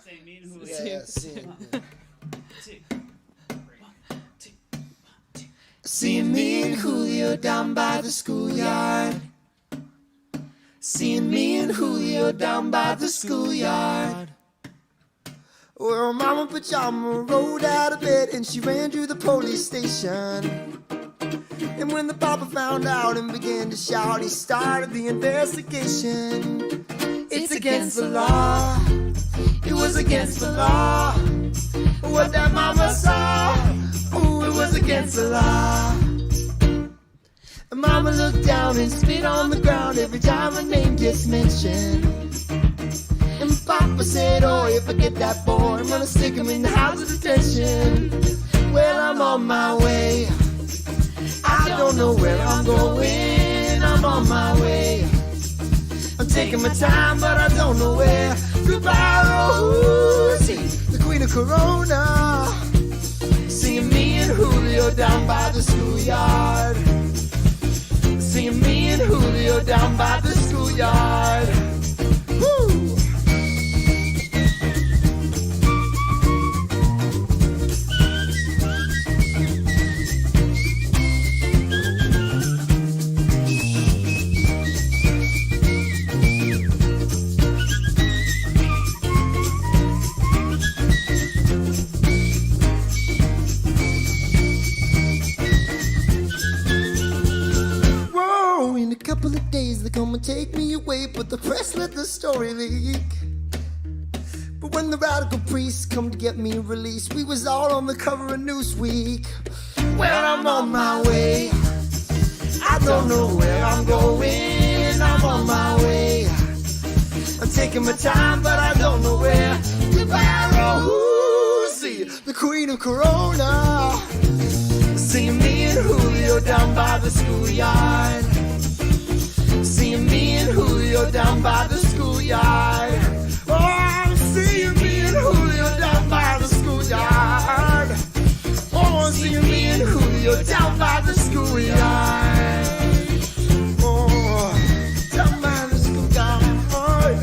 Say me and Julio. Yeah, seeing me and Julio down by the schoolyard. Seeing me and Julio down by the schoolyard. Well, Mama Pajama rolled out of bed and she ran to the police station. And when the papa found out and began to shout, he started the investigation. It's against the law. It was against the law. What that mama saw. Oh, it was against the law. And Mama looked down and spit on the ground every time her name gets mentioned. And Papa said, oh, if I get that boy, I'm gonna stick him in the house of detention. Well, I'm on my way. I don't know where I'm going. I'm on my way. I'm taking my time, but I don't know where. Goodbye, Rosie, the queen of Corona. Seeing me and Julio down by the schoolyard. Seeing me and Julio down by the schoolyard. Woo! In a couple of days they're gonna take me away, but the press let the story leak. But when the radical priests come to get me released, we was all on the cover of Newsweek. Well, I'm on my way. I don't know where I'm going. I'm on my way. I'm taking my time, but I don't know where. Goodbye, Rosie, the queen of Corona. Seeing me and Julio down by the schoolyard. Seeing me and Julio down by the schoolyard. Oh, I'm seeing me and Julio down by the schoolyard. Oh, I'm seeing me and Julio down by the schoolyard. Oh, down by the schoolyard. Oh,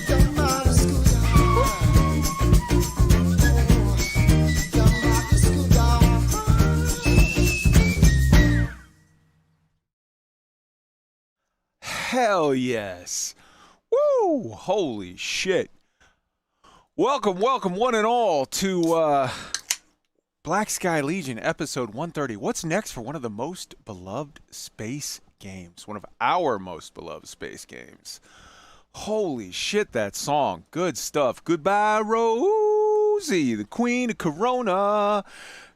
down by the schoolyard. Down by the schoolyard. Hell yes. Woo! Holy shit. Welcome, one and all to Black Sky Legion episode 130. What's next for one of the most beloved space games? One of our most beloved space games. Holy shit, that song. Good stuff. Goodbye, Rosie, the queen of Corona.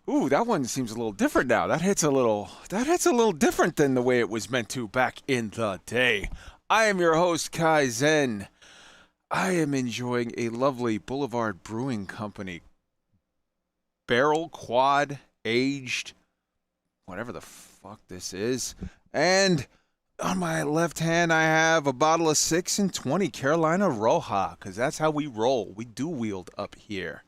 Ooh, that one seems a little different now. That hits a little different than the way it was meant to back in the day. I am your host, Kai Zen. I am enjoying a lovely Boulevard Brewing Company barrel quad aged, whatever the fuck this is. And on my left hand, I have a bottle of 6 and 20 Carolina Roja, because that's how we roll. We do wield up here.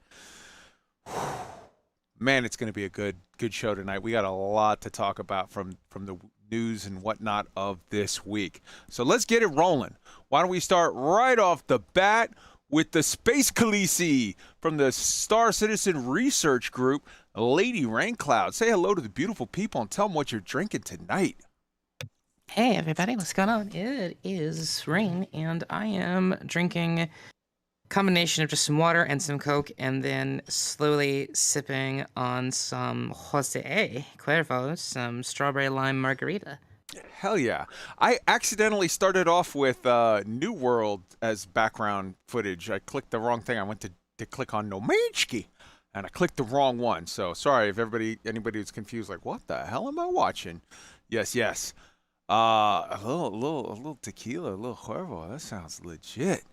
Man, it's going to be a good show tonight. We got a lot to talk about from the news and whatnot of this week. So let's get it rolling. Why don't we start right off the bat with the Space Khaleesi from the Star Citizen Research Group, Lady Raincloud. Say hello to the beautiful people and tell them what you're drinking tonight. Hey everybody, what's going on? It is Rain, and I am drinking combination of just some water and some Coke, and then slowly sipping on some Jose Cuervo, some strawberry lime margarita. Hell yeah. I accidentally started off with New World as background footage. I clicked the wrong thing. I went to click on Nomechki, and I clicked the wrong one. So sorry if anybody was confused, like, what the hell am I watching? Yes. A little tequila, a little Cuervo. That sounds legit.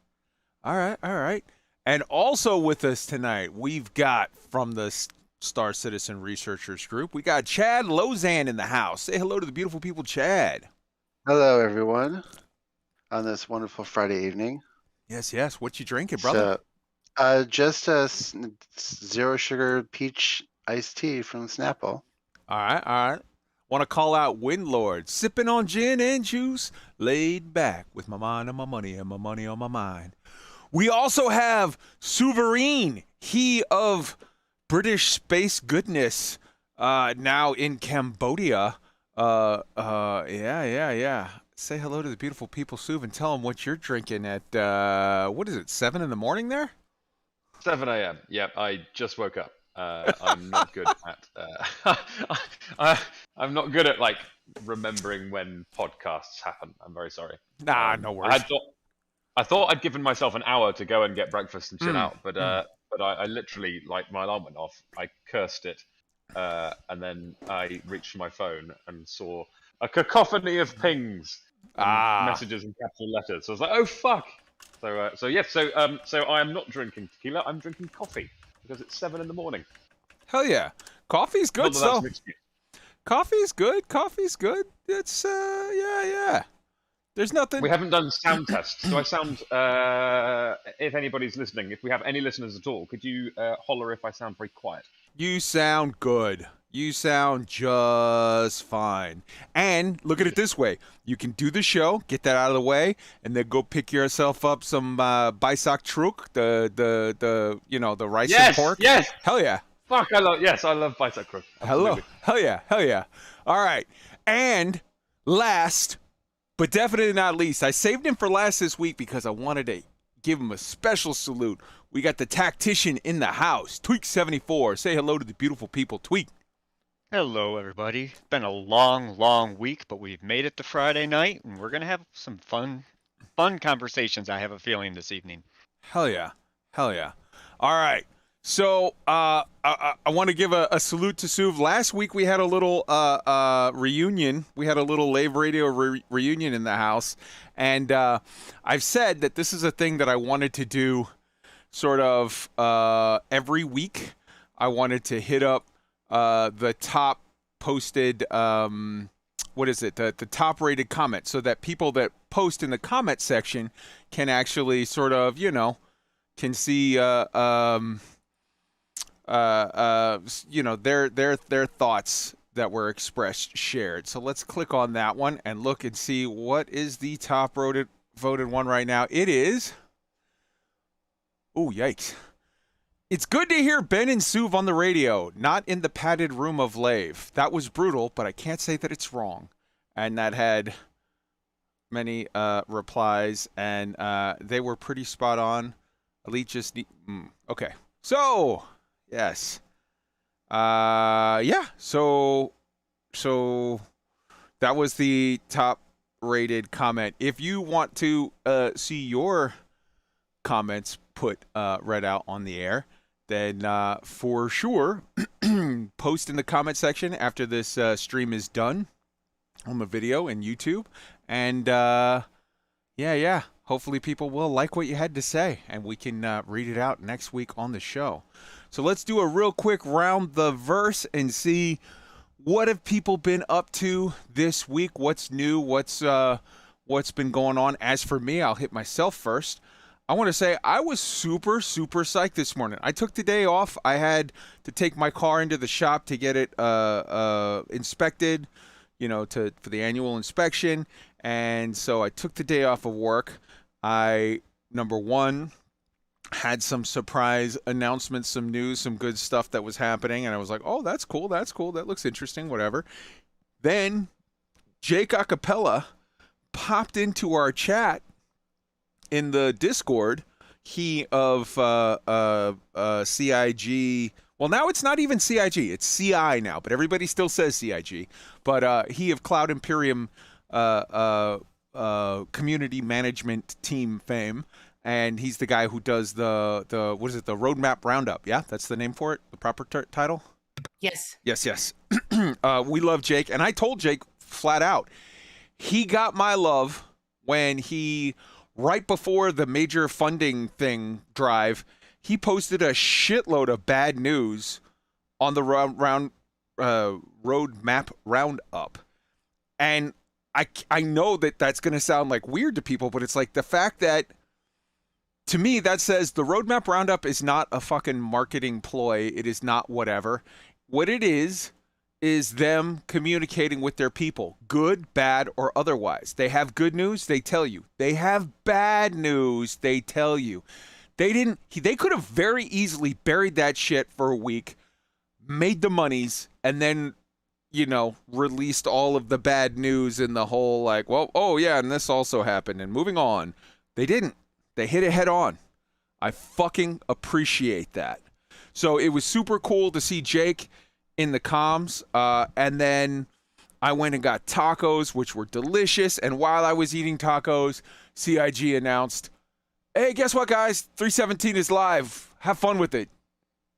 All right. And also with us tonight, we've got from the Star Citizen Researchers Group, we got Chad Lozan in the house. Say hello to the beautiful people, Chad. Hello, everyone, on this wonderful Friday evening. Yes. What you drinking, brother? Just a zero sugar peach iced tea from Snapple. All right. Want to call out Windlord, sipping on gin and juice, laid back with my mind on my money and my money on my mind. We also have SOUVARINE, he of British space goodness, now in Cambodia. Yeah. Say hello to the beautiful people, Suv, and tell them what you're drinking at, what is it, 7 in the morning there? 7 a.m. Yep, I just woke up. I'm not good at. I'm not good at like remembering when podcasts happen. I'm very sorry. Nah, no worries. I thought I'd given myself an hour to go and get breakfast and chill out, but I literally, like, my alarm went off. I cursed it, and then I reached for my phone and saw a cacophony of pings, and messages in capital letters. So I was like, oh fuck. So I am not drinking tequila. I'm drinking coffee because it's 7 in the morning. Hell yeah. Coffee's good, Not that that's so. an excuse. Coffee's good. It's, yeah. There's nothing. We haven't done sound tests. Do I sound, if anybody's listening, if we have any listeners at all, could you holler if I sound very quiet? You sound good. You sound just fine. And look at it this way. You can do the show, get that out of the way, and then go pick yourself up some baisak truk, the rice and pork. Yes. Hell yeah. Fuck, I love baisak truk. Hell yeah. All right. And last, but definitely not least, I saved him for last this week because I wanted to give him a special salute. We got the tactician in the house, Tweak74. Say hello to the beautiful people, Tweak. Hello, everybody. It's been a long week, but we've made it to Friday night, and we're going to have some fun conversations, I have a feeling, this evening. Hell yeah. All right. So I want to give a salute to Suv. Last week we had a little reunion. We had a little Lave Radio reunion in the house. And I've said that this is a thing that I wanted to do sort of every week. I wanted to hit up the top posted, the top rated comment, so that people that post in the comment section can actually sort of, can see, their thoughts that were expressed, shared. So let's click on that one and look and see what is the top voted one right now. It is, oh, yikes. It's good to hear Ben and Suv on the radio, not in the padded room of Lave. That was brutal, but I can't say that it's wrong. And that had many replies, and they were pretty spot on. Elite just okay. So, yes. So that was the top rated comment. If you want to see your comments put read out on the air, then for sure post in the comment section after this stream is done on the video and YouTube. And hopefully people will like what you had to say, and we can read it out next week on the show. So let's do a real quick round the verse and see what have people been up to this week. What's new? What's been going on? As for me, I'll hit myself first. I want to say I was super psyched this morning. I took the day off. I had to take my car into the shop to get it inspected, for the annual inspection. And so I took the day off of work. I, number one, had some surprise announcements, some news, some good stuff that was happening. And I was like, oh, that's cool. That looks interesting, whatever. Then Jake Acapella popped into our chat in the Discord. He of CIG. Well, now it's not even CIG. It's CI now, but everybody still says CIG. But he of Cloud Imperium community management team fame, and he's the guy who does the roadmap roundup. Yeah, that's the name for it. The proper title. Yes. Yes. We love Jake, and I told Jake flat out, he got my love when he, right before the major funding thing drive, he posted a shitload of bad news on the roadmap roundup. And I know that that's going to sound like weird to people, but it's like the fact that, to me, that says the roadmap roundup is not a fucking marketing ploy. It is not whatever. What it is is them communicating with their people, good, bad, or otherwise. They have good news, they tell you. They have bad news, they tell you. They could have very easily buried that shit for a week, made the monies, and then, released all of the bad news and the whole oh yeah, and this also happened, and moving on. They didn't. They hit it head on. I fucking appreciate that. So it was super cool to see Jake in the comms, and then I went and got tacos, which were delicious, and while I was eating tacos, CIG announced, hey, guess what, guys? 317 is live. Have fun with it.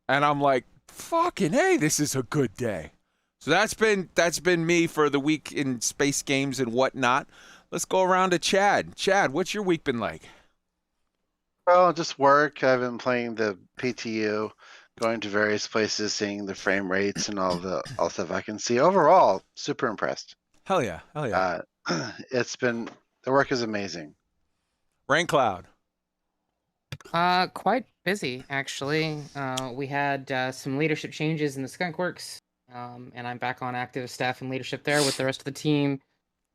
And I'm like, fucking hey, this is a good day. So that's been me for the week in space games and whatnot. Let's go around to Chad. Chad, what's your week been like? Well, just work. I've been playing the PTU, going to various places, seeing the frame rates and all the stuff I can see. Overall, super impressed. Hell yeah. The work is amazing. Rain Cloud. Quite busy actually. We had some leadership changes in the Skunk Works, and I'm back on active staff and leadership there with the rest of the team.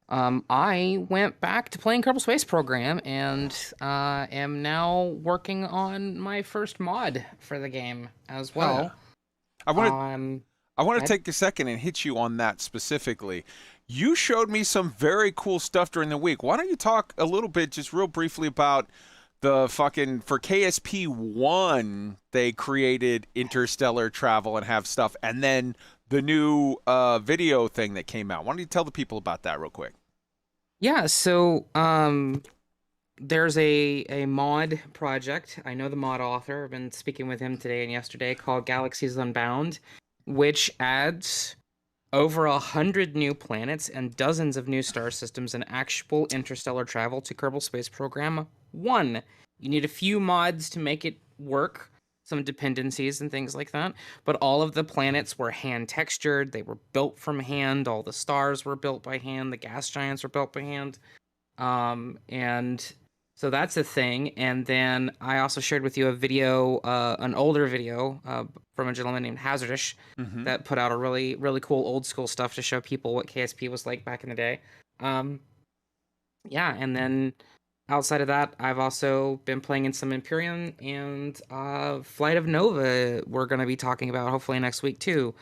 I went back to playing Kerbal Space Program and am now working on my first mod for the game as well. I want to take a second and hit you on that specifically. You showed me some very cool stuff during the week. Why don't you talk a little bit, just real briefly, about the fucking, for KSP1, they created interstellar travel and have stuff, and then the new video thing that came out. Why don't you tell the people about that real quick? Yeah, so there's a mod project. I know the mod author. I've been speaking with him today and yesterday, called Galaxies Unbound, which adds over 100 new planets and dozens of new star systems and actual interstellar travel to Kerbal Space Program 1. You need a few mods to make it work, some dependencies and things like that, but all of the planets were hand textured. They were built from hand. All the stars were built by hand. The gas giants were built by hand. And so that's a thing. And then I also shared with you a video, an older video from a gentleman named Hazardish that put out a really, really cool old school stuff to show people what KSP was like back in the day. Yeah, and then outside of that, I've also been playing in some Imperium and Flight of Nova we're going to be talking about hopefully next week too.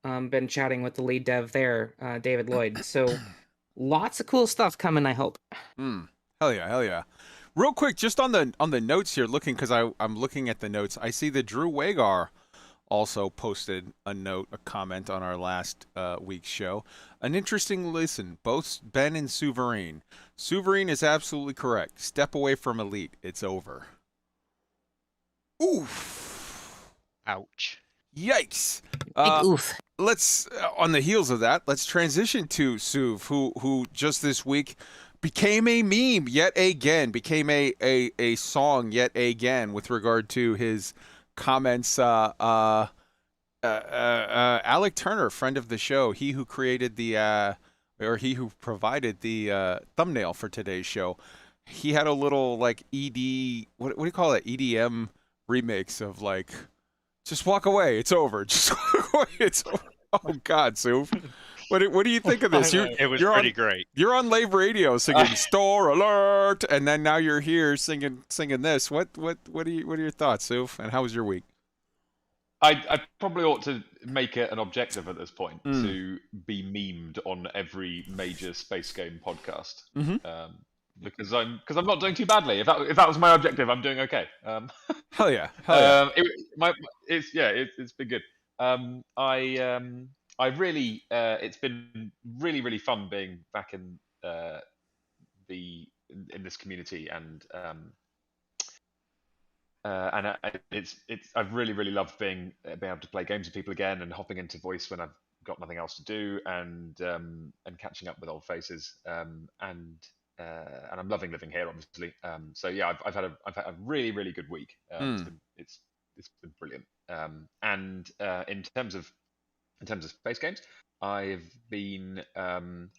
Been chatting with the lead dev there, David Lloyd. So lots of cool stuff coming, I hope. Hell yeah. Real quick, just on the notes here, looking, because I'm looking at the notes, I see that Drew Wagar also posted a comment on our last week's show. An interesting listen, both Ben and SOUVARINE. SOUVARINE is absolutely correct. Step away from Elite. It's over. Oof. Ouch. Yikes. Big oof. Let's, on the heels of that, let's transition to Suv, who just this week became a meme yet again, became a song yet again with regard to his comments. Alec Turner, friend of the show, he who created he who provided the thumbnail for today's show, he had a little what do you call it, EDM remix of just walk away, it's over, just walk away, it's over. Oh God, Suv. What do you think of this? It was pretty great. You're on Lave Radio singing "Store Alert," and then now you're here singing this. What are your thoughts, Suv? And how was your week? I probably ought to make it an objective at this point to be memed on every major space game podcast, because I'm not doing too badly. If that was my objective, I'm doing okay. Hell yeah. It's been good. I really, it's been really, really fun being back in this community, and I've really, really loved being able to play games with people again, and hopping into voice when I've got nothing else to do, and catching up with old faces, and I'm loving living here, obviously. So yeah, I've had a really, really good week. It's been brilliant. And in terms of space games, I've been in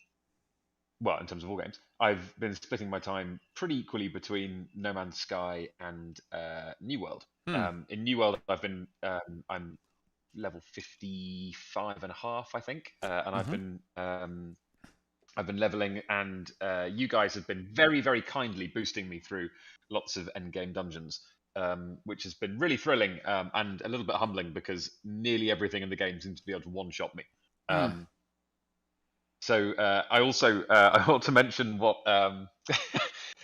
terms of all games, I've been splitting my time pretty equally between No Man's Sky and New World. In New World, I'm level 55.5, I think, and I've been leveling, and you guys have been very, very kindly boosting me through lots of endgame dungeons, which has been really thrilling and a little bit humbling because nearly everything in the game seems to be able to one-shot me. So I also I want to mention what.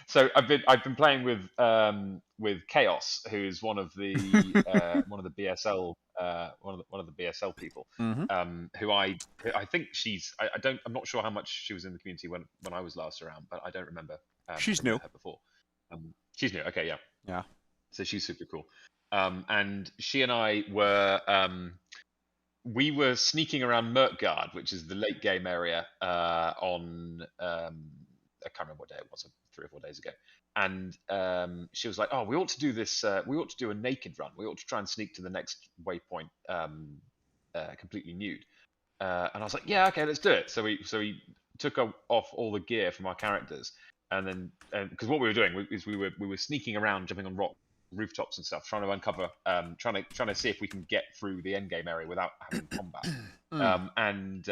So I've been playing with Chaos, who's one of the BSL one of the BSL people, who I think I'm not sure how much she was in the community when I was last around, but I don't remember. She's having new. met her before. She's new. Okay, yeah. Yeah. So she's super cool. And she and I we were sneaking around Merkgard, which is the late game area, on I can't remember what day it was, 3 or 4 days ago. And she was like, "Oh, we ought to do this. We ought to do a naked run. We ought to try and sneak to the next waypoint completely nude." And I was like, "Yeah, okay, let's do it." So we took off all the gear from our characters, and then because what we were doing is we were sneaking around, jumping on rooftops and stuff, trying to uncover, trying to see if we can get through the end game area without having combat. And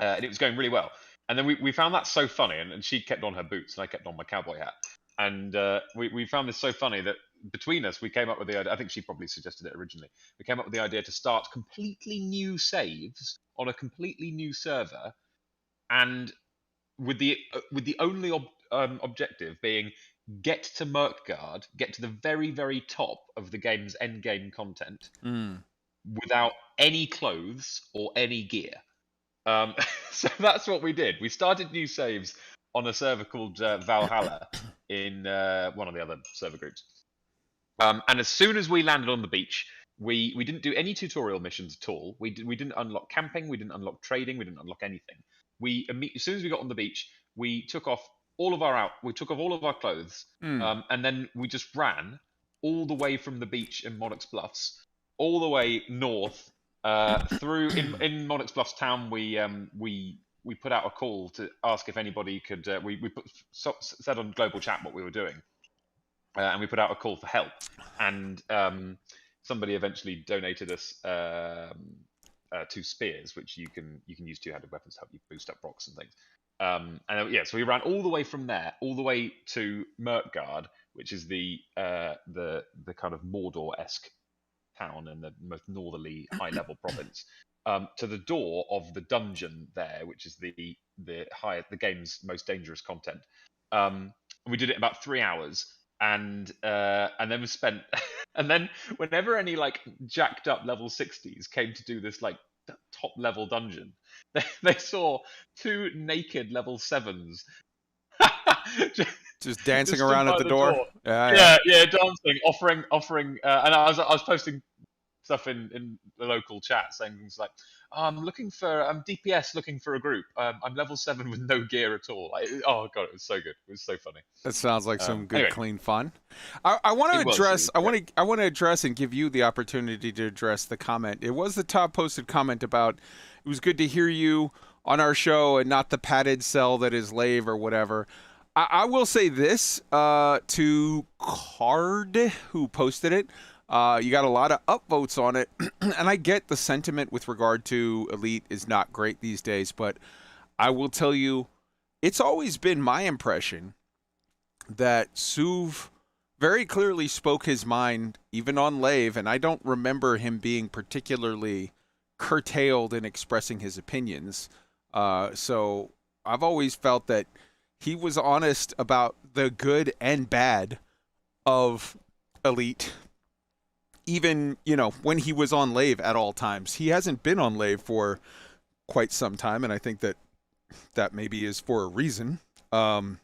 it was going really well. And then we found that so funny, and she kept on her boots, and I kept on my cowboy hat. And we found this so funny that between us, we came up with the idea. I think she probably suggested it originally. We came up with the idea to start completely new saves on a completely new server, and with the only objective being get to Merkgard, get to the very, very top of the game's end game content without any clothes or any gear. So that's what we did. We started new saves on a server called Valhalla in one of the other server groups. And as soon as we landed on the beach, we didn't do any tutorial missions at all. We didn't unlock camping. We didn't unlock trading. We didn't unlock anything. As soon as we got on the beach, we took off all of our clothes, and then we just ran all the way from the beach in Monarch's Bluffs, all the way north through in Monarch's Bluffs town. We put out a call to ask if anybody could. We said on global chat what we were doing, and we put out a call for help. And somebody eventually donated us 2 spears, which you can use two-handed weapons to help you boost up rocks and things. So we ran all the way from there, all the way to Merkgard, which is the kind of Mordor-esque town in the most northerly high-level province, to the door of the dungeon there, which is the game's most dangerous content. We did it in about 3 hours, and then we spent, and then whenever any like jacked up level 60s came to do this like top level dungeon, they saw 2 naked level 7s just dancing around at the door. Yeah, dancing, offering, and I was posting stuff in the local chat saying things like, "I'm looking for DPS, looking for a group. I'm level 7 with no gear at all." Oh god, it was so good. It was so funny. That sounds like some good, anyway. clean fun. I want to address. I want to address and give you the opportunity to address the comment. It was the top posted comment about it was good to hear you on our show and not the padded cell that is Lave or whatever. I will say this to Card, who posted it. You got a lot of upvotes on it, and I get the sentiment with regard to Elite is not great these days, but I will tell you, it's always been my impression that Suv very clearly spoke his mind, even on Lave, and I don't remember him being particularly curtailed in expressing his opinions. So I've always felt that he was honest about the good and bad of Elite. Even, when he was on Lave at all times. He hasn't been on Lave for quite some time, and I think that maybe is for a reason. And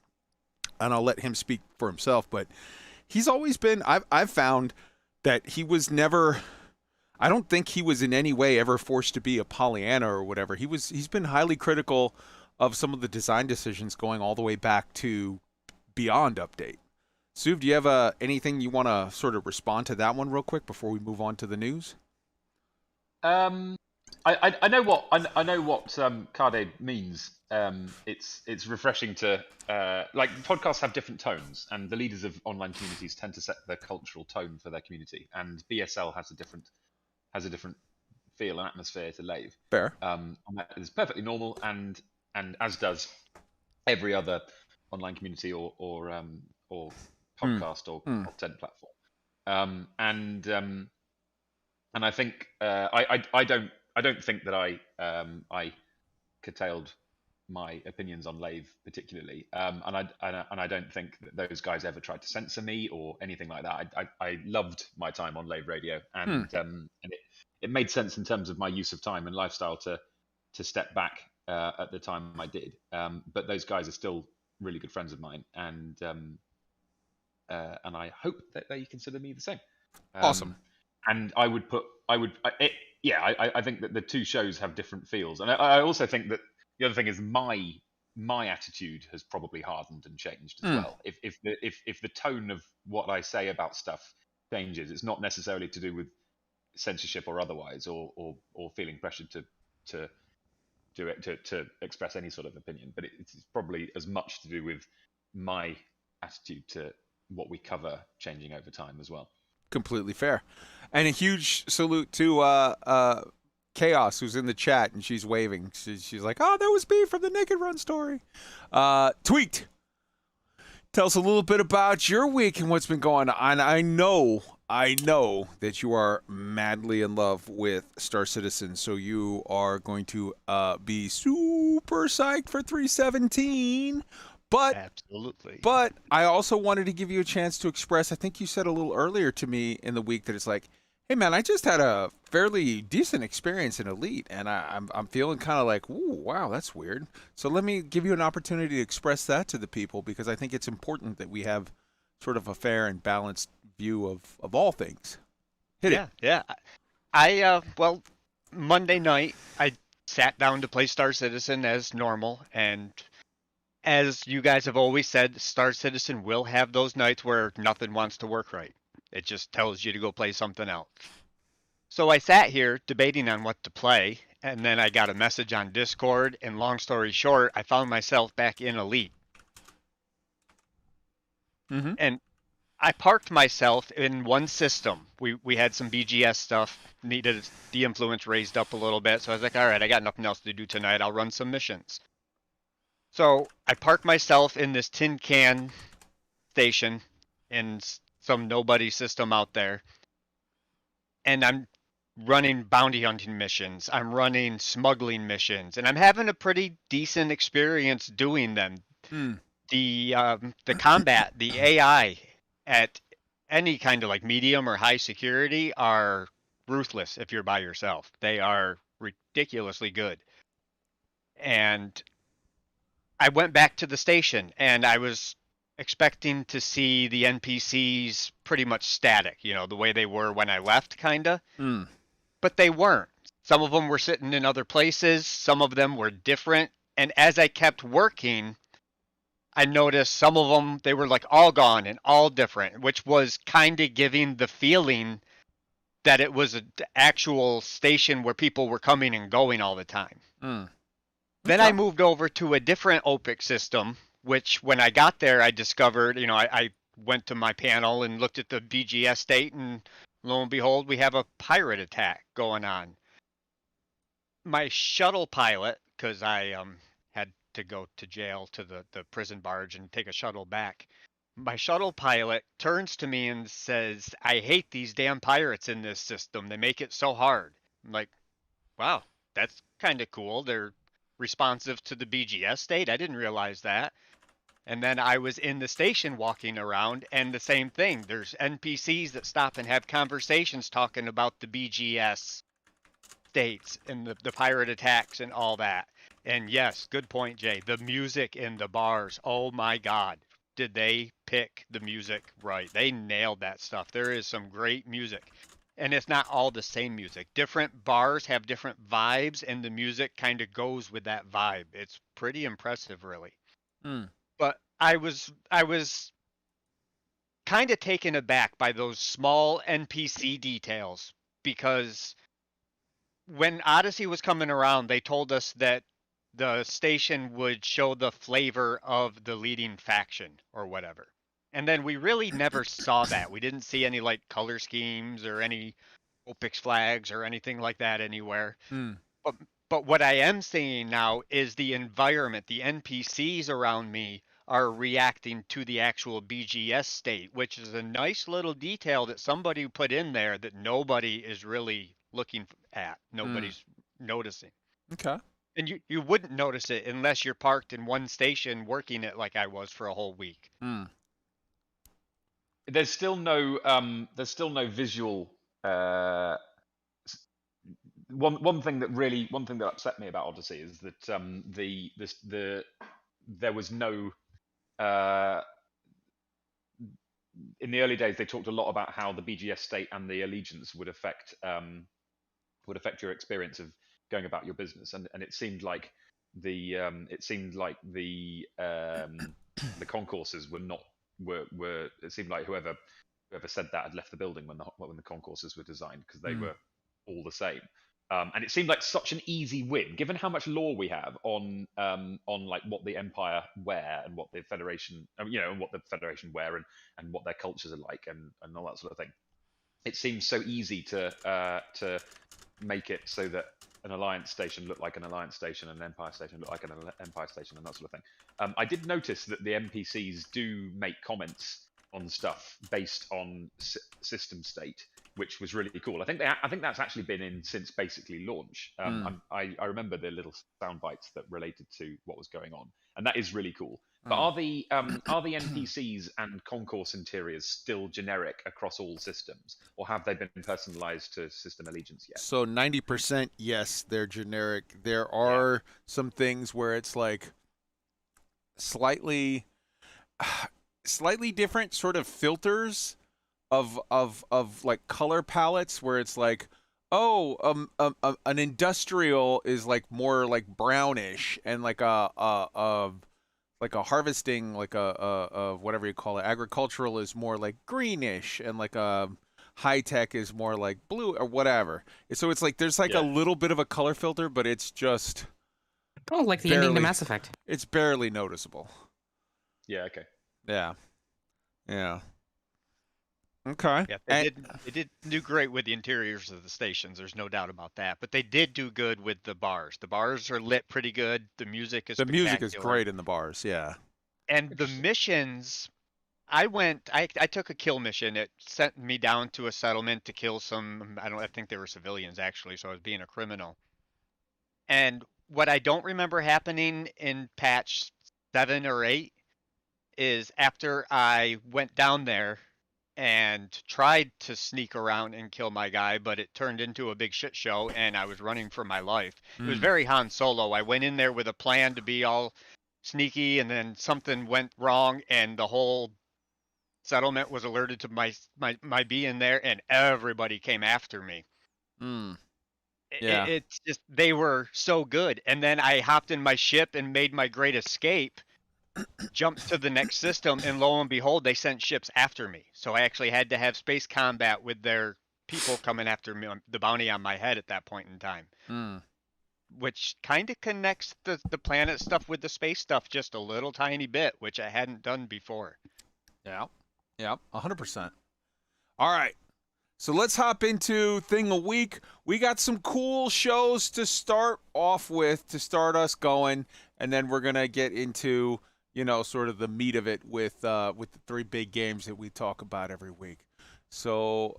I'll let him speak for himself, but he's always been, I've found that he was never, I don't think he was in any way ever forced to be a Pollyanna or whatever. He's been highly critical of some of the design decisions going all the way back to Beyond Update. Suv, do you have anything you want to sort of respond to that one real quick before we move on to the news? I know what Cade means. It's refreshing to like podcasts have different tones, and the leaders of online communities tend to set the cultural tone for their community. And BSL has a different has a different feel and atmosphere to Lave. Fair. And that is perfectly normal, and as does every other online community or podcast or content platform. And I think I don't think that I curtailed my opinions on Lave particularly, and I don't think that those guys ever tried to censor me or anything like that. I loved my time on Lave Radio, and it made sense in terms of my use of time and lifestyle to step back at the time I did. But those guys are still really good friends of mine, and I hope that they consider me the same. Awesome. And I think that the two shows have different feels, and I also think that the other thing is my attitude has probably hardened and changed as well. If the tone of what I say about stuff changes, it's not necessarily to do with censorship or otherwise, or feeling pressured to do it to express any sort of opinion, but it's probably as much to do with my attitude to what we cover changing over time as well. Completely fair. And a huge salute to Chaos, who's in the chat, and she's waving. She's like, oh, that was me from the Naked Run story. Tweaked, tell us a little bit about your week and what's been going on. I know that you are madly in love with Star Citizen, so you are going to be super psyched for 317. But absolutely. But I also wanted to give you a chance to express. I think you said a little earlier to me in the week that it's like, hey man, I just had a fairly decent experience in Elite, and I'm feeling kind of like, ooh, wow, that's weird. So let me give you an opportunity to express that to the people, because I think it's important that we have sort of a fair and balanced view of all things. Hit it. Yeah. I well, Monday night I sat down to play Star Citizen as normal, and as you guys have always said, Star Citizen will have those nights where nothing wants to work right. It just tells you to go play something else. So I sat here debating on what to play, and then I got a message on Discord, and long story short, I found myself back in Elite. And I parked myself in one system. We had some BGS stuff, needed the influence raised up a little bit, so I was like, all right, I got nothing else to do tonight. I'll run some missions. So I parked myself in this tin can station in some nobody system out there, and I'm running bounty hunting missions. I'm running smuggling missions, and I'm having a pretty decent experience doing them. The combat, the AI at any kind of like medium or high security are ruthless if you're by yourself. They are ridiculously good. And I went back to the station, and I was expecting to see the NPCs pretty much static, the way they were when I left, kinda. But they weren't. Some of them were sitting in other places. Some of them were different. And as I kept working, I noticed some of them, they were like all gone and all different, which was kind of giving the feeling that it was an actual station where people were coming and going all the time. Then I moved over to a different OPIC system, which when I got there, I discovered, I went to my panel and looked at the BGS state, and lo and behold, we have a pirate attack going on. My shuttle pilot, because I had to go to jail to the prison barge and take a shuttle back. My shuttle pilot turns to me and says, I hate these damn pirates in this system. They make it so hard. I'm like, wow, that's kind of cool. They're responsive to the BGS state. I didn't realize that. And then I was in the station walking around, and the same thing. There's NPCs that stop and have conversations talking about the BGS states and the pirate attacks and all that. And yes, good point, Jay. The music in the bars. Oh my God. Did they pick the music right? They nailed that stuff. There is some great music. And it's not all the same music. Different bars have different vibes, and the music kind of goes with that vibe. It's pretty impressive, really. But I was kind of taken aback by those small NPC details, because when Odyssey was coming around, they told us that the station would show the flavor of the leading faction or whatever. And then we really never saw that. We didn't see any like color schemes or any OPIX flags or anything like that anywhere. Hmm. But what I am seeing now is the environment, the NPCs around me are reacting to the actual BGS state, which is a nice little detail that somebody put in there that nobody is really looking at. Nobody's noticing. Okay. And you wouldn't notice it unless you're parked in one station working it like I was for a whole week. Hmm. There's still no visual. One thing that upset me about Odyssey is that there was no. In the early days, they talked a lot about how the BGS state and the allegiance would affect your experience of going about your business, and it seemed like the the concourses were it seemed like whoever said that had left the building when the concourses were designed, because they were all the same. And it seemed like such an easy win, given how much lore we have on like what the Empire wear and what the Federation, and what the Federation wear and what their cultures are like and all that sort of thing. It seems so easy to make it so that an Alliance station looked like an Alliance station and an Empire station looked like an Empire station and that sort of thing. I did notice that the NPCs do make comments on stuff based on system state, which was really cool. I think that's actually been in since basically launch. I remember the little sound bites that related to what was going on, and that is really cool. But are the NPCs and concourse interiors still generic across all systems, or have they been personalized to system allegiance yet? So 90% yes, they're generic. There are some things where it's like slightly different sort of filters of like color palettes, where it's like, an industrial is like more like brownish, and like a harvesting, like a whatever you call it, agricultural is more like greenish, and like a high tech is more like blue or whatever. So it's like there's like a little bit of a color filter, but it's just like the ending to Mass Effect. It's barely noticeable. Yeah. Okay. Yeah. Yeah. Okay. Yeah, they did do great with the interiors of the stations. There's no doubt about that. But they did do good with the bars. The bars are lit pretty good. The music is great in the bars. Yeah. And the missions, I took a kill mission. It sent me down to a settlement to kill some. I think they were civilians actually. So I was being a criminal. And what I don't remember happening in patch 7 or 8 is after I went down there and tried to sneak around and kill my guy, but it turned into a big shit show and I was running for my life. It was very Han Solo. I went in there with a plan to be all sneaky, and then something went wrong and the whole settlement was alerted to my being there, and everybody came after me. Yeah. It's just, they were so good. And then I hopped in my ship and made my great escape, jumped to the next system, and lo and behold, they sent ships after me. So I actually had to have space combat with their people coming after me, the bounty on my head at that point in time. Which kind of connects the planet stuff with the space stuff just a little tiny bit, which I hadn't done before. Yeah. Yeah, 100%. All right. So let's hop into Thing a Week. We got some cool shows to start off with, to start us going, and then we're going to get into, sort of the meat of it with the 3 big games that we talk about every week. So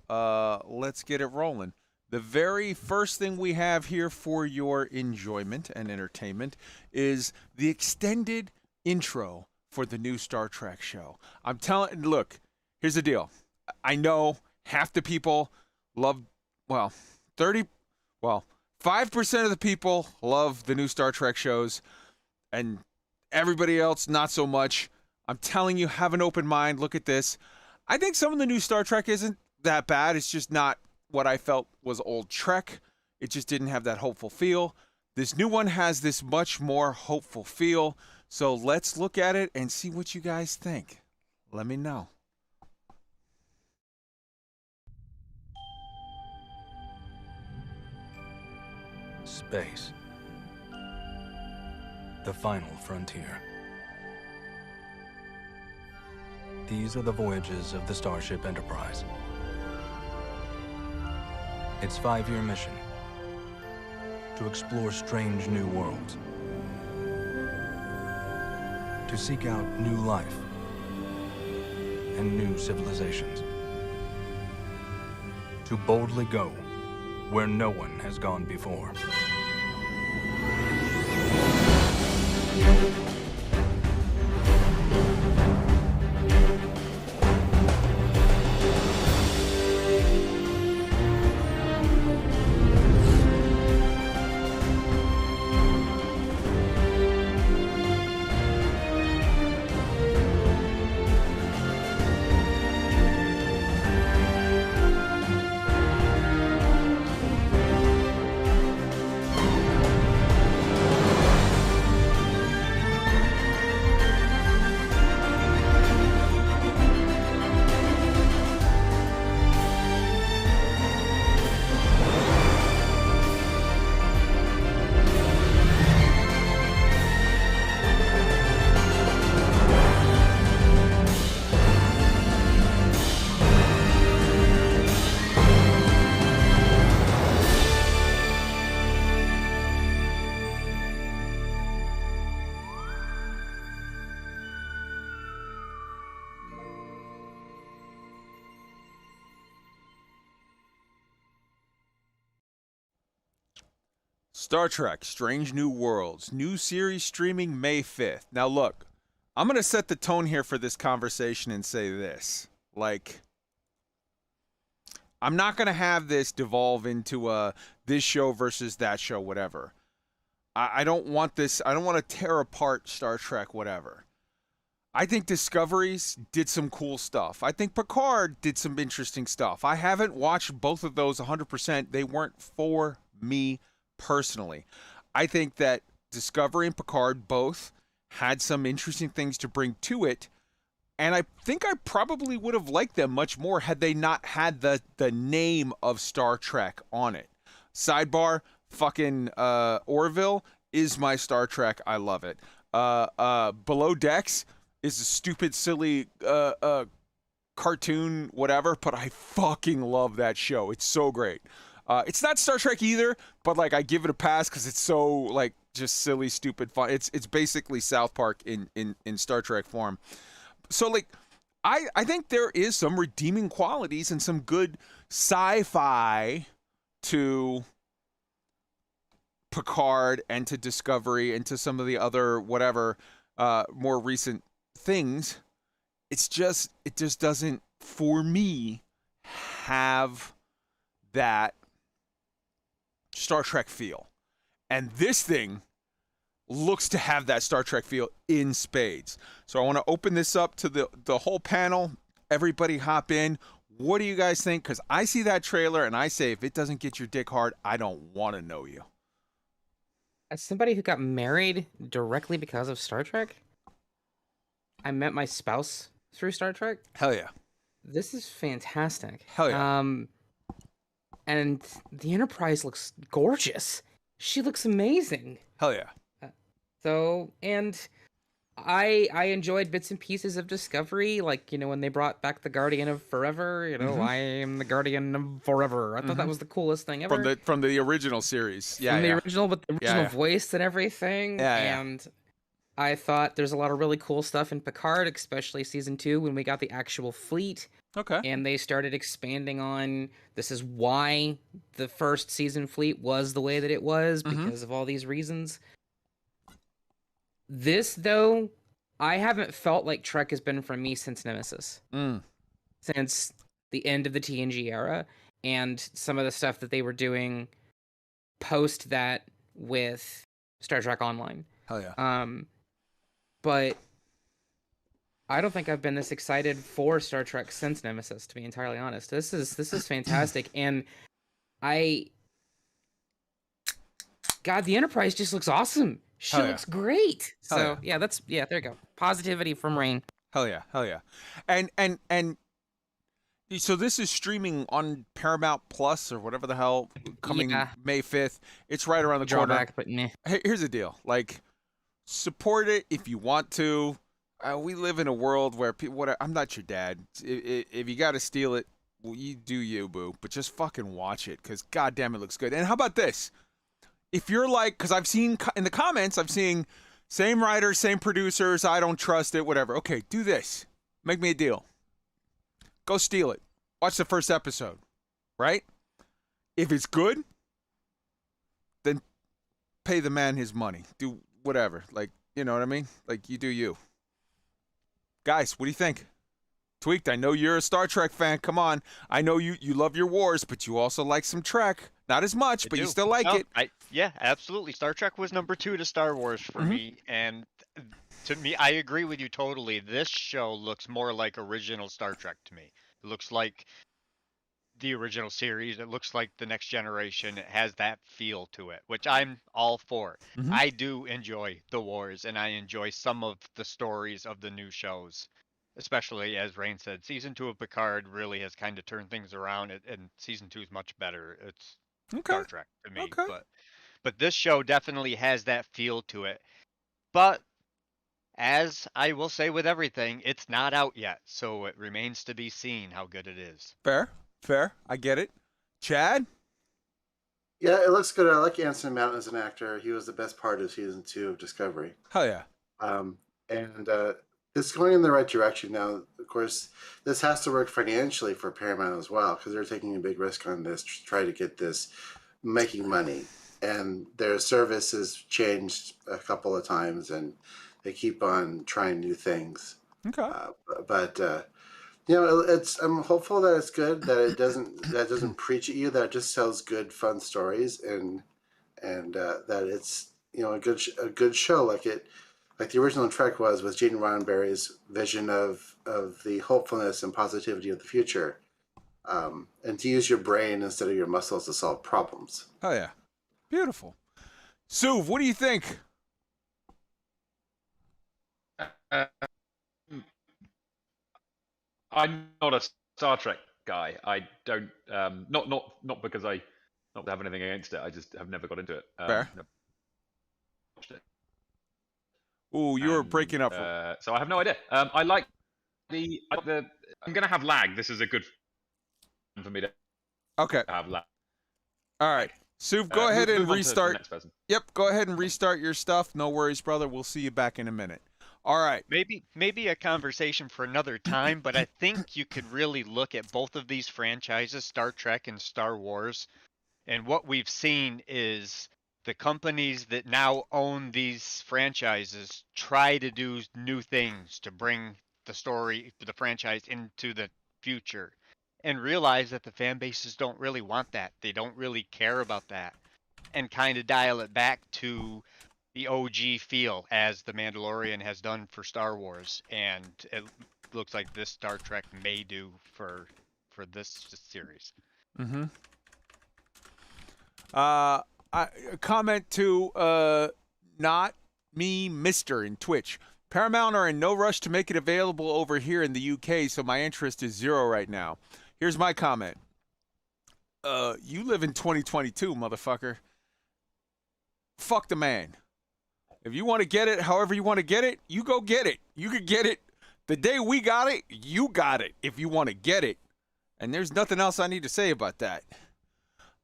let's get it rolling. The very first thing we have here for your enjoyment and entertainment is the extended intro for the new Star Trek show. Look, here's the deal. I know half the people love, 5% of the people love the new Star Trek shows, and everybody else not so much. I'm telling you, have an open mind. Look at this. I think some of the new Star Trek isn't that bad. It's just not what I felt was old Trek. It just didn't have that hopeful feel. This new one has this much more hopeful feel. So let's look at it and see what you guys think. Let me know. Space. The final frontier. These are the voyages of the Starship Enterprise. its 5-year mission: to explore strange new worlds, to seek out new life and new civilizations, to boldly go where no one has gone before. Star Trek Strange New Worlds, new series streaming May 5th. Now look, I'm going to set the tone here for this conversation and say this. Like, I'm not going to have this devolve into this show versus that show, whatever. I don't want this. I don't want to tear apart Star Trek, whatever. I think Discoveries did some cool stuff. I think Picard did some interesting stuff. I haven't watched both of those 100%. They weren't for me personally. I think that Discovery and Picard both had some interesting things to bring to it, and I think I probably would have liked them much more had they not had the name of Star Trek on it. Sidebar, fucking Orville is my Star Trek. I love it. Below Decks is a stupid, silly cartoon, whatever, but I fucking love that show. It's so great. It's not Star Trek either, but like I give it a pass because it's so like just silly, stupid fun. It's basically South Park in Star Trek form. So like I think there is some redeeming qualities and some good sci-fi to Picard and to Discovery and to some of the other whatever more recent things. It just doesn't, for me, have that Star Trek feel. And this thing looks to have that Star Trek feel in spades. So I want to open this up to the whole panel. Everybody hop in. What do you guys think? Because I see that trailer and I say, if it doesn't get your dick hard, I don't want to know you. As somebody who got married directly because of Star Trek, I met my spouse through Star Trek. Hell yeah. This is fantastic. Hell yeah. And the Enterprise looks gorgeous. She looks amazing. Hell yeah. So, and I enjoyed bits and pieces of Discovery, like, you know, when they brought back the Guardian of Forever, you know, I am the Guardian of Forever. I thought that was the coolest thing ever. From the original series. Yeah, From the original, with the original voice and everything. Yeah, and I thought there's a lot of really cool stuff in Picard, especially season 2 when we got the actual fleet. Okay. And they started expanding on, this is why the first season fleet was the way that it was, because of all these reasons. This, though, I haven't felt like Trek has been for me since Nemesis. Since the end of the TNG era, and some of the stuff that they were doing post that with Star Trek Online. Hell yeah. But I don't think I've been this excited for Star Trek since Nemesis, to be entirely honest. This is fantastic, and God, the Enterprise just looks awesome. She looks great. So yeah, there you go. Positivity from Rain. Hell yeah, hell yeah. And so this is streaming on Paramount Plus or whatever the hell, coming May 5th. It's right around the corner. Drawback, but meh. Here's the deal. Like, support it if you want to. We live in a world where people. I'm not your dad. If you got to steal it, Well, you do you, boo. But just fucking watch it, because goddamn, it looks good. And how about this? If you're like, because I've seen in the comments, I've seen same writers, same producers, I don't trust it, whatever. Okay, do this. Make me a deal. Go steal it. Watch the first episode, right? If it's good, then pay the man his money. Do whatever. Like, you know what I mean? Like, you do you. Guys, what do you think? Tweaked, I know you're a Star Trek fan. Come on. I know you love your wars, but you also like some Trek. Not as much, but you still like it. Yeah, absolutely. Star Trek was number 2 to Star Wars for me, and to me, I agree with you totally. This show looks more like original Star Trek to me. It looks like the original series. It looks like the Next Generation. It has that feel to it, which I'm all for. I do enjoy the wars, and I enjoy some of the stories of the new shows. Especially, as Rain said, Season 2 of Picard really has kind of turned things around, and Season 2 is much better. It's Star Trek to me. But this show definitely has that feel to it. But, as I will say with everything, it's not out yet, so it remains to be seen how good it is. Fair. I get it. Chad? Yeah, it looks good. I like Anson Mount as an actor. He was the best part of Season 2 of Discovery. Hell yeah. And it's going in the right direction now. Of course, this has to work financially for Paramount as well, because they're taking a big risk on this to try to get this making money. And their service has changed a couple of times, and they keep on trying new things. Okay. I'm hopeful that it's good, that it doesn't preach at you, that it just tells good, fun stories, and that it's a good show like the original Trek was, with Gene Roddenberry's vision of the hopefulness and positivity of the future, and to use your brain instead of your muscles to solve problems. Oh yeah, beautiful. Suv, what do you think? I'm not a Star Trek guy. I don't not because I not have anything against it. I just have never got into it. Fair. Never watched it. Ooh, you were breaking up. So I have no idea. I like the. I'm gonna have lag. This is a good for me to have lag. All right, Suv, go ahead and restart. The next person. Yep, go ahead and restart your stuff. No worries, brother. We'll see you back in a minute. All right. Maybe a conversation for another time, but I think you could really look at both of these franchises, Star Trek and Star Wars, and what we've seen is the companies that now own these franchises try to do new things to bring the franchise into the future, and realize that the fan bases don't really want that. They don't really care about that, and kind of dial it back to the OG feel, as The Mandalorian has done for Star Wars, and it looks like this Star Trek may do for this series. Comment to not me, Mister in Twitch. Paramount are in no rush to make it available over here in the UK, so my interest is 0 right now. Here's my comment. You live in 2022, motherfucker. Fuck the man. If you want to get it however you want to get it, you go get it. You could get it the day we got it, you got it if you want to get it. And there's nothing else I need to say about that.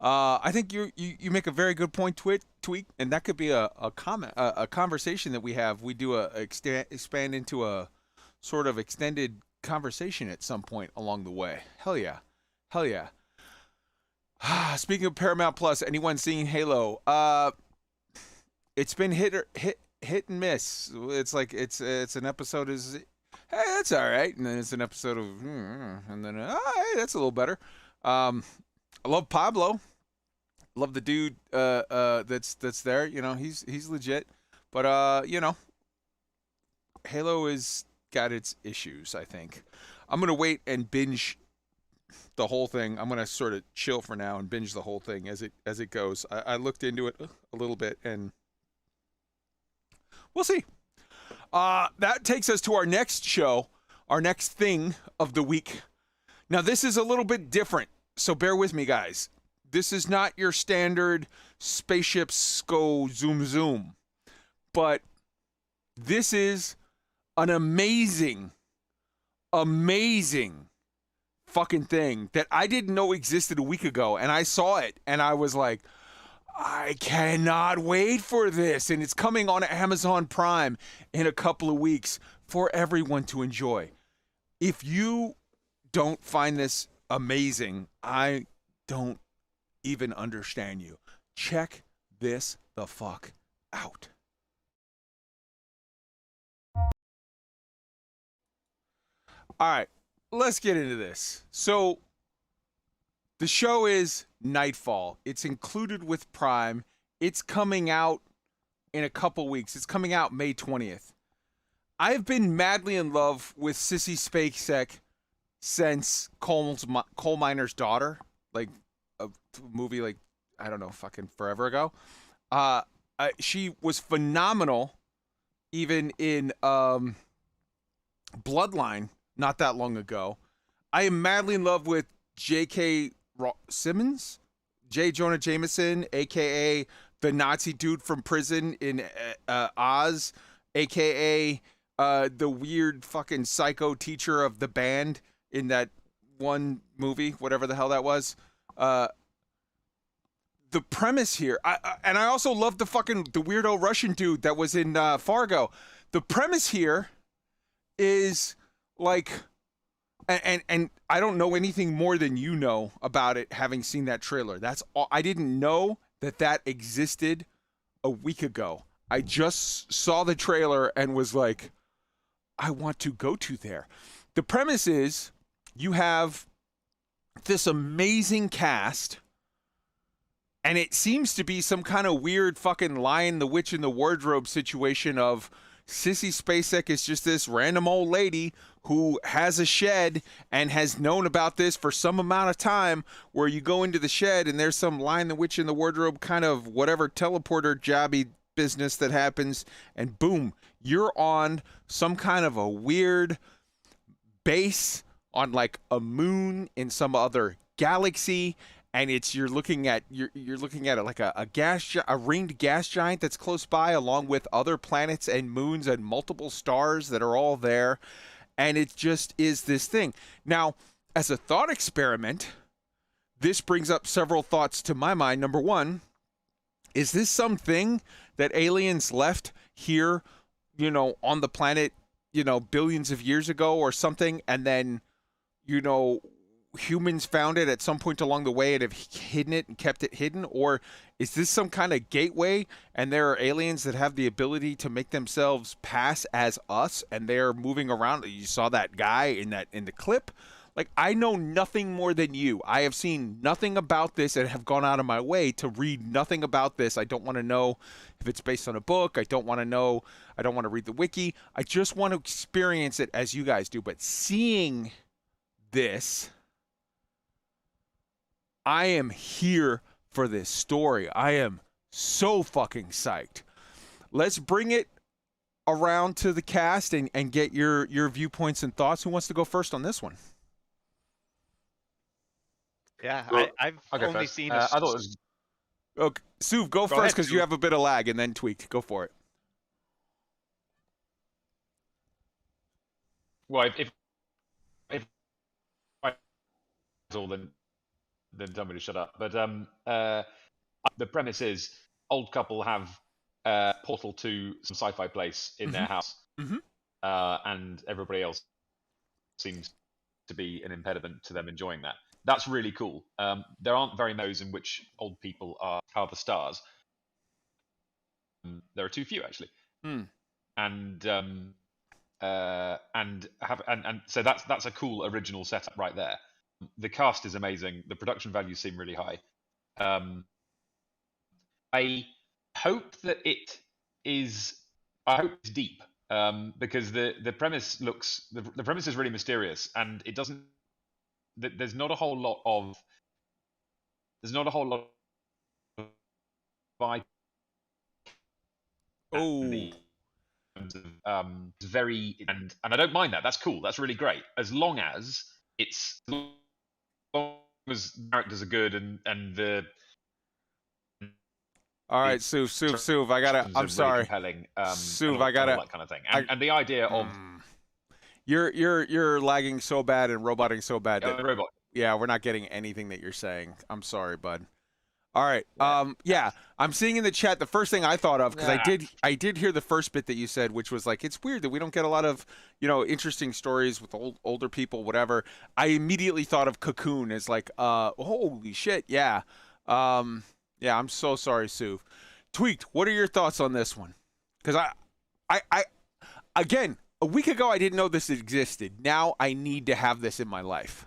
I think you make a very good point, Tweak, and that could be a comment, a conversation that we have. We do expand into a sort of extended conversation at some point along the way. Hell yeah. Speaking of Paramount Plus, anyone seeing Halo? It's been hit and miss. It's like it's an episode is, hey, that's all right, and then it's an episode of, and then hey, that's a little better. I love Pablo. Love the dude that's there. You know, he's legit. But Halo is got its issues, I think. I'm gonna wait and binge the whole thing. I'm gonna sort of chill for now and binge the whole thing as it goes. I looked into it a little bit, and we'll see. That takes us to our next show, our next thing of the week. Now, this is a little bit different, so bear with me, guys. This is not your standard spaceships go zoom zoom, but this is an amazing fucking thing that I didn't know existed a week ago, and I saw it, and I was like, I cannot wait for this, and it's coming on Amazon Prime in a couple of weeks for everyone to enjoy. If you don't find this amazing, I don't even understand you. Check this the fuck out. All right, let's get into this. So, the show is Nightfall. It's included with Prime. It's coming out in a couple weeks. It's coming out May 20th. I've been madly in love with Sissy Spacek since Coal Miner's Daughter, like a movie like, I don't know, fucking forever ago. She was phenomenal even in Bloodline not that long ago. I am madly in love with J.K. Simmons, J. Jonah Jameson, a.k.a. the Nazi dude from prison in Oz, a.k.a. The weird fucking psycho teacher of the band in that one movie, whatever the hell that was. The premise here, and I also love the weirdo Russian dude that was in Fargo. The premise here is like, and I don't know anything more than you know about it, having seen that trailer. That's all. I didn't know that existed a week ago. I just saw the trailer and was like, I want to go to there. The premise is you have this amazing cast, and it seems to be some kind of weird fucking Lion, the Witch, in the Wardrobe situation of Sissy Spacek is just this random old lady who has a shed and has known about this for some amount of time, where you go into the shed and there's some Lion, the Witch, in the Wardrobe kind of whatever teleporter jobby business that happens, and boom, you're on some kind of a weird base on like a moon in some other galaxy, and you're looking at it like a ringed gas giant that's close by, along with other planets and moons and multiple stars that are all there, and it just is this thing. Now, as a thought experiment, this brings up several thoughts to my mind. Number one, is this something that aliens left here, on the planet, billions of years ago or something, and then, humans found it at some point along the way and have hidden it and kept it hidden? Or is this some kind of gateway, and there are aliens that have the ability to make themselves pass as us, and they're moving around? You saw that guy in the clip. Like, I know nothing more than you. I have seen nothing about this and have gone out of my way to read nothing about this. I don't want to know if it's based on a book. I don't want to know. I don't want to read the wiki. I just want to experience it as you guys do. But seeing this, I am here for this story. I am so fucking psyched. Let's bring it around to the cast and get your viewpoints and thoughts. Who wants to go first on this one? Yeah, Well, I've okay, only first. seen. I thought it was. Okay, Suv, go first ahead, because you Suv. have a bit of lag, and then Tweaked. Go for it. Well, if I all, then tell me to shut up. But the premise is old couple have portal to some sci-fi place in their house, and everybody else seems to be an impediment to them enjoying that. That's really cool. There aren't very many in which old people are the stars. There are too few, actually. And so that's a cool original setup right there. The cast is amazing. The production values seem really high. I hope that it is. I hope it's deep, because the premise looks. The premise is really mysterious, and it doesn't. There's not a whole lot of. There's not a whole lot of. Very and I don't mind that. That's cool. That's really great. As long as the characters are good and the. All right, Suv, I'm sorry. Compelling, Suv, and all that kind of thing. And the idea of You're lagging so bad and roboting so bad that robot. yeah, we're not getting anything that you're saying. I'm sorry, bud. All right. Yeah, I'm seeing in the chat the first thing I thought of, because I did hear the first bit that you said, which was like, it's weird that we don't get a lot of, interesting stories with older people, whatever. I immediately thought of Cocoon as like, holy shit, yeah. Yeah, I'm so sorry, Sue. Tweaked, what are your thoughts on this one? Because I again, a week ago I didn't know this existed. Now I need to have this in my life.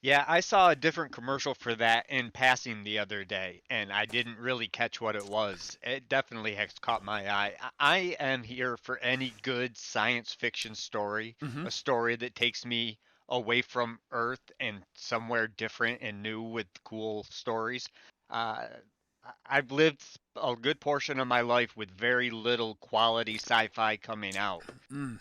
Yeah, I saw a different commercial for that in passing the other day, and I didn't really catch what it was. It definitely has caught my eye. I am here for any good science fiction story, a story that takes me away from Earth and somewhere different and new with cool stories. I've lived a good portion of my life with very little quality sci-fi coming out.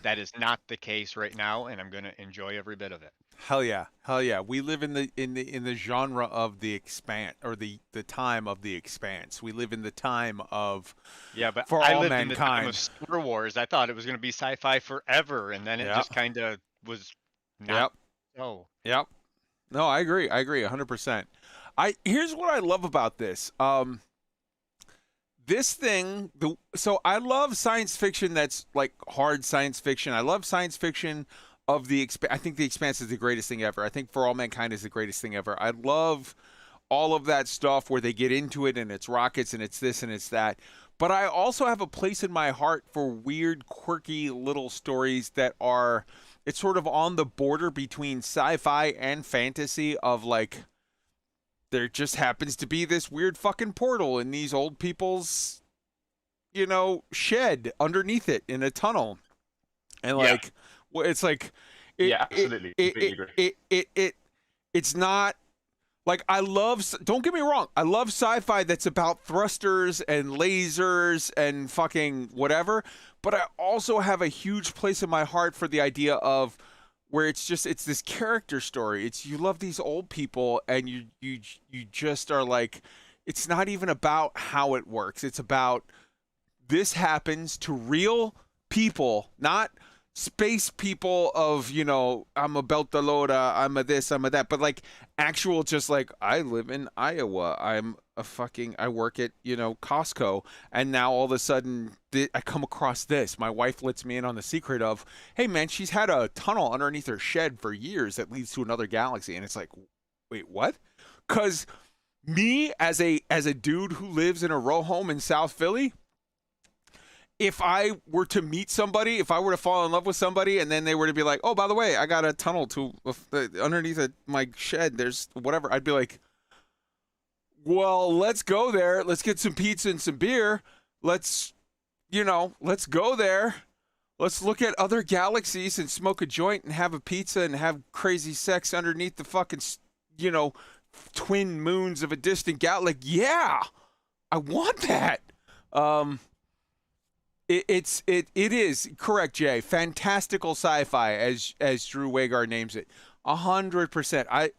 That is not the case right now, and I'm going to enjoy every bit of it. Hell yeah, hell yeah. We live in the genre of the expanse, or the time of the expanse. We live in the time of but for I all lived mankind. in the time of Star Wars. I thought it was going to be sci-fi forever, and then it just kind of was not. Oh, yep. No, I agree. 100%. Here's what I love about this. This thing, so I love science fiction that's like hard science fiction. I love science fiction of the I think The Expanse is the greatest thing ever. I think For All Mankind is the greatest thing ever. I love all of that stuff where they get into it and it's rockets and it's this and it's that. But I also have a place in my heart for weird, quirky little stories that are, it's sort of on the border between sci-fi and fantasy, of like, there just happens to be this weird fucking portal in these old people's, shed underneath it in a tunnel. And like, well, it's like, absolutely. It's not like, don't get me wrong, I love sci-fi that's about thrusters and lasers and fucking whatever, but I also have a huge place in my heart for the idea of where it's this character story. It's, you love these old people and you just are like, it's not even about how it works. It's about, this happens to real people, not space people of, I'm a Beltalowda, I'm a this, I'm a that, but like actual, just like, I live in Iowa, I work at, Costco, and now all of a sudden I come across this. My wife lets me in on the secret of, hey man, she's had a tunnel underneath her shed for years that leads to another galaxy. And it's like, wait, what? Because me as a dude who lives in a row home in South Philly, if I were to meet somebody, if I were to fall in love with somebody, and then they were to be like, oh, by the way, I got a tunnel to underneath my shed, there's whatever, I'd be like, well, let's go there. Let's get some pizza and some beer. Let's go there. Let's look at other galaxies and smoke a joint and have a pizza and have crazy sex underneath the fucking, twin moons of a distant galaxy. Like, yeah, I want that. It is correct, Jay. Fantastical sci-fi, as Drew Wagar names it. 100%.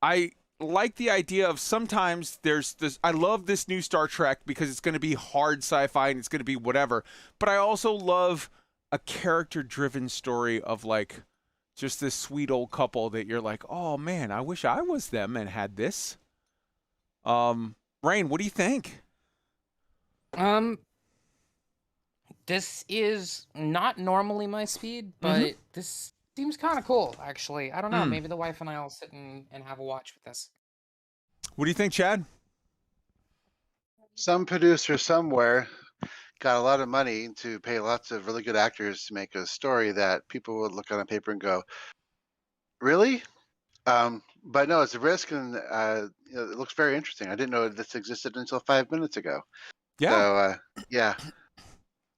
I like the idea of, sometimes there's this. I love this new Star Trek because it's going to be hard sci-fi and it's going to be whatever. But I also love a character-driven story of like just this sweet old couple that you're like, oh man, I wish I was them and had this. Rain, what do you think? This is not normally my speed, but this seems kind of cool, actually. I don't know. Maybe the wife and I will sit and have a watch with this. What do you think, Chad? Some producer somewhere got a lot of money to pay lots of really good actors to make a story that people would look on a paper and go, really? But no, it's a risk, and it looks very interesting. I didn't know this existed until 5 minutes ago. Yeah. So, yeah.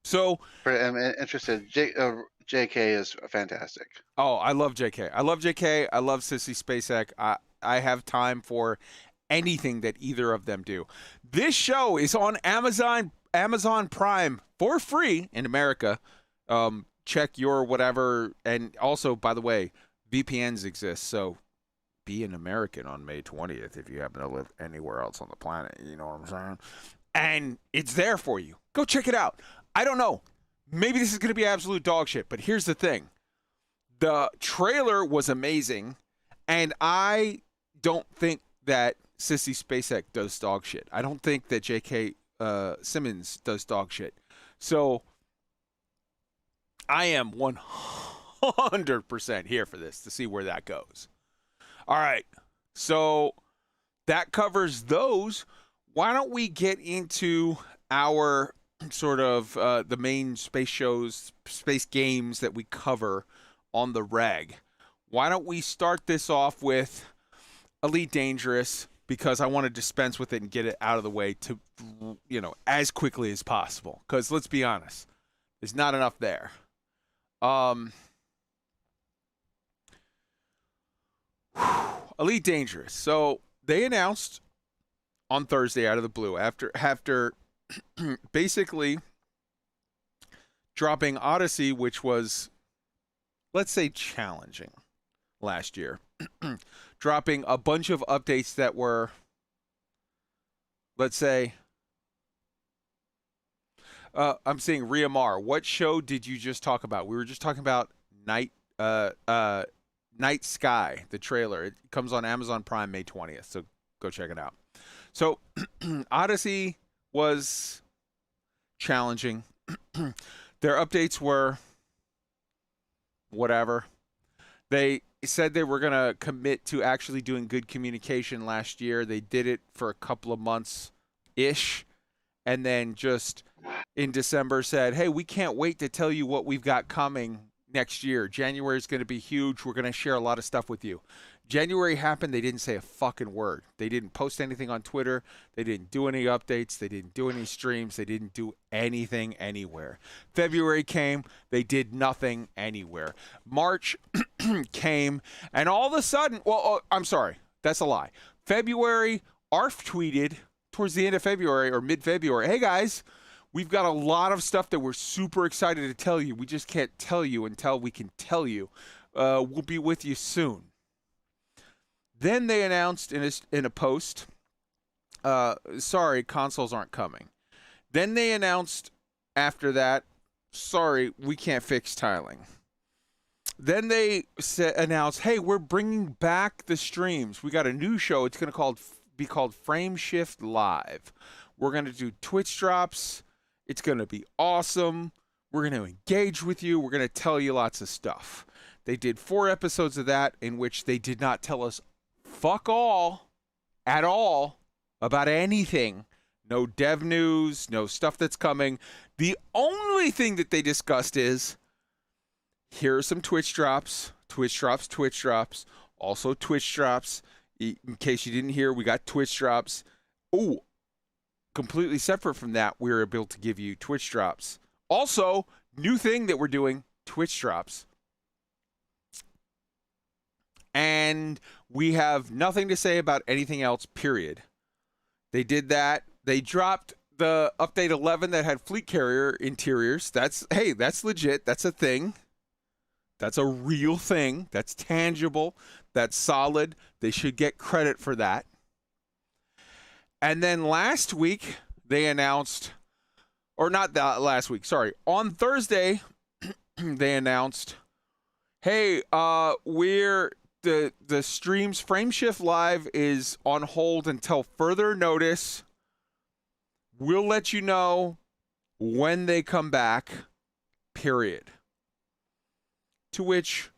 So I'm interested. JK is fantastic. Oh, I love JK. I love Sissy Spacek. I have time for anything that either of them do. This show is on Amazon Prime for free in America. Check your whatever. And also, by the way, VPNs exist. So be an American on May 20th if you happen to live anywhere else on the planet. You know what I'm saying? And it's there for you. Go check it out. I don't know. Maybe this is going to be absolute dog shit, but here's the thing. The trailer was amazing, and I don't think that Sissy Spacek does dog shit. I don't think that J.K. Simmons does dog shit. So I am 100% here for this to see where that goes. All right, so that covers those. Why don't we get into our sort of the main space shows, space games that we cover on the reg? Why don't we start this off with Elite Dangerous, because I want to dispense with it and get it out of the way to, as quickly as possible. Because let's be honest, there's not enough there. Elite Dangerous. So they announced on Thursday out of the blue after basically dropping Odyssey, which was, let's say, challenging last year. Dropping a bunch of updates that were, let's say, I'm seeing Riamar. What show did you just talk about? We were just talking about Night Sky, the trailer. It comes on Amazon Prime May 20th, so go check it out. So Odyssey was challenging. Their updates were whatever. They said they were going to commit to actually doing good communication last year. They did it for a couple of months-ish, and then just in December said, hey, we can't wait to tell you what we've got coming next year. January is going to be huge. We're going to share a lot of stuff with you. January happened. They didn't say a fucking word. They didn't post anything on Twitter. They didn't do any updates. They didn't do any streams. They didn't do anything anywhere. February came. They did nothing anywhere. March came, and all of a sudden, I'm sorry. That's a lie. February, ARF tweeted towards the end of February or mid-February, hey, guys, we've got a lot of stuff that we're super excited to tell you. We just can't tell you until we can tell you. We'll be with you soon. Then they announced in a post, sorry, consoles aren't coming. Then they announced after that, sorry, we can't fix tiling. Then they announced, hey, we're bringing back the streams. We got a new show. It's going to be called Frame Shift Live. We're going to do Twitch drops. It's going to be awesome. We're going to engage with you. We're going to tell you lots of stuff. They did 4 episodes of that in which they did not tell us fuck all at all about anything. No dev news, no stuff that's coming. The only thing that they discussed is, here are some Twitch drops. Also Twitch drops. In case you didn't hear, we got Twitch drops. Oh, completely separate from that, we were able to give you Twitch drops. Also, new thing that we're doing, Twitch drops. And we have nothing to say about anything else, period. They did that. They dropped the update 11 that had fleet carrier interiors. That's legit. That's a thing. That's a real thing. That's tangible. That's solid. They should get credit for that. And then last week, they announced, or not that last week, sorry. On Thursday, they announced, hey, the stream's Frame Shift Live is on hold until further notice. We'll let you know when they come back, period. To which,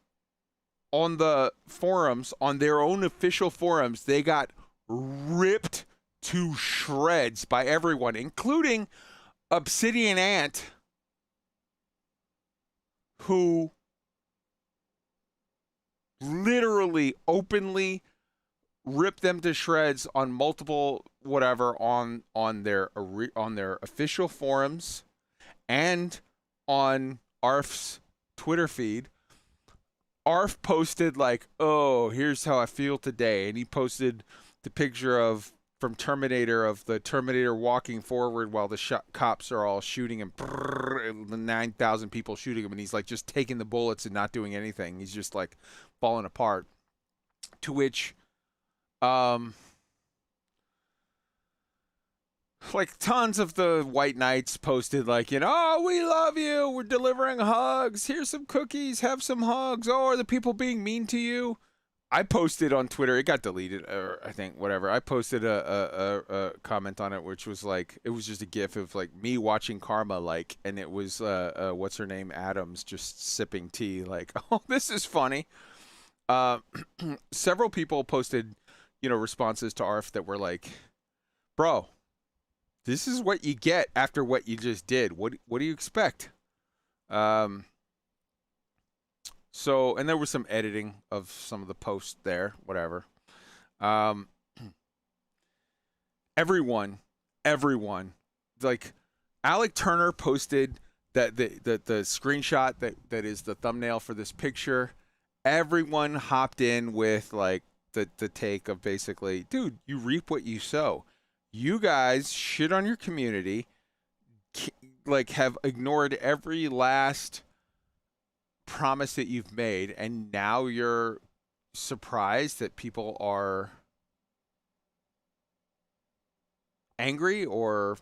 on the forums, on their own official forums, they got ripped to shreds by everyone, including Obsidian Ant, who literally openly ripped them to shreds on multiple whatever on their official forums and on ARF's Twitter feed. ARF posted like, oh, here's how I feel today, and he posted the picture from Terminator of the Terminator walking forward while the cops are all shooting him, the 9,000 people shooting him, and he's like just taking the bullets and not doing anything. He's just like falling apart. To which, like tons of the White Knights posted like, you know, oh, we love you. We're delivering hugs. Here's some cookies. Have some hugs. Oh, are the people being mean to you? I posted on Twitter. It got deleted, or I think whatever. I posted a comment on it, which was like, it was just a gif of like me watching Karma, like, and it was what's her name, Adams, just sipping tea, like, oh, this is funny. Several people posted, you know, responses to ARF that were like, bro, this is what you get after what you just did. What do you expect? So, and there was some editing of some of the posts there, whatever. Everyone, like, Alec Turner posted that the screenshot that is the thumbnail for this picture. Everyone hopped in with like the take of basically, dude, you reap what you sow. You guys shit on your community, like have ignored every last promise that you've made, and now you're surprised that people are angry or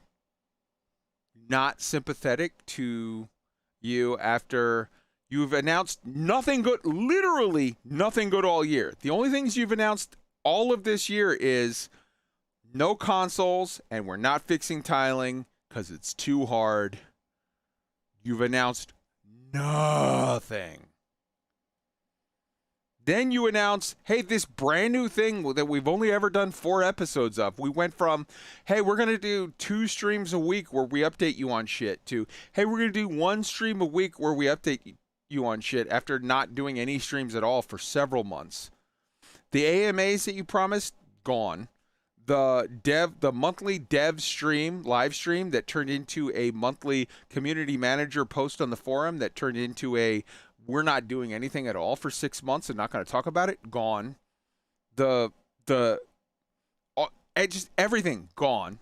not sympathetic to you after you've announced nothing good, literally nothing good all year. The only things you've announced all of this year is no consoles, and we're not fixing tiling because it's too hard. You've announced nothing. Then you announce, hey, this brand new thing that we've only ever done 4 episodes of. We went from, hey, we're going to do 2 streams a week where we update you on shit, to, hey, we're going to do 1 stream a week where we update you on shit, after not doing any streams at all for several months. The AMAs that you promised, gone. The monthly dev stream, live stream that turned into a monthly community manager post on the forum that turned into a we're not doing anything at all for 6 months and not going to talk about it, gone. Just everything gone.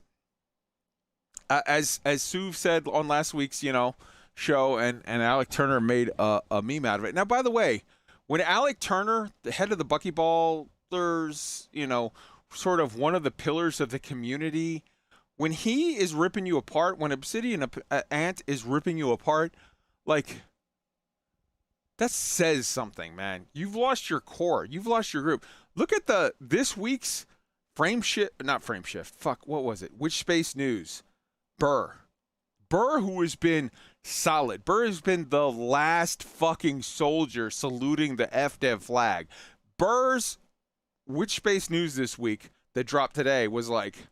As Suv said on last week's, you know, show, and Alec Turner made a meme out of it. Now, by the way, when Alec Turner, the head of the Buckyballers, you know, sort of one of the pillars of the community, when he is ripping you apart, when Obsidian Ant is ripping you apart, like, that says something, man. You've lost your core. You've lost your group. Look at this week's not frame shift. Fuck, what was it? Which Space News? Burr, who has been solid. Burr has been the last fucking soldier saluting the FDev flag. Burr's Which Space News this week that dropped today was like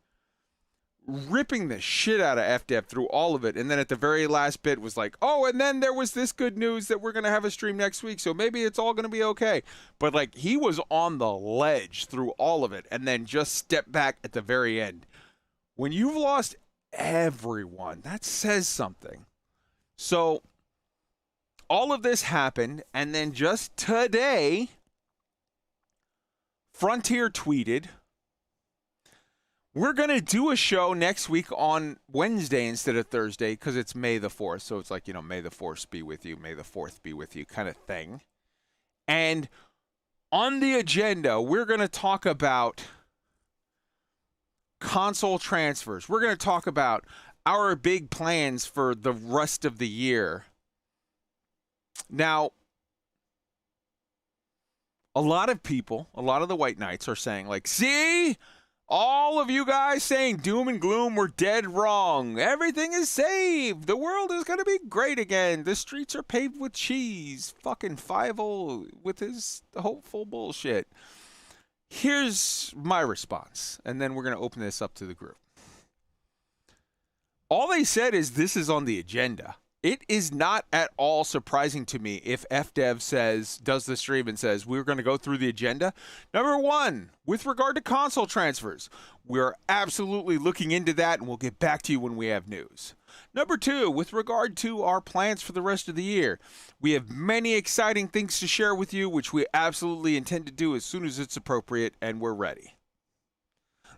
ripping the shit out of FDev through all of it, and then at the very last bit was like, oh, and then there was this good news that we're going to have a stream next week, so maybe it's all going to be okay. But like, he was on the ledge through all of it, and then just stepped back at the very end. When you've lost everyone, that says something. So all of this happened, and then just today, Frontier tweeted, we're going to do a show next week on Wednesday instead of Thursday because it's May the 4th. So it's like, you know, May the 4th be with you, May the 4th be with you kind of thing. And on the agenda, we're going to talk about console transfers. We're going to talk about our big plans for the rest of the year. Now, a lot of people, a lot of the White Knights are saying, like, see, all of you guys saying doom and gloom, we're dead wrong. Everything is saved. The world is going to be great again. The streets are paved with cheese. Fucking Fievel with his hopeful bullshit. Here's my response, and then we're going to open this up to the group. All they said is this is on the agenda. It is not at all surprising to me if FDev does the stream and says, we're going to go through the agenda. Number one, with regard to console transfers, we're absolutely looking into that, and we'll get back to you when we have news. Number two, with regard to our plans for the rest of the year, we have many exciting things to share with you, which we absolutely intend to do as soon as it's appropriate, and we're ready.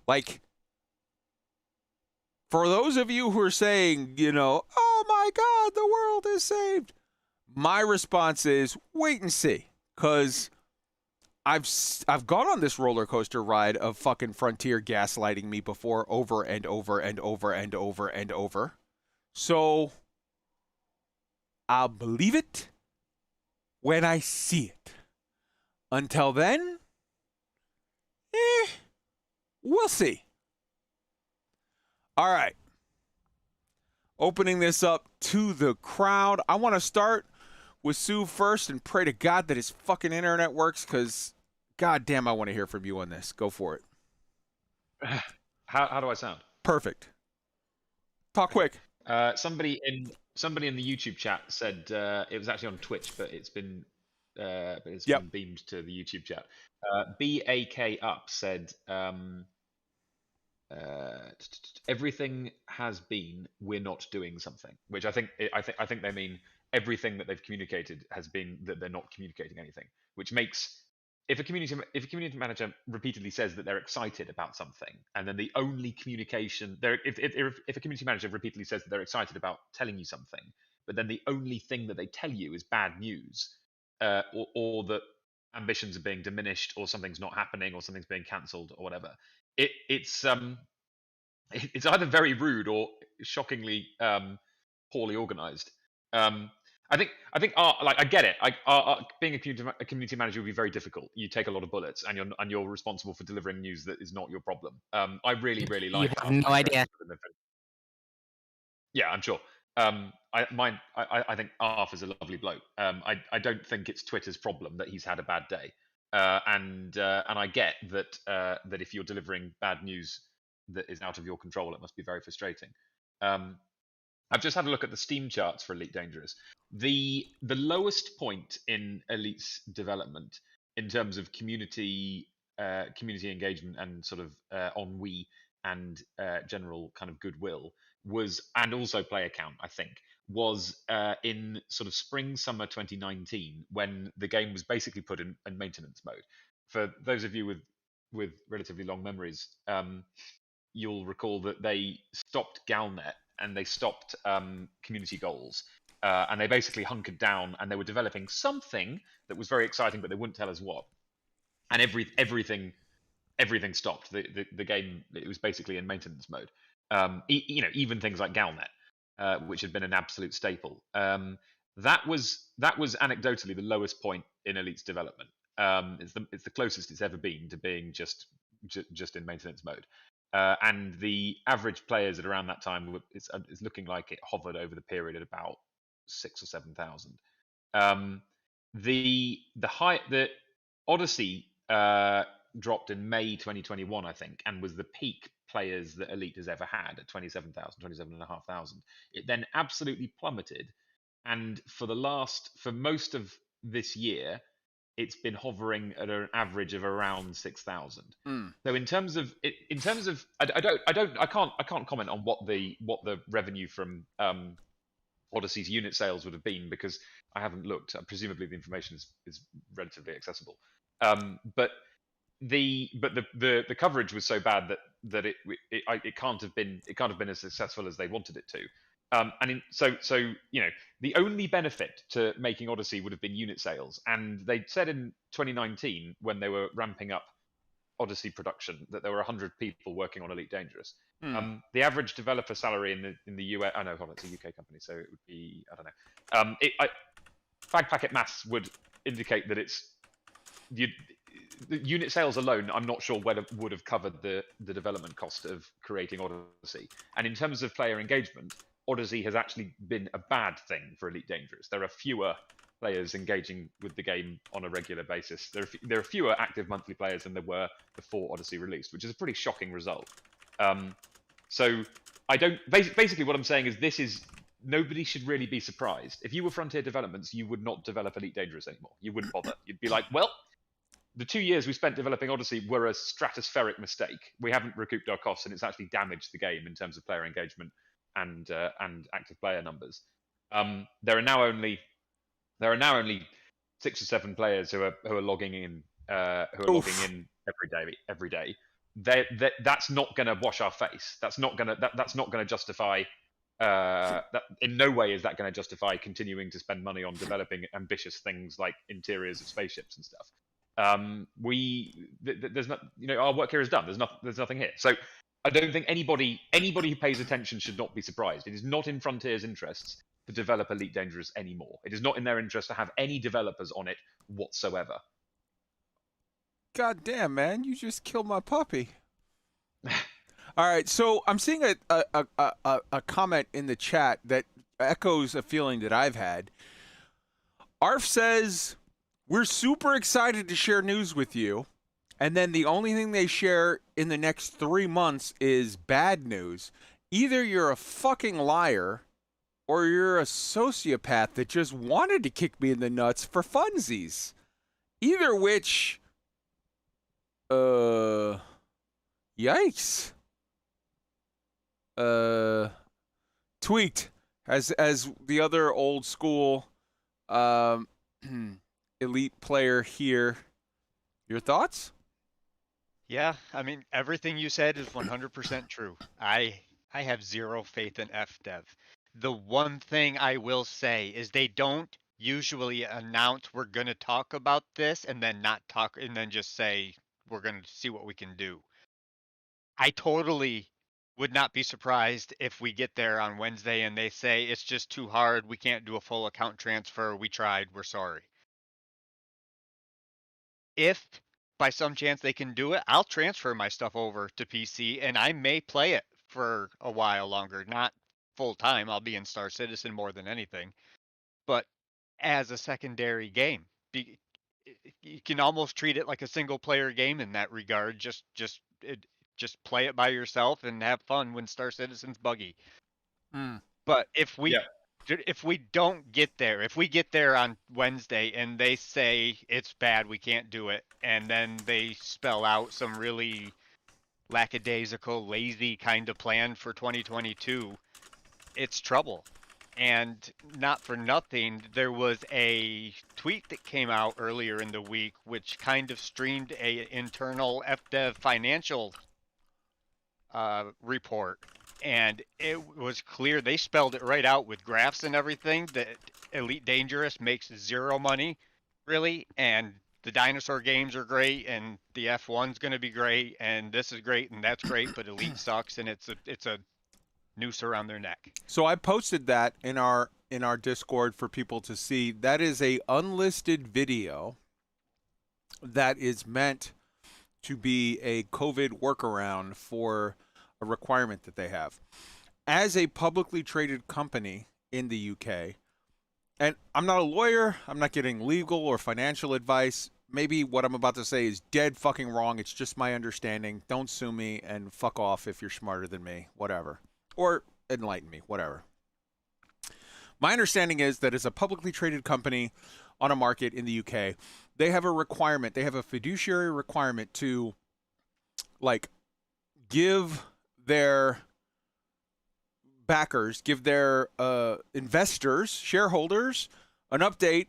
Like, for those of you who are saying, you know, oh my God, the world is saved, my response is wait and see, because I've gone on this roller coaster ride of fucking Frontier gaslighting me before, over and over and over and over and over. So I'll believe it when I see it. Until then, we'll see. All right. Opening this up to the crowd. I want to start with Sue first and pray to God that his fucking internet works, because goddamn, I want to hear from you on this. Go for it. How do I sound? Perfect. Talk quick. Somebody in the YouTube chat said it was actually on Twitch, but it's been been beamed to the YouTube chat. BAK Up said everything has been, we're not doing something, which I think they mean everything that they've communicated has been that they're not communicating anything, which makes, if a community manager repeatedly says that they're excited about something, and then the only communication there, if a community manager repeatedly says that they're excited about telling you something, but then the only thing that they tell you is bad news, or that ambitions are being diminished, or something's not happening, or something's being cancelled, or whatever, it's either very rude or shockingly poorly organized. I think I get it. Being a community manager would be very difficult. You take a lot of bullets, and you're responsible for delivering news that is not your problem. I really like. You have no idea. Yeah, I'm sure. I think Arf is a lovely bloke. I don't think it's Twitter's problem that he's had a bad day. And I get that if you're delivering bad news that is out of your control, it must be very frustrating. I've just had a look at the Steam charts for Elite Dangerous. The lowest point in Elite's development in terms of community engagement and sort of ennui and general kind of goodwill was, and also player count, I think, was in sort of spring summer 2019, when the game was basically put in maintenance mode. For those of you with relatively long memories, you'll recall that they stopped Galnet and they stopped community goals, and they basically hunkered down, and they were developing something that was very exciting, but they wouldn't tell us what. And everything stopped. The game, it was basically in maintenance mode. Even things like Galnet, which had been an absolute staple. That was anecdotally the lowest point in Elite's development. It's the closest it's ever been to being just in maintenance mode. And the average players at around that time, it's looking like it hovered over the period at about 6,000 or 7,000. The Odyssey dropped in May 2021, I think, and was the peak players that Elite has ever had at 27,500. It then absolutely plummeted, and for most of this year, it's been hovering at an average of around 6,000. So in terms of I can't comment on what the revenue from Odyssey's unit sales would have been, because I haven't looked. Presumably the information is relatively accessible. But the the coverage was so bad that it can't have been as successful as they wanted it to. So the only benefit to making Odyssey would have been unit sales, and they said in 2019, when they were ramping up Odyssey production, that there were 100 people working on Elite Dangerous. The average developer salary in the US, I know, it's a UK company, so it would be, I don't know. Fag packet maths would indicate that it's the unit sales alone, I'm not sure whether would have covered the development cost of creating Odyssey. And in terms of player engagement, Odyssey has actually been a bad thing for Elite Dangerous. There are fewer players engaging with the game on a regular basis. There are fewer active monthly players than there were before Odyssey released, which is a pretty shocking result. So I don't. Basically, what I'm saying is nobody should really be surprised. If you were Frontier Developments, you would not develop Elite Dangerous anymore. You wouldn't bother. You'd be like, well, the 2 years we spent developing Odyssey were a stratospheric mistake. We haven't recouped our costs, and it's actually damaged the game in terms of player engagement and active player numbers. There are now only 6 or 7 players who are logging in every day. That's not going to wash our face. That's not going to justify. That in no way is that going to justify continuing to spend money on developing ambitious things like interiors of spaceships and stuff. There's not, our work here is done. There's nothing here. So I don't think anybody who pays attention should not be surprised. It is not in Frontier's interests to develop Elite Dangerous anymore. It is not in their interest to have any developers on it whatsoever. God damn, man, you just killed my puppy. All right, so I'm seeing a comment in the chat that echoes a feeling that I've had. Arf says, we're super excited to share news with you, and then the only thing they share in the next 3 months is bad news. Either you're a fucking liar, or you're a sociopath that just wanted to kick me in the nuts for funsies. Either which, yikes. Tweaked as the other old school elite player here. Your thoughts? Yeah, I mean, everything you said is 100% true. I have zero faith in FDev. The one thing I will say is they don't usually announce we're going to talk about this and then not talk and then just say we're going to see what we can do. I totally would not be surprised if we get there on Wednesday and they say it's just too hard, we can't do a full account transfer, we tried, we're sorry. If by some chance they can do it, I'll transfer my stuff over to PC and I may play it for a while longer. Not full time, I'll be in Star Citizen more than anything, but as a secondary game. You can almost treat it like a single player game in that regard. Just play it by yourself and have fun when Star Citizen's buggy. But if we don't get there, if we get there on Wednesday and they say it's bad, we can't do it, and then they spell out some really lackadaisical, lazy kind of plan for 2022, it's trouble. And not for nothing, there was a tweet that came out earlier in the week which kind of streamed a internal FDev financial report, and it was clear they spelled it right out with graphs and everything that Elite Dangerous makes zero money, really, and the dinosaur games are great, and the F1's going to be great, and this is great, and that's great, but Elite sucks, and it's a noose around their neck. So I posted that in our Discord for people to see. That is a unlisted video that is meant to be a COVID workaround for a requirement that they have. As a publicly traded company in the UK, and I'm not a lawyer, I'm not getting legal or financial advice. Maybe what I'm about to say is dead fucking wrong. It's just my understanding. Don't sue me and fuck off if you're smarter than me, whatever. Or enlighten me, whatever. My understanding is that as a publicly traded company on a market in the UK, they have a requirement, they have a fiduciary requirement to, like, give their backers, give their investors, shareholders, an update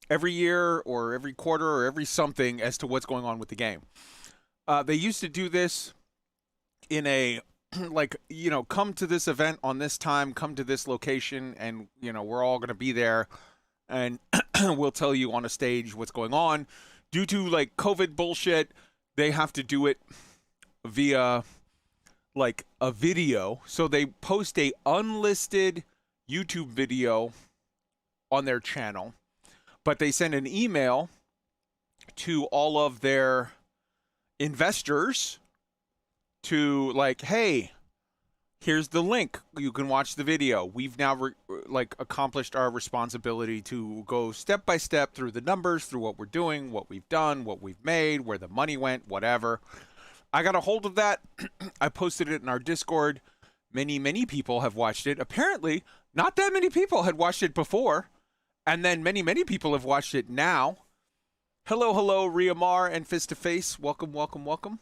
every year or every quarter or every something as to what's going on with the game. They used to do this in a, like, come to this event on this time, come to this location, and, we're all going to be there, and we'll tell you on a stage what's going on. Due to, like, COVID bullshit, they have to do it via, like, a video. So they post a unlisted YouTube video on their channel, but they send an email to all of their investors to, like, hey, here's the link. You can watch the video. We've now accomplished our responsibility to go step by step through the numbers, through what we're doing, what we've done, what we've made, where the money went, whatever. I got a hold of that. I posted it in our Discord. Many people have watched it. Apparently, not that many people had watched it before. And then many people have watched it now. Hello, Riamar and Fist to Face. Welcome.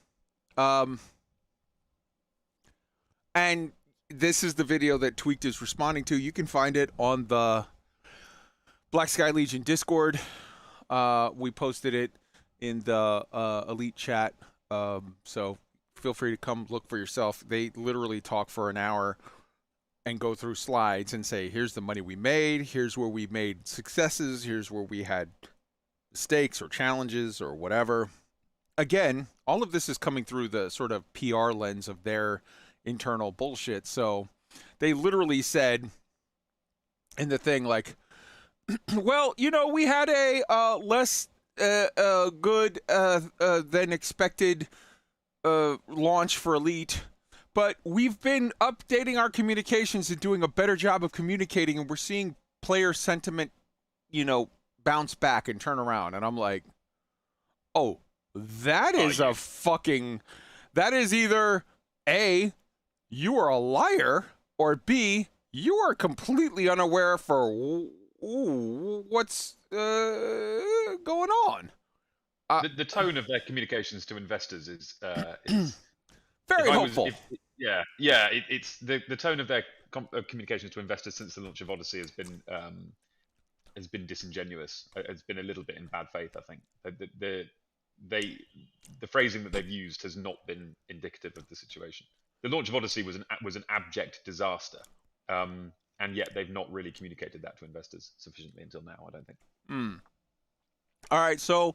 And this is the video that Tweaked is responding to. You can find it on the Black Sky Legion Discord. We posted it in the Elite chat. So feel free to come look for yourself. They literally talk for an hour and go through slides and say, here's the money we made. Here's where we made successes. Here's where we had mistakes or challenges or whatever. Again, all of this is coming through the sort of PR lens of their internal bullshit. So they literally said in the thing, like, well, you know, we had a less good than expected launch for Elite, but we've been updating our communications and doing a better job of communicating, and we're seeing player sentiment, you know, bounce back and turn around. And I'm like, oh, that is a fucking, that is either A, you are a liar, or B, you are completely unaware for what's going on. The tone of their communications to investors is very helpful. It's the tone of their communications to investors since the launch of Odyssey has been disingenuous. It's been a little bit in bad faith, I think. The phrasing that they've used has not been indicative of the situation. The launch of Odyssey was an abject disaster, and yet they've not really communicated that to investors sufficiently until now, I don't think. All right, so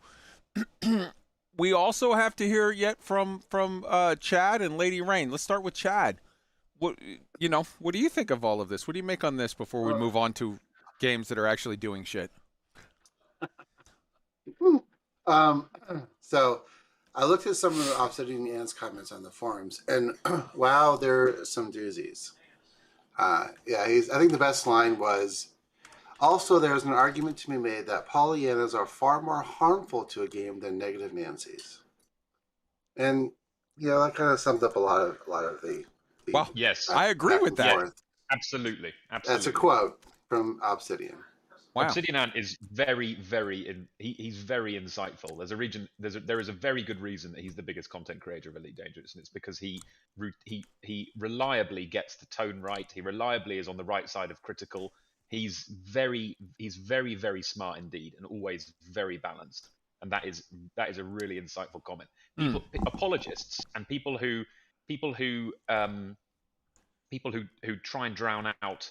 we also have to hear yet from Chad and LADYRAYNE. Let's start with Chad. What do you think of all of this? What do you make on this before we move on to games that are actually doing shit? So I looked at some of the Obsidian Ant's comments on the forums, and wow, there are some doozies. I think the best line was, also there's an argument to be made that Pollyannas are far more harmful to a game than negative Nancy's. And, that kind of sums up a lot of the wow. Yes. I agree with that. Yes. Absolutely. That's a quote from Obsidian. Wow. Obsidian Ant is very, he's very insightful. There is a very good reason that he's the biggest content creator of Elite Dangerous, and it's because he reliably gets the tone right. He reliably is on the right side of critical. He's very, very smart indeed, and always very balanced. And that is a really insightful comment. Apologists and people who try and drown out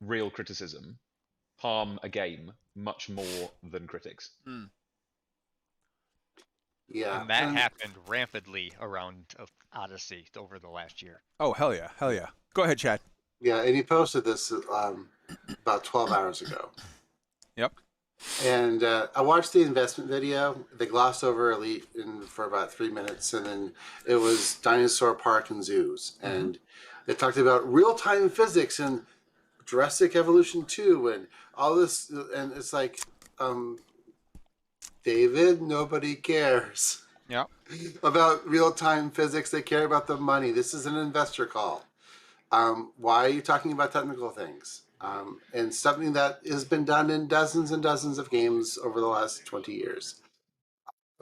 real criticism harm a game much more than critics. Yeah, and that happened rampantly around Odyssey over the last year. Oh, hell yeah. Go ahead, Chad. Yeah, and he posted this about 12 hours ago. Yep. And I watched the investment video. They glossed over Elite for about 3 minutes, and then it was Dinosaur Park and Zoos. And they talked about real-time physics and Jurassic Evolution 2 and all this. And it's like, David, nobody cares about real-time physics. They care about the money. This is an investor call. Why are you talking about technical things? And something that has been done in dozens and dozens of games over the last 20 years.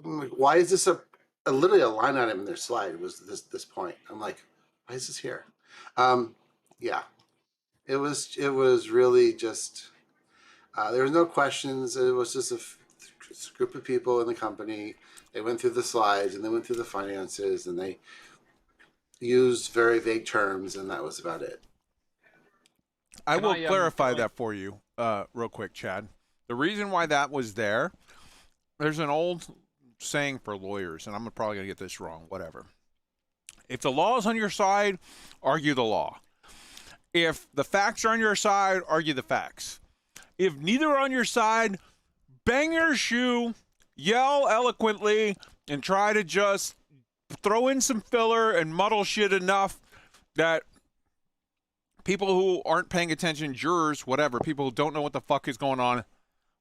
I'm like, why is this literally a line item in their slide was this point? I'm like, why is this here? It was really just, there was no questions. It was just a group of people in the company. They went through the slides and they went through the finances and they used very vague terms, and that was about it. I will clarify that for you real quick, Chad. The reason why that was there's an old saying for lawyers, and I'm probably going to get this wrong, whatever. If the law is on your side, argue the law. If the facts are on your side, argue the facts. If neither are on your side, bang your shoe, yell eloquently, and try to just throw in some filler and muddle shit enough that people who aren't paying attention, jurors, whatever, people who don't know what the fuck is going on,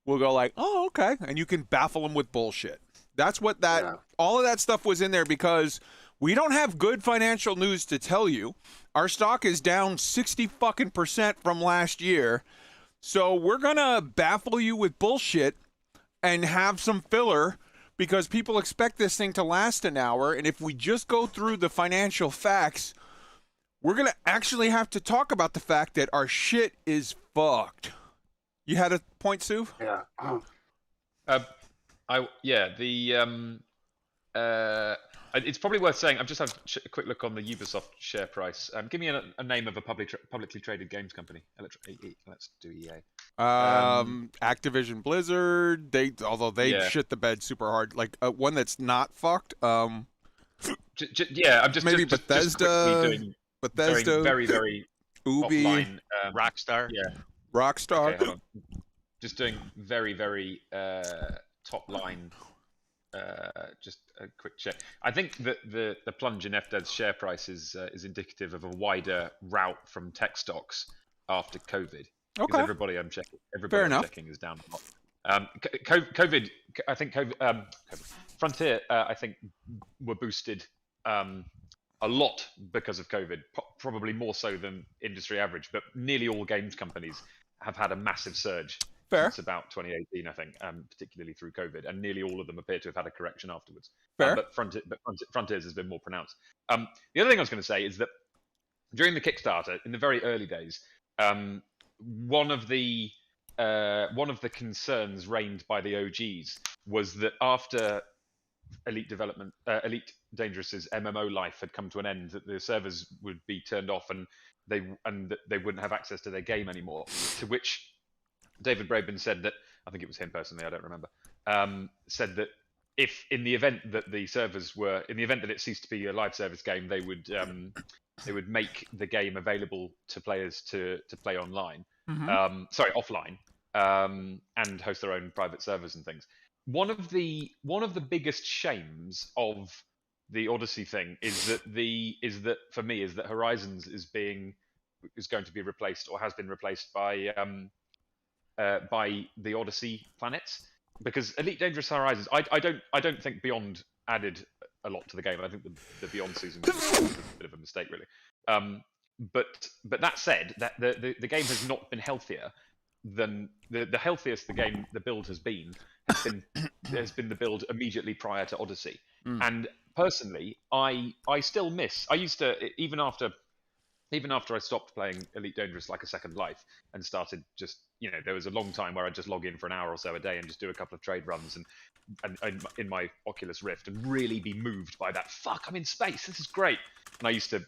will go like, oh, okay. And you can baffle them with bullshit. That's what all of that stuff was in there, because we don't have good financial news to tell you. Our stock is down 60% from last year. So we're going to baffle you with bullshit and have some filler, because people expect this thing to last an hour. And if we just go through the financial facts, we're going to actually have to talk about the fact that our shit is fucked. You had a point, Sue? Yeah. It's probably worth saying. I've just had a quick look on the Ubisoft share price. Give me a name of a publicly traded games company. Let's do EA. Activision Blizzard. Although they Yeah. shit the bed super hard. Like one that's not fucked. Yeah, I'm just maybe just Bethesda. quickly doing Bethesda. very Ubi. offline, Rockstar. Yeah. Rockstar. Okay, hold on. Just doing very top line. Just a quick check. I think that the plunge in FDev's share price is indicative of a wider route from tech stocks after COVID. Because Okay. everybody I'm checking is down a lot. COVID, I think Frontier, I think, were boosted a lot because of COVID, probably more so than industry average. But nearly all games companies have had a massive surge since about 2018, I think, particularly through COVID, and nearly all of them appear to have had a correction afterwards. But Frontiers has been more pronounced. The other thing I was going to say is that during the Kickstarter, in the very early days, one of the concerns raised by the OGs was that after Elite Dangerous's MMO life had come to an end, that the servers would be turned off and they wouldn't have access to their game anymore. To which David Braben said that, I think it was him personally, I don't remember, said that if in the event that it ceased to be a live service game, they would make the game available to players to play online. Offline, and host their own private servers and things. One of the biggest shames of the Odyssey thing is that Horizons is going to be replaced, or has been replaced by the Odyssey planets, because Elite Dangerous Horizons, I don't think Beyond added a lot to the game. I think the Beyond season was a bit of a mistake, really. But that said, that the game has not been healthier than the healthiest the build has been the build immediately prior to Odyssey. And personally, I still miss. I used to, even after I stopped playing Elite Dangerous like a second life and started just, there was a long time where I'd just log in for an hour or so a day and just do a couple of trade runs and in my Oculus Rift and really be moved by that. Fuck, I'm in space. This is great. And I used to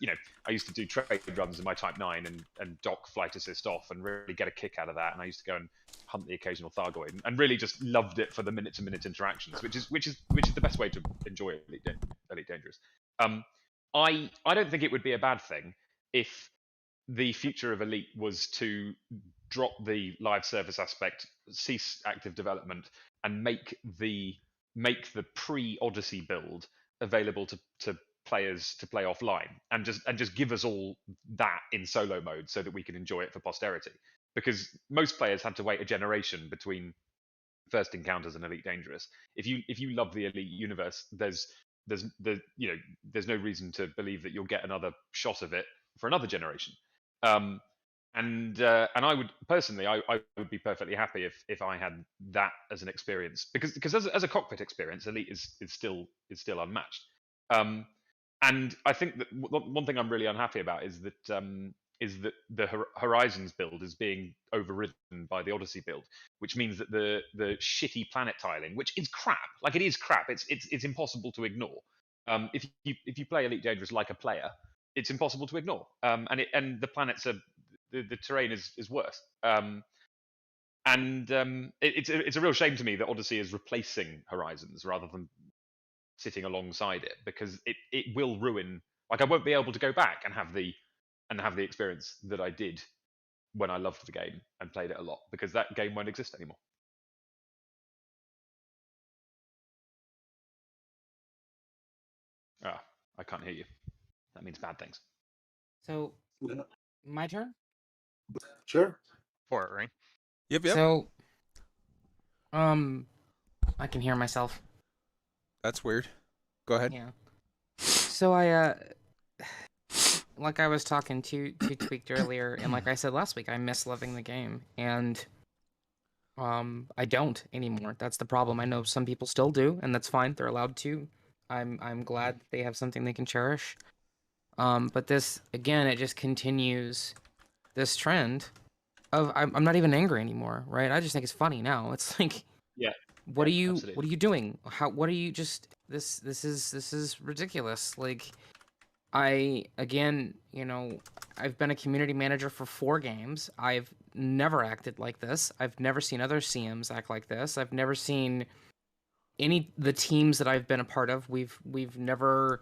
do trade runs in my Type 9 and dock flight assist off and really get a kick out of that. And I used to go and hunt the occasional Thargoid and really just loved it for the minute-to-minute interactions, which is the best way to enjoy Elite Dangerous. I don't think it would be a bad thing if the future of Elite was to drop the live service aspect, cease active development, and make the pre-Odyssey build available to players to play offline, and just give us all that in solo mode so that we can enjoy it for posterity. Because most players had to wait a generation between first encounters and Elite Dangerous. If you love the Elite universe, there's no reason to believe that you'll get another shot of it for another generation. And I would personally, I would be perfectly happy if I had that as an experience, because as a cockpit experience, Elite is still unmatched. And I think that one thing I'm really unhappy about is that the Horizons build is being overridden by the Odyssey build, which means that the shitty planet tiling, which is crap, like it is crap, it's impossible to ignore. If you play Elite Dangerous like a player, it's impossible to ignore. And the planets are, the terrain is worse. It's a real shame to me that Odyssey is replacing Horizons rather than sitting alongside it, because it will ruin. Like, I won't be able to go back and have the experience that I did when I loved the game and played it a lot, because that game won't exist anymore. I can't hear you. That means bad things. So, my turn? Sure. For it, right? Yep. So, I can hear myself. That's weird. Go ahead. Yeah. So like I was talking to Tweaked earlier, and like I said last week, I miss loving the game, and I don't anymore. That's the problem. I know some people still do, and that's fine. They're allowed to. I'm glad they have something they can cherish. But this, again, it just continues this trend of I'm not even angry anymore, right? I just think it's funny now. It's like, yeah, what are you absolutely. doing? What are you just This is ridiculous. Like, again, I've been a community manager for 4 games. I've never acted like this. I've never seen other CMs act like this. I've never seen the teams that I've been a part of. We've never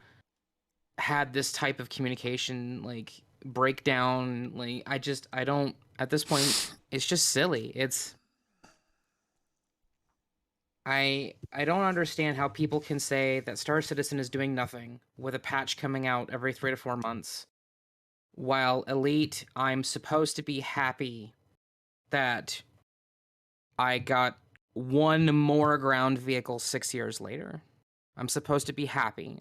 had this type of communication, like, breakdown. Like, I don't, at this point, it's just silly. I don't understand how people can say that Star Citizen is doing nothing with a patch coming out every 3 to 4 months, while Elite, I'm supposed to be happy that I got 1 more ground vehicle 6 years later. I'm supposed to be happy.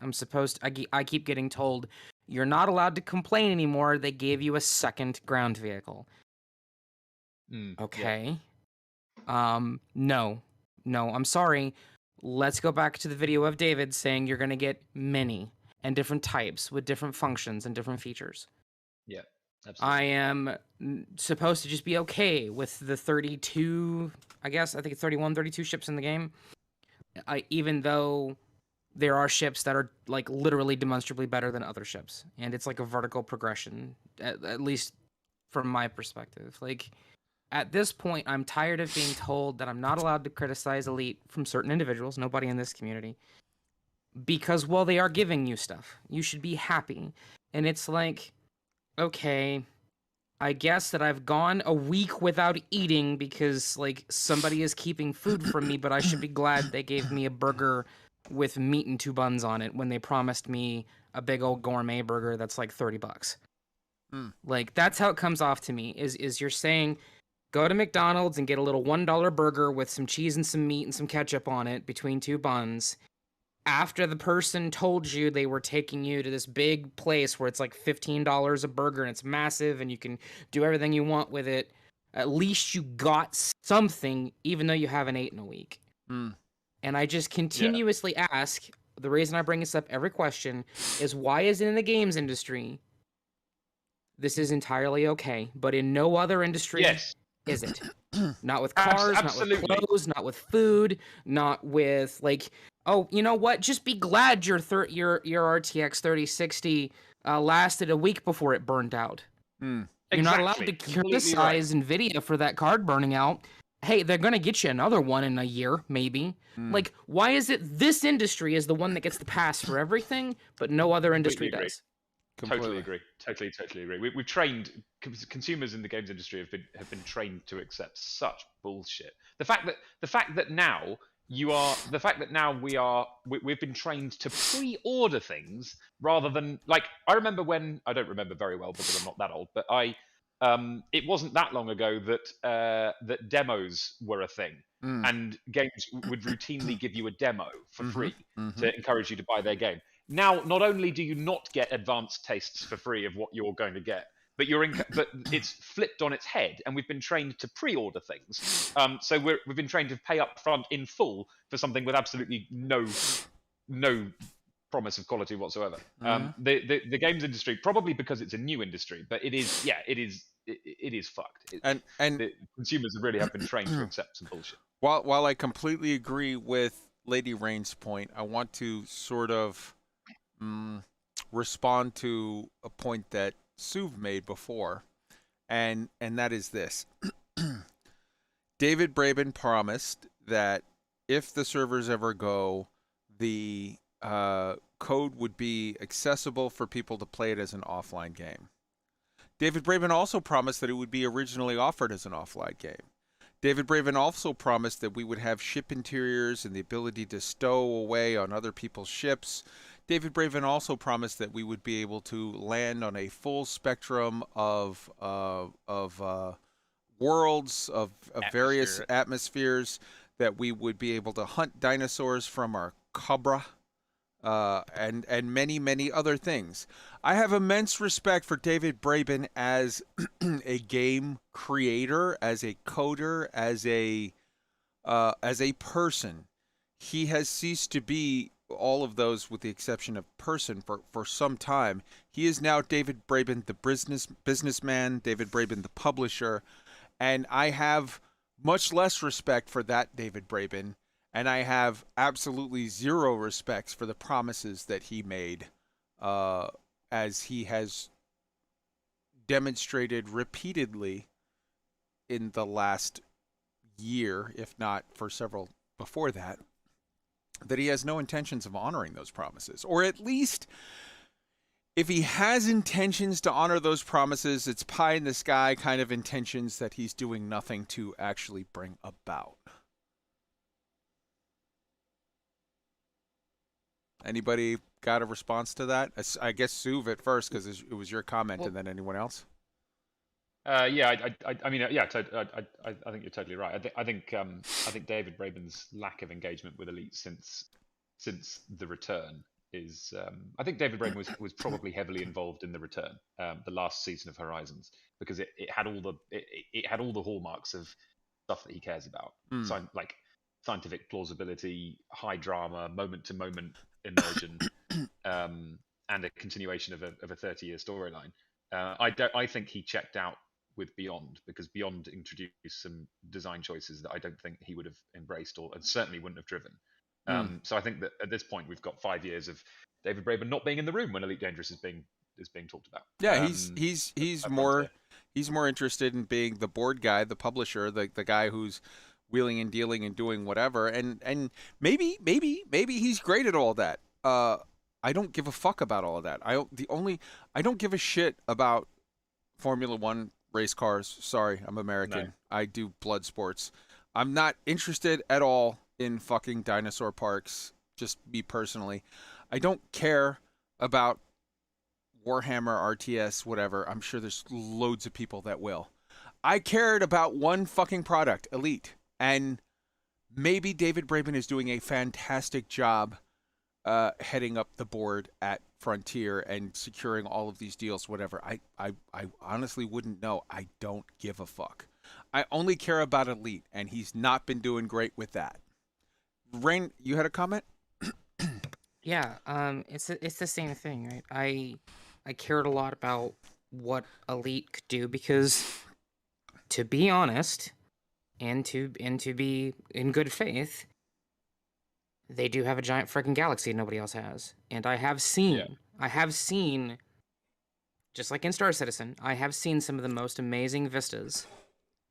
I keep getting told, you're not allowed to complain anymore. They gave you a 2nd ground vehicle. Okay. Yeah. No, I'm sorry. Let's go back to the video of David saying you're going to get many and different types with different functions and different features. Yeah, absolutely. I am supposed to just be okay with the 32, I think it's 31, 32 ships in the game. Even though there are ships that are, like, literally demonstrably better than other ships. And it's like a vertical progression, at least from my perspective. Like, at this point, I'm tired of being told that I'm not allowed to criticize Elite from certain individuals, nobody in this community, because, well, they are giving you stuff. You should be happy. And it's like, okay, I guess that I've gone a week without eating because, like, somebody is keeping food from me, but I should be glad they gave me a burger with meat and 2 buns on it when they promised me a big old gourmet burger that's like $30. Like, that's how it comes off to me, is you're saying, go to McDonald's and get a little $1 burger with some cheese and some meat and some ketchup on it between 2 buns, after the person told you they were taking you to this big place where it's like $15 a burger and it's massive and you can do everything you want with it. At least you got something, even though you haven't ate in a week. And I just continuously ask, the reason I bring this up every question is, why is it in the games industry this is entirely okay, but in no other industry is it? Not with cars, not with clothes, not with food, not with, like, oh, you know what? Just be glad your RTX 3060 lasted a week before it burned out. You're not allowed to criticize NVIDIA for that card burning out. Hey, they're going to get you another one in a year, maybe. Like, why is it this industry is the one that gets the pass for everything, but no other industry does? Totally agree. Totally agree. We've trained, consumers in the games industry have been trained to accept such bullshit. The fact that now we've been trained to pre-order things rather than, like, I remember when, I don't remember very well because I'm not that old, but it wasn't that long ago that demos were a thing, and games would routinely give you a demo for free to encourage you to buy their game. Now, not only do you not get advanced tastes for free of what you're going to get, but but it's flipped on its head, and we've been trained to pre-order things. So we've been trained to pay up front in full for something with absolutely no promise of quality whatsoever. The games industry, probably because it's a new industry, but it is fucked. And the consumers really have been trained to accept some bullshit. While I completely agree with LADYRAYNE's point, I want to sort of respond to a point that Suv made before, and that is this. David Braben promised that if the servers ever go, the code would be accessible for people to play it as an offline game. David Braben also promised that it would be originally offered as an offline game. David Braben also promised that we would have ship interiors and the ability to stow away on other people's ships. David Braben also promised that we would be able to land on a full spectrum of worlds, of various atmospheres, that we would be able to hunt dinosaurs from our Cobra, and many, many other things. I have immense respect for David Braben as a game creator, as a coder, as a person. He has ceased to be all of those with the exception of person for some time. He is now David Braben, the businessman, David Braben, the publisher, and I have much less respect for that David Braben and I have absolutely zero respects for the promises that he made, as he has demonstrated repeatedly in the last year, if not for several before that, that he has no intentions of honoring those promises. Or at least, if he has intentions to honor those promises, it's pie in the sky kind of intentions that he's doing nothing to actually bring about. Anybody got a response to that? I guess Suv at first, because it was your comment, and then anyone else? Yeah, I mean, yeah, I think you're totally right. I think David Braben's lack of engagement with Elite since the return is. I think David Braben was probably heavily involved in the return, the last season of Horizons, because it had all the hallmarks of stuff that he cares about, like scientific plausibility, high drama, moment to moment immersion, and a continuation of a 30-year storyline. I think he checked out with Beyond, because Beyond introduced some design choices that I don't think he would have embraced, and certainly wouldn't have driven. So I think that at this point we've got 5 years of David Braben not being in the room when Elite Dangerous is being talked about. Yeah, he's more interested in being the board guy, the publisher, the guy who's wheeling and dealing and doing whatever. And maybe he's great at all that. I don't give a fuck about all of that. I don't give a shit about Formula One race cars. Sorry, I'm American. No. I do blood sports. I'm not interested at all in fucking dinosaur parks. Just me personally. I don't care about Warhammer, RTS, whatever. I'm sure there's loads of people that will. I cared about one fucking product, Elite. And maybe David Braben is doing a fantastic job heading up the board at Frontier and securing all of these deals, whatever. I honestly wouldn't know. I don't give a fuck. I only care about Elite, and he's not been doing great with that. Rain, you had a comment? Yeah, it's the same thing, right? I cared a lot about what Elite could do, because, to be honest, and to be in good faith, they do have a giant freaking galaxy nobody else has. And I have seen, just like in Star Citizen, I have seen some of the most amazing vistas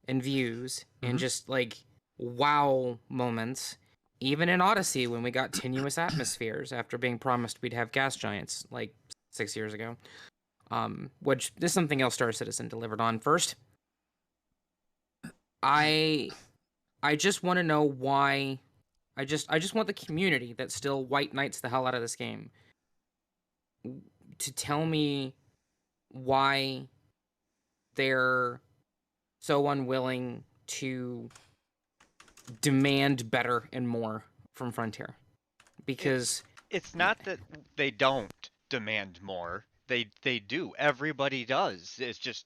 and views and just like wow moments. Even in Odyssey, when we got tenuous atmospheres after being promised we'd have gas giants like 6 years ago, which is something else Star Citizen delivered on. First, I just want to know why. I just want the community that still white knights the hell out of this game to tell me why they're so unwilling to demand better and more from Frontier. Because it's not that they don't demand more. They do. Everybody does. It's just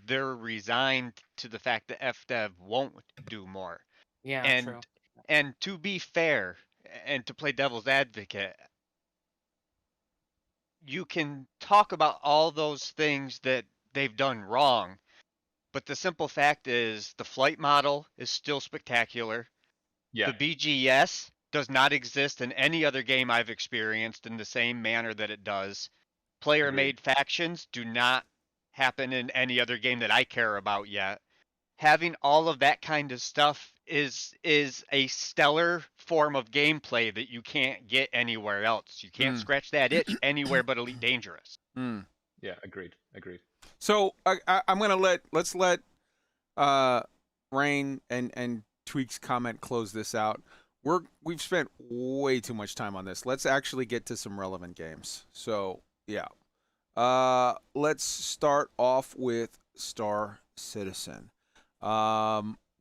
they're resigned to the fact that FDev won't do more. Yeah, true. And to be fair, and to play devil's advocate, you can talk about all those things that they've done wrong, but the simple fact is the flight model is still spectacular. Yeah. The BGS does not exist in any other game I've experienced in the same manner that it does. Player-made factions do not happen in any other game that I care about yet. Having all of that kind of stuff is a stellar form of gameplay that you can't get anywhere else. You can't scratch that itch anywhere but Elite Dangerous. Yeah, agreed. So I'm gonna let's let Rain and Tweak's comment close this out. We've spent way too much time on this. Let's actually get to some relevant games. So yeah, let's start off with Star Citizen.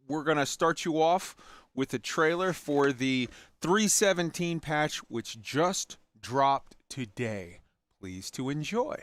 We're going to start you off with a trailer for the 3.17 patch, which just dropped today. Please to enjoy.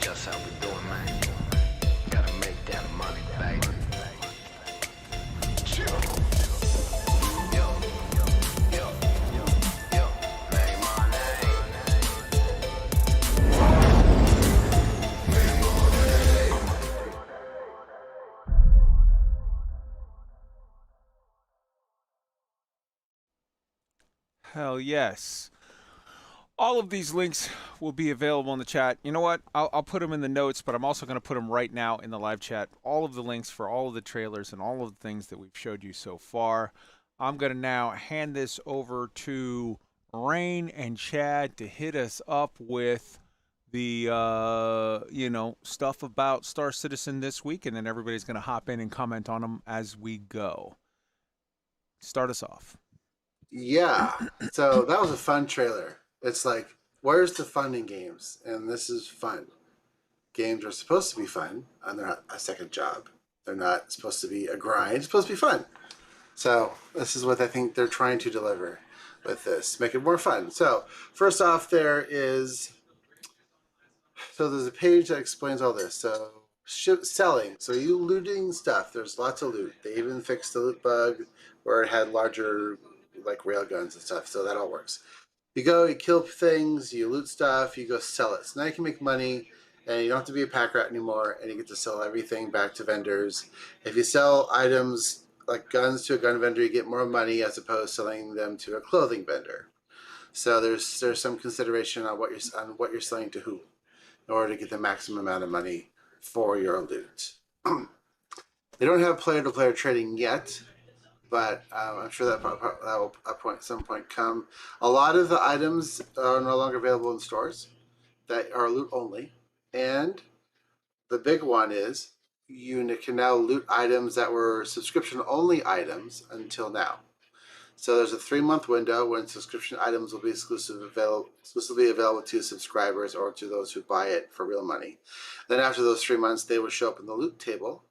Just how we doing, man. Gotta make that money, baby. Chill. Yo, make money. Hell yes. All of these links will be available in the chat. You know what? I'll put them in the notes, but I'm also going to put them right now in the live chat. All of the links for all of the trailers and all of the things that we've showed you so far. I'm going to now hand this over to Rain and Chad to hit us up with the, stuff about Star Citizen this week, and then everybody's going to hop in and comment on them as we go. Start us off. Yeah. So that was a fun trailer. It's like, where's the fun in games? And this is fun. Games are supposed to be fun, and they're not a second job. They're not supposed to be a grind. It's supposed to be fun. So this is what I think they're trying to deliver with this. Make it more fun. So first off, there's a page that explains all this. So selling. So you looting stuff. There's lots of loot. They even fixed the loot bug where it had larger like rail guns and stuff. So that all works. You go, you kill things, you loot stuff, you go sell it. So now you can make money, and you don't have to be a pack rat anymore, and you get to sell everything back to vendors. If you sell items like guns to a gun vendor, you get more money as opposed to selling them to a clothing vendor. So there's some consideration on what you're selling to who, in order to get the maximum amount of money for your loot. They don't have player-to-player trading yet, but I'm sure that will at some point come. A lot of the items are no longer available in stores that are loot only, and the big one is you can now loot items that were subscription only items until now. So there's a 3-month window when subscription items will be exclusively available to subscribers or to those who buy it for real money. Then after those 3 months, they will show up in the loot table,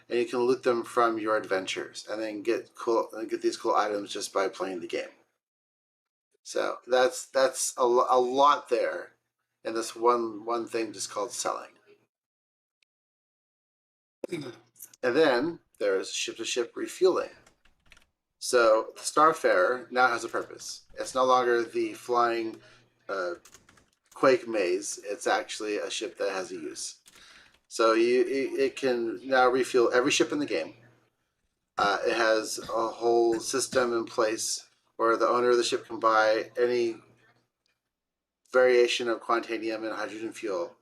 and you can loot them from your adventures, and then get these cool items just by playing the game. So that's a lot there in this one thing just called selling. And then there's ship-to-ship refueling. So the Starfarer now has a purpose. It's no longer the flying Quake maze. It's actually a ship that has a use. So it can now refuel every ship in the game. It has a whole system in place where the owner of the ship can buy any variation of quantanium and hydrogen fuel,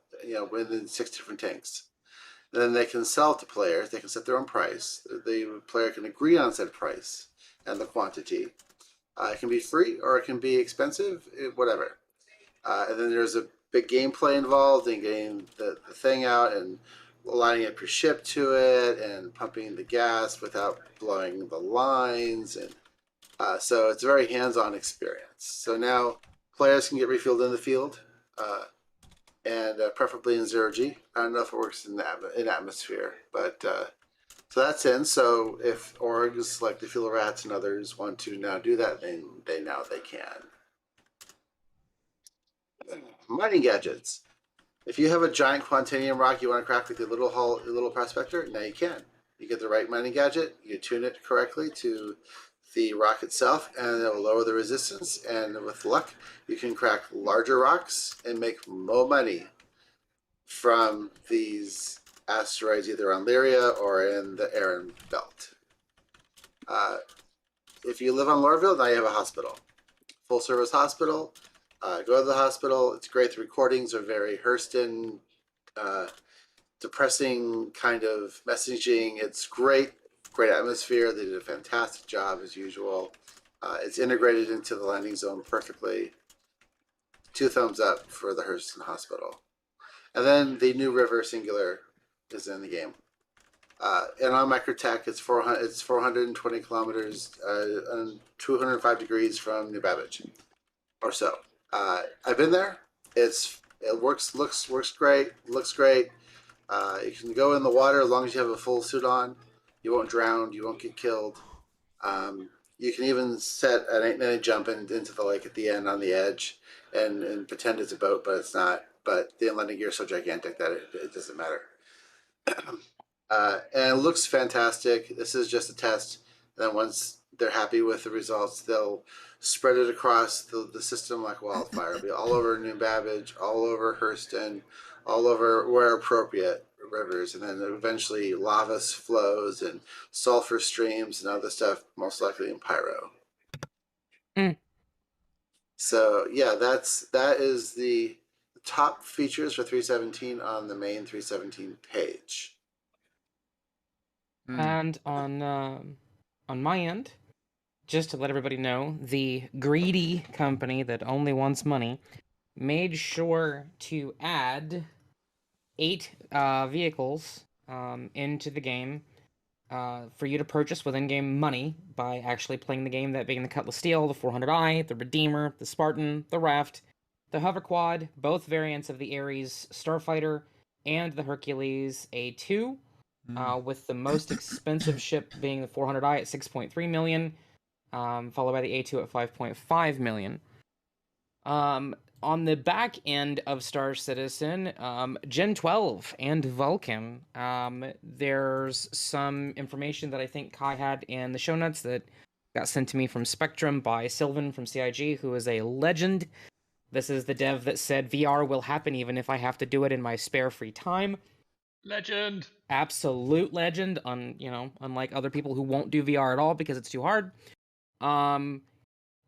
within 6 different tanks. Then they can sell to players. They can set their own price. The player can agree on said price and the quantity. It can be free or it can be expensive, whatever. And then there's a big gameplay involved in getting the thing out and lining up your ship to it and pumping the gas without blowing the lines. And so it's a very hands-on experience. So now players can get refueled in the field and preferably in 0G. I don't know if it works in atmosphere, but so that's in. So if orgs like the Fuel Rats and others want to now do that, then they can. Mining gadgets. If you have a giant quantanium rock you want to crack with your little prospector, now you can. You get the right mining gadget, you tune it correctly to the rock itself, and it will lower the resistance. And with luck, you can crack larger rocks and make more money from these asteroids, either on Lyria or in the Aran Belt. If you live on Lorville, now you have a hospital, full service hospital. Go to the hospital. It's great. The recordings are very Hurston, depressing kind of messaging. It's great atmosphere. They did a fantastic job as usual. It's integrated into the landing zone perfectly. 2 thumbs up for the Hurston Hospital. And then the New River Singular is in the game. And on Microtech, it's 420 kilometers and 205 degrees from New Babbage or so. I've been there. It's It works great. Looks great. You can go in the water as long as you have a full suit on. You won't drown. You won't get killed. You can even set an jump into the lake at the end on the edge and pretend it's a boat, but it's not. But the landing gear is so gigantic that it doesn't matter. And it looks fantastic. This is just a test. And then once they're happy with the results, they'll spread it across the system like wildfire. It'll be all over New Babbage, all over Hurston, all over where appropriate rivers, and then eventually lava flows and sulfur streams and other stuff, most likely in Pyro. Mm. So yeah, that is the top features for 317 on the main 317 page. And on my end, just to let everybody know, the greedy company that only wants money made sure to add 8 vehicles into the game for you to purchase with in-game money by actually playing the game, that being the Cutlass Steel, the 400i, the Redeemer, the Spartan, the Raft, the Hover Quad, both variants of the Ares Starfighter, and the Hercules A2, with the most expensive ship being the 400i at 6.3 million, followed by the A2 at 5.5 million. On the back end of Star Citizen, Gen 12 and Vulcan, there's some information that I think Kai had in the show notes that got sent to me from Spectrum by Sylvan from CIG, who is a legend. This is the dev that said VR will happen even if I have to do it in my spare free time. Legend. Absolute legend, unlike other people who won't do VR at all because it's too hard.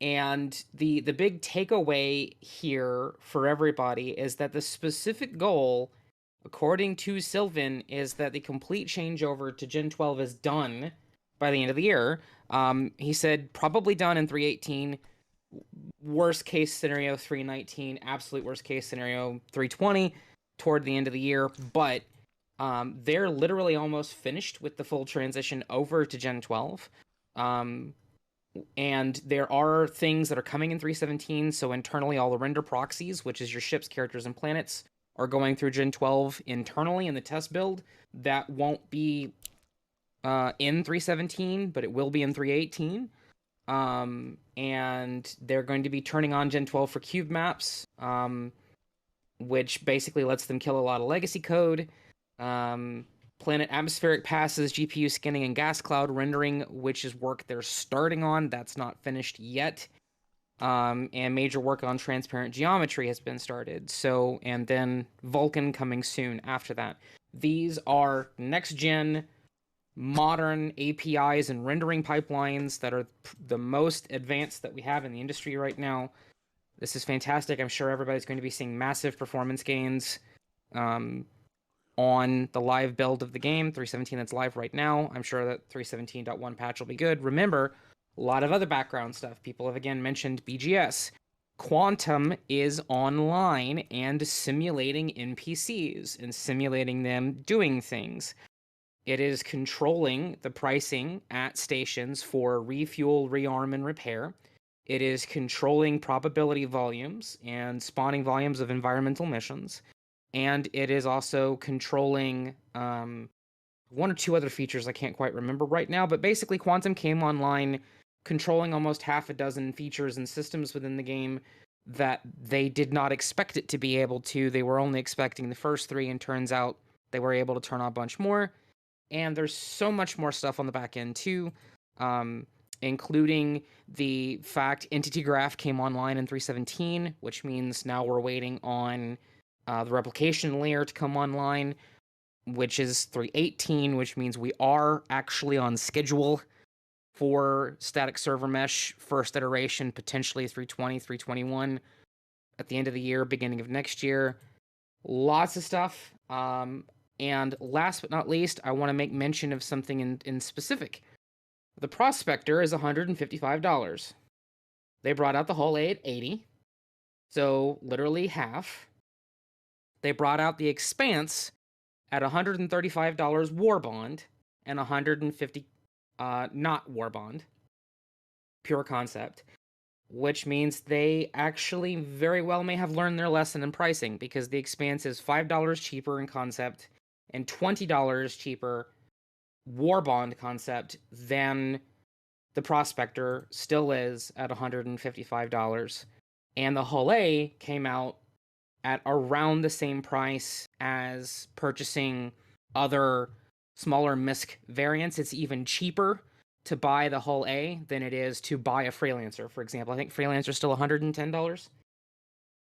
And the big takeaway here for everybody is that the specific goal, according to Sylvan, is that the complete changeover to Gen 12 is done by the end of the year. He said probably done in 318, worst case scenario 319, absolute worst case scenario 320 toward the end of the year, but they're literally almost finished with the full transition over to Gen 12. And there are things that are coming in 317, so internally all the render proxies, which is your ships, characters, and planets, are going through Gen 12 internally in the test build. That won't be in 317, but it will be in 318. And they're going to be turning on Gen 12 for cube maps, which basically lets them kill a lot of legacy code. Planet atmospheric passes, GPU scanning, and gas cloud rendering, which is work they're starting on. That's not finished yet. And major work on transparent geometry has been started. So, and then Vulcan coming soon after that. These are next-gen, modern APIs and rendering pipelines that are the most advanced that we have in the industry right now. This is fantastic. I'm sure everybody's going to be seeing massive performance gains on the live build of the game, 317 that's live right now. I'm sure that 317.1 patch will be good. Remember, a lot of other background stuff. People have again mentioned BGS. Quantum is online and simulating NPCs and simulating them doing things. It is controlling the pricing at stations for refuel, rearm, and repair. It is controlling probability volumes and spawning volumes of environmental missions. And it is also controlling one or two other features I can't quite remember right now, but basically Quantum came online controlling almost half a dozen features and systems within the game that they did not expect it to be able to. They were only expecting the first 3, and turns out they were able to turn on a bunch more. And there's so much more stuff on the back end too, including the fact Entity Graph came online in 317, which means now we're waiting on the replication layer to come online, which is 318, which means we are actually on schedule for static server mesh first iteration, potentially 320, 321 at the end of the year, beginning of next year. Lots of stuff. And last but not least, I want to make mention of something in specific. The Prospector is $155. They brought out the Hull A at $80, so literally half. They brought out the Expanse at $135 War Bond and $150 not War Bond, pure concept. which means they actually very well may have learned their lesson in pricing, because the Expanse is $5 cheaper in concept and $20 cheaper war bond concept than the Prospector still is at $155. And the Hull A came out at around the same price as purchasing other smaller MISC variants. It's even cheaper to buy the Hull A than it is to buy a Freelancer, for example. I think Freelancer is still $110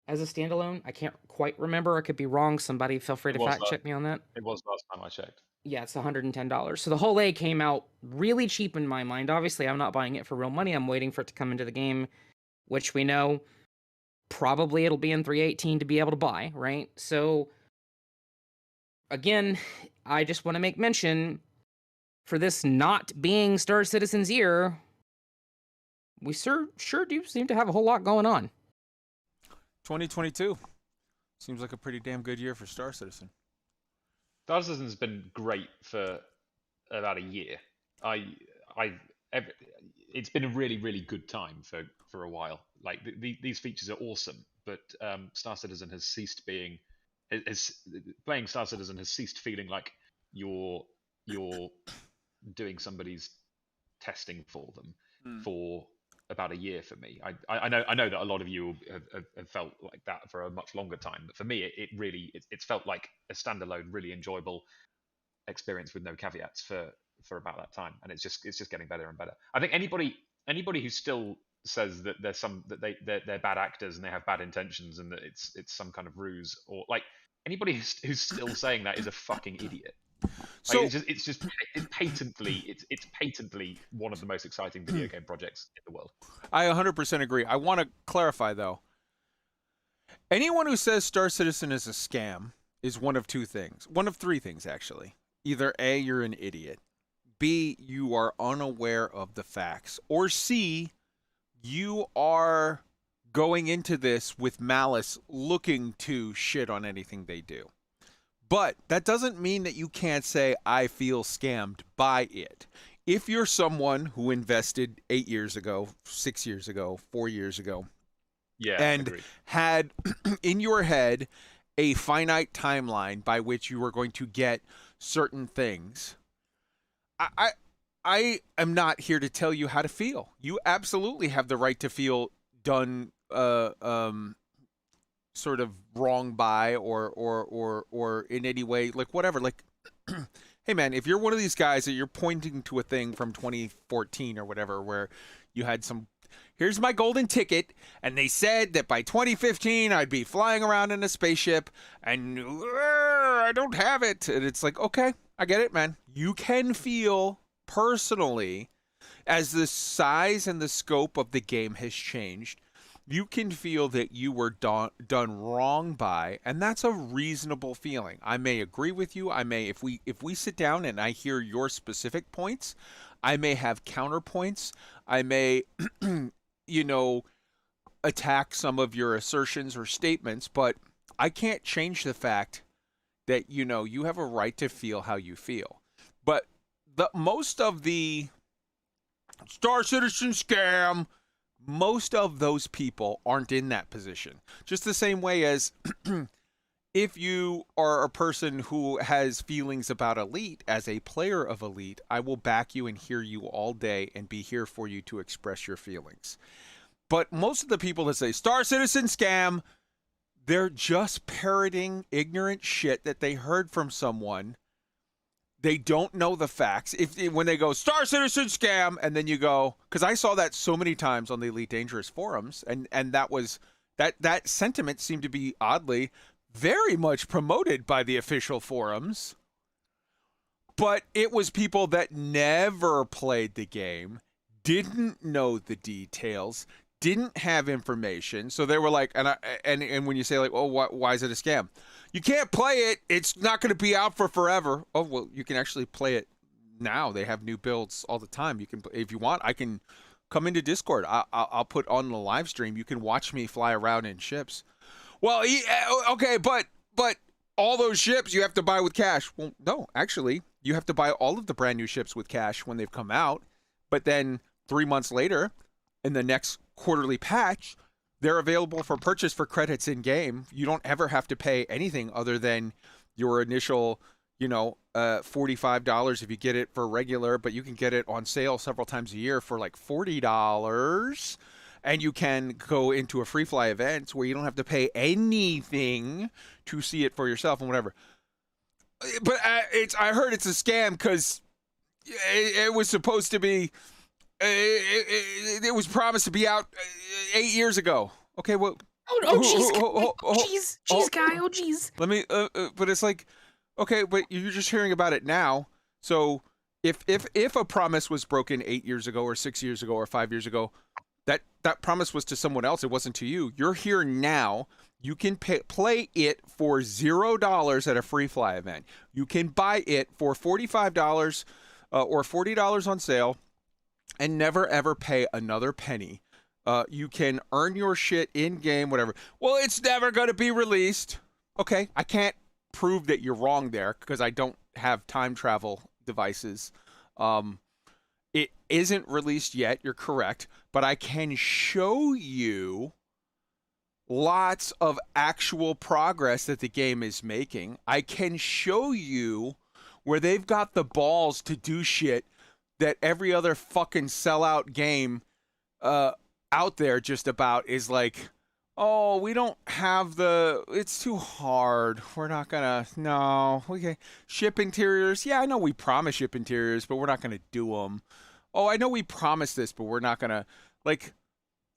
as a standalone. I can't quite remember. I could be wrong. Somebody feel free to fact check me on that. It was last time I checked. Yeah, it's $110. So the Hull A came out really cheap in my mind. Obviously, I'm not buying it for real money. I'm waiting for it to come into the game, which we know probably it'll be in 318 to be able to buy, right? So again, I just want to make mention, for this not being Star Citizen's year, we sure do seem to have a whole lot going on. 2022 seems like a pretty damn good year for Star Citizen. Star Citizen's been great for about a year. It's been a really, really good time for a while. Like these features are awesome, but Star Citizen has ceased being. Playing Star Citizen has ceased feeling like you're doing somebody's testing for them for about a year. For me, I know that a lot of you have felt like that for a much longer time, but for me, it's felt like a standalone, really enjoyable experience with no caveats for about that time, and it's just getting better and better. I think anybody who still says that they're bad actors and they have bad intentions and that it's some kind of ruse, or like anybody who's still saying that is a fucking idiot. So like, it's patently one of the most exciting video game projects in the world. I 100% agree. I want to clarify though. Anyone who says Star Citizen is a scam is one of three things actually. Either A, you're an idiot, B, you are unaware of the facts, or C, you are going into this with malice looking to shit on anything they do. But that doesn't mean that you can't say, I feel scammed by it. If you're someone who invested 8 years ago, 6 years ago, 4 years ago, and agreed, had in your head a finite timeline by which you were going to get certain things, I am not here to tell you how to feel. You absolutely have the right to feel done sort of wrong by or in any way, like whatever, like hey man, if you're one of these guys that you're pointing to a thing from 2014 or whatever where you had some, here's my golden ticket and they said that by 2015 I'd be flying around in a spaceship and I don't have it, and it's like, okay, I get it, man. You can feel personally, as the size and the scope of the game has changed, you can feel that you were done wrong by, and that's a reasonable feeling. I may agree with you. I may, if we sit down and I hear your specific points, I may have counterpoints. I may, attack some of your assertions or statements, but I can't change the fact that, you have a right to feel how you feel. But most of the Star Citizen scam, most of those people aren't in that position. Just the same way as if you are a person who has feelings about Elite, as a player of Elite, I will back you and hear you all day and be here for you to express your feelings. But most of the people that say Star Citizen scam, they're just parroting ignorant shit that they heard from someone. They don't know the facts. When they go Star Citizen scam, and then you go, because I saw that so many times on the Elite Dangerous forums, and that sentiment seemed to be oddly very much promoted by the official forums. But it was people that never played the game, didn't know the details, didn't have information, so they were like, and when you say like, oh, why is it a scam? You can't play it. It's not going to be out for forever. Oh, well, you can actually play it now. They have new builds all the time. You can, if you want, I can come into Discord. I'll put on the live stream. You can watch me fly around in ships. Well, okay, but all those ships you have to buy with cash. Well, no, actually, you have to buy all of the brand new ships with cash when they've come out. But then 3 months later, in the next quarterly patch, they're available for purchase for credits in game. You don't ever have to pay anything other than your initial, $45 if you get it for regular, but you can get it on sale several times a year for like $40. And you can go into a free fly event where you don't have to pay anything to see it for yourself and whatever. But I heard it's a scam because it was supposed to be, it was promised to be out 8 years ago. Okay, well. Jeez, guy. Oh, jeez. Let me. But it's like, okay, but you're just hearing about it now. So if a promise was broken 8 years ago, or 6 years ago, or 5 years ago, that promise was to someone else. It wasn't to you. You're here now. You can play it for $0 at a free fly event. You can buy it for $45 or $40 on sale, and never ever pay another penny. You can earn your shit in game, whatever. Well, it's never going to be released. Okay, I can't prove that you're wrong there because I don't have time travel devices. It isn't released yet. You're correct, but I can show you lots of actual progress that the game is making. I can show you where they've got the balls to do shit that every other fucking sellout game out there just about is like, oh, we don't have it's too hard. We're not gonna, no, okay. Ship interiors. Yeah, I know we promise ship interiors, but we're not gonna do them. Oh, I know we promised this, but we're not gonna,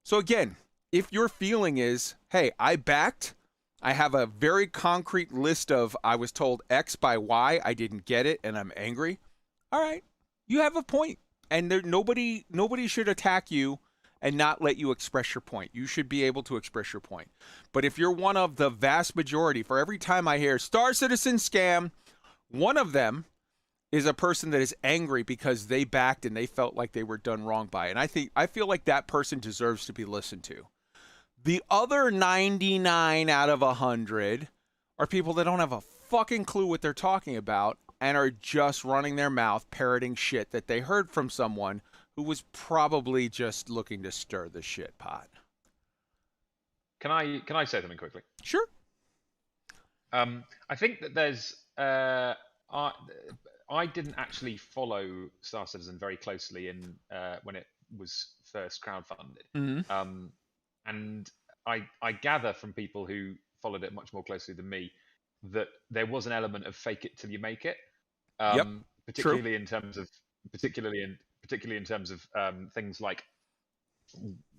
so again, if your feeling is, hey, I backed, I have a very concrete list of, I was told X by Y, I didn't get it, and I'm angry. All right, you have a point, and nobody should attack you and not let you express your point. You should be able to express your point. But if you're one of the vast majority, for every time I hear Star Citizen scam, one of them is a person that is angry because they backed and they felt like they were done wrong by it. And I feel like that person deserves to be listened to. The other 99 out of 100 are people that don't have a fucking clue what they're talking about and are just running their mouth parroting shit that they heard from someone who was probably just looking to stir the shit pot. Can I say something quickly? Sure. I think that there's I didn't actually follow Star Citizen very closely in when it was first crowdfunded. Mm-hmm. And I gather from people who followed it much more closely than me that there was an element of fake it till you make it. Yep. Particularly in terms of things like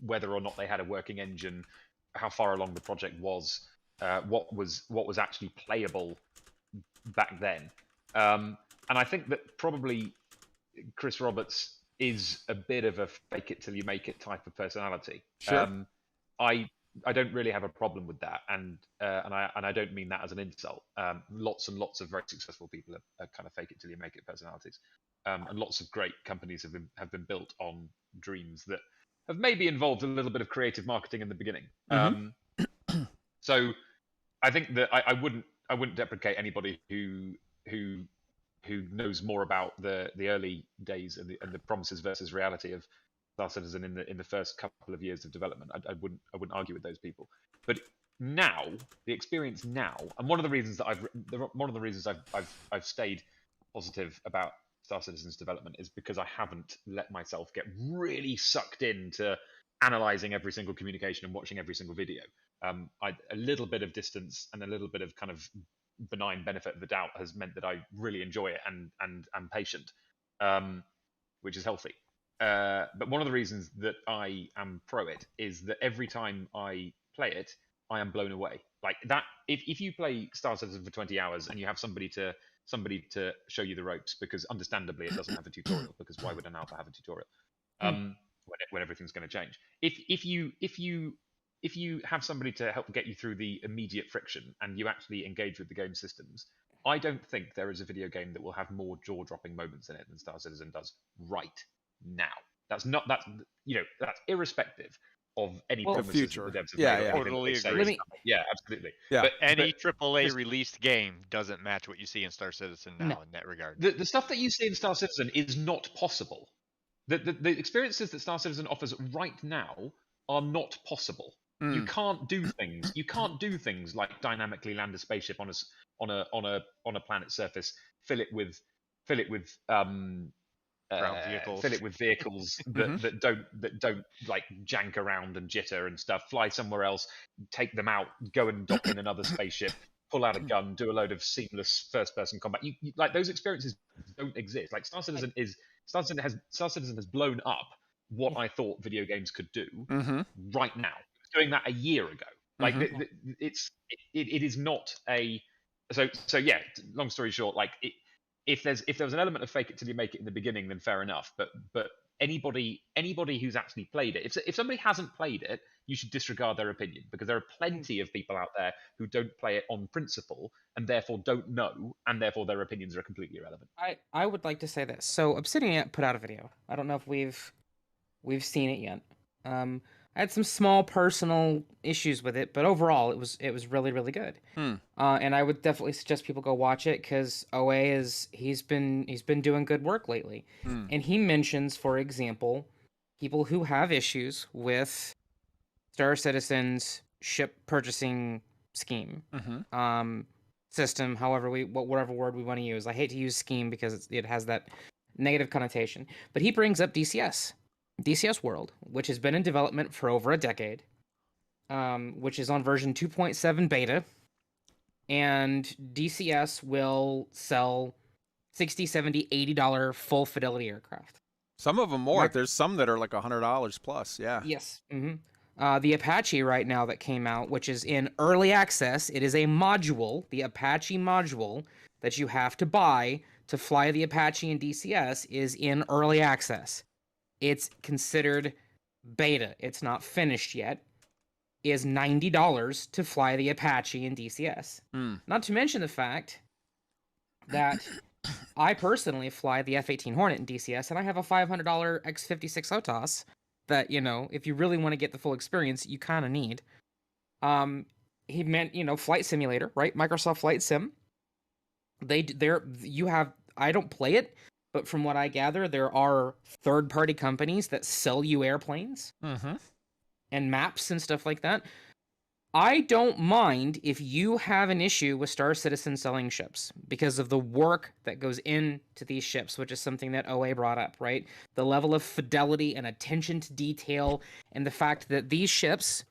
whether or not they had a working engine, how far along the project was, what was actually playable back then. And I think that probably Chris Roberts is a bit of a fake it till you make it type of personality. Sure. I don't really have a problem with that, and I don't mean that as an insult. Lots and lots of very successful people are kind of fake it till you make it personalities, and lots of great companies have been built on dreams that have maybe involved a little bit of creative marketing in the beginning. Mm-hmm. So I think that I wouldn't deprecate anybody who knows more about the early days and the promises versus reality of Star Citizen in the first couple of years of development. I wouldn't argue with those people. But now, the experience now, and one of the reasons I've stayed positive about Star Citizen's development is because I haven't let myself get really sucked into analyzing every single communication and watching every single video. A little bit of distance and a little bit of kind of benign benefit of the doubt has meant that I really enjoy it and am patient, which is healthy. But one of the reasons that I am pro it is that every time I play it, I am blown away. Like that, if you play Star Citizen for 20 hours and you have somebody to show you the ropes, because understandably it doesn't have a tutorial, because why would an alpha have a tutorial when everything's going to change? If you have somebody to help get you through the immediate friction and you actually engage with the game systems, I don't think there is a video game that will have more jaw-dropping moments in it than Star Citizen does right now. That's irrespective of any promises future. that the devs have Yeah, made. yeah. Totally agree. Yeah, absolutely. Yeah. But any but AAA released game doesn't match what you see in Star Citizen now in that regard. the stuff that you see in Star Citizen is not possible. The experiences that Star Citizen offers right now are not possible. You can't do things. You can't do things like dynamically land a spaceship on a planet's surface, fill it with vehicles. fill it with vehicles that don't like jank around and jitter and stuff. Fly somewhere else, take them out, go and dock in another spaceship, pull out a gun, do a load of seamless first-person combat. You like those experiences don't exist. Like Star Citizen has blown up what I thought video games could do right now. Doing that a year ago, like it is not a so yeah. Long story short, like if there was an element of fake it till you make it in the beginning, then fair enough. But anybody who's actually played it, if somebody hasn't played it, you should disregard their opinion, because there are plenty of people out there who don't play it on principle and therefore don't know, and therefore their opinions are completely irrelevant. I would like to say this. So Obsidian put out a video. I don't know if we've seen it yet. I had some small personal issues with it, but overall it was really, really good. And I would definitely suggest people go watch it, because OA he's been doing good work lately. And he mentions, for example, people who have issues with Star Citizen's ship purchasing scheme, system, whatever word we want to use. I hate to use scheme because it has that negative connotation, but he brings up DCS World, which has been in development for over a decade, which is on version 2.7 beta, and DCS will sell $60, $70, $80 full fidelity aircraft. Some of them more. There's some that are like $100 plus. Yeah. Yes. The Apache right now that came out, which is in early access, it is a module, the Apache module that you have to buy to fly the Apache in DCS, is in early access. It's considered beta. It's not finished yet. Is $90 to fly the Apache in DCS. Not to mention the fact that I personally fly the F-18 Hornet in DCS, and I have a $500 X-56 OTOS that, if you really want to get the full experience, you kind of need. He meant, Flight Simulator, right? Microsoft Flight Sim. I don't play it, but from what I gather, there are third-party companies that sell you airplanes and maps and stuff like that. I don't mind if you have an issue with Star Citizen selling ships because of the work that goes into these ships, which is something that OA brought up, right? The level of fidelity and attention to detail, and the fact that these ships...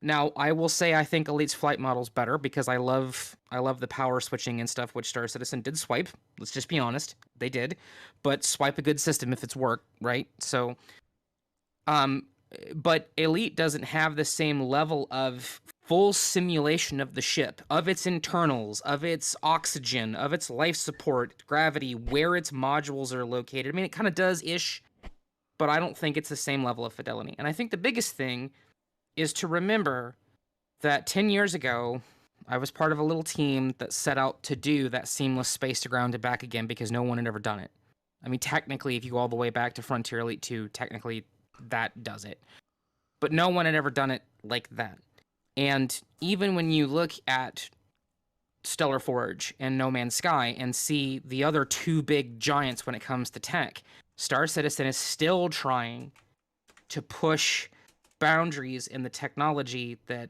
Now, I will say I think Elite's flight model's better, because I love the power switching and stuff, which Star Citizen did swipe. Let's just be honest. They did. But swipe a good system if it's work, right? So, but Elite doesn't have the same level of full simulation of the ship, of its internals, of its oxygen, of its life support, gravity, where its modules are located. I mean, it kind of does-ish, but I don't think it's the same level of fidelity. And I think the biggest thing is to remember that 10 years ago, I was part of a little team that set out to do that seamless space to ground and back again, because no one had ever done it. I mean, technically, if you go all the way back to Frontier Elite 2, technically that does it. But no one had ever done it like that. And even when you look at Stellar Forge and No Man's Sky and see the other two big giants when it comes to tech, Star Citizen is still trying to push boundaries in the technology that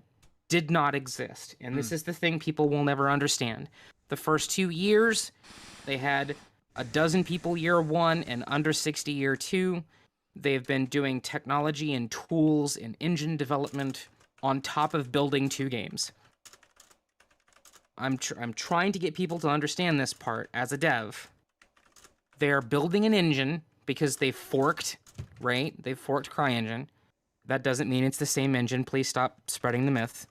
did not exist. And this is the thing people will never understand. The first 2 years, they had a dozen people year one and under 60 year two. They've been doing technology and tools and engine development on top of building 2 games. I'm trying to get people to understand this part as a dev. They're building an engine because they forked, right? They forked CryEngine. That doesn't mean it's the same engine. Please stop spreading the myth.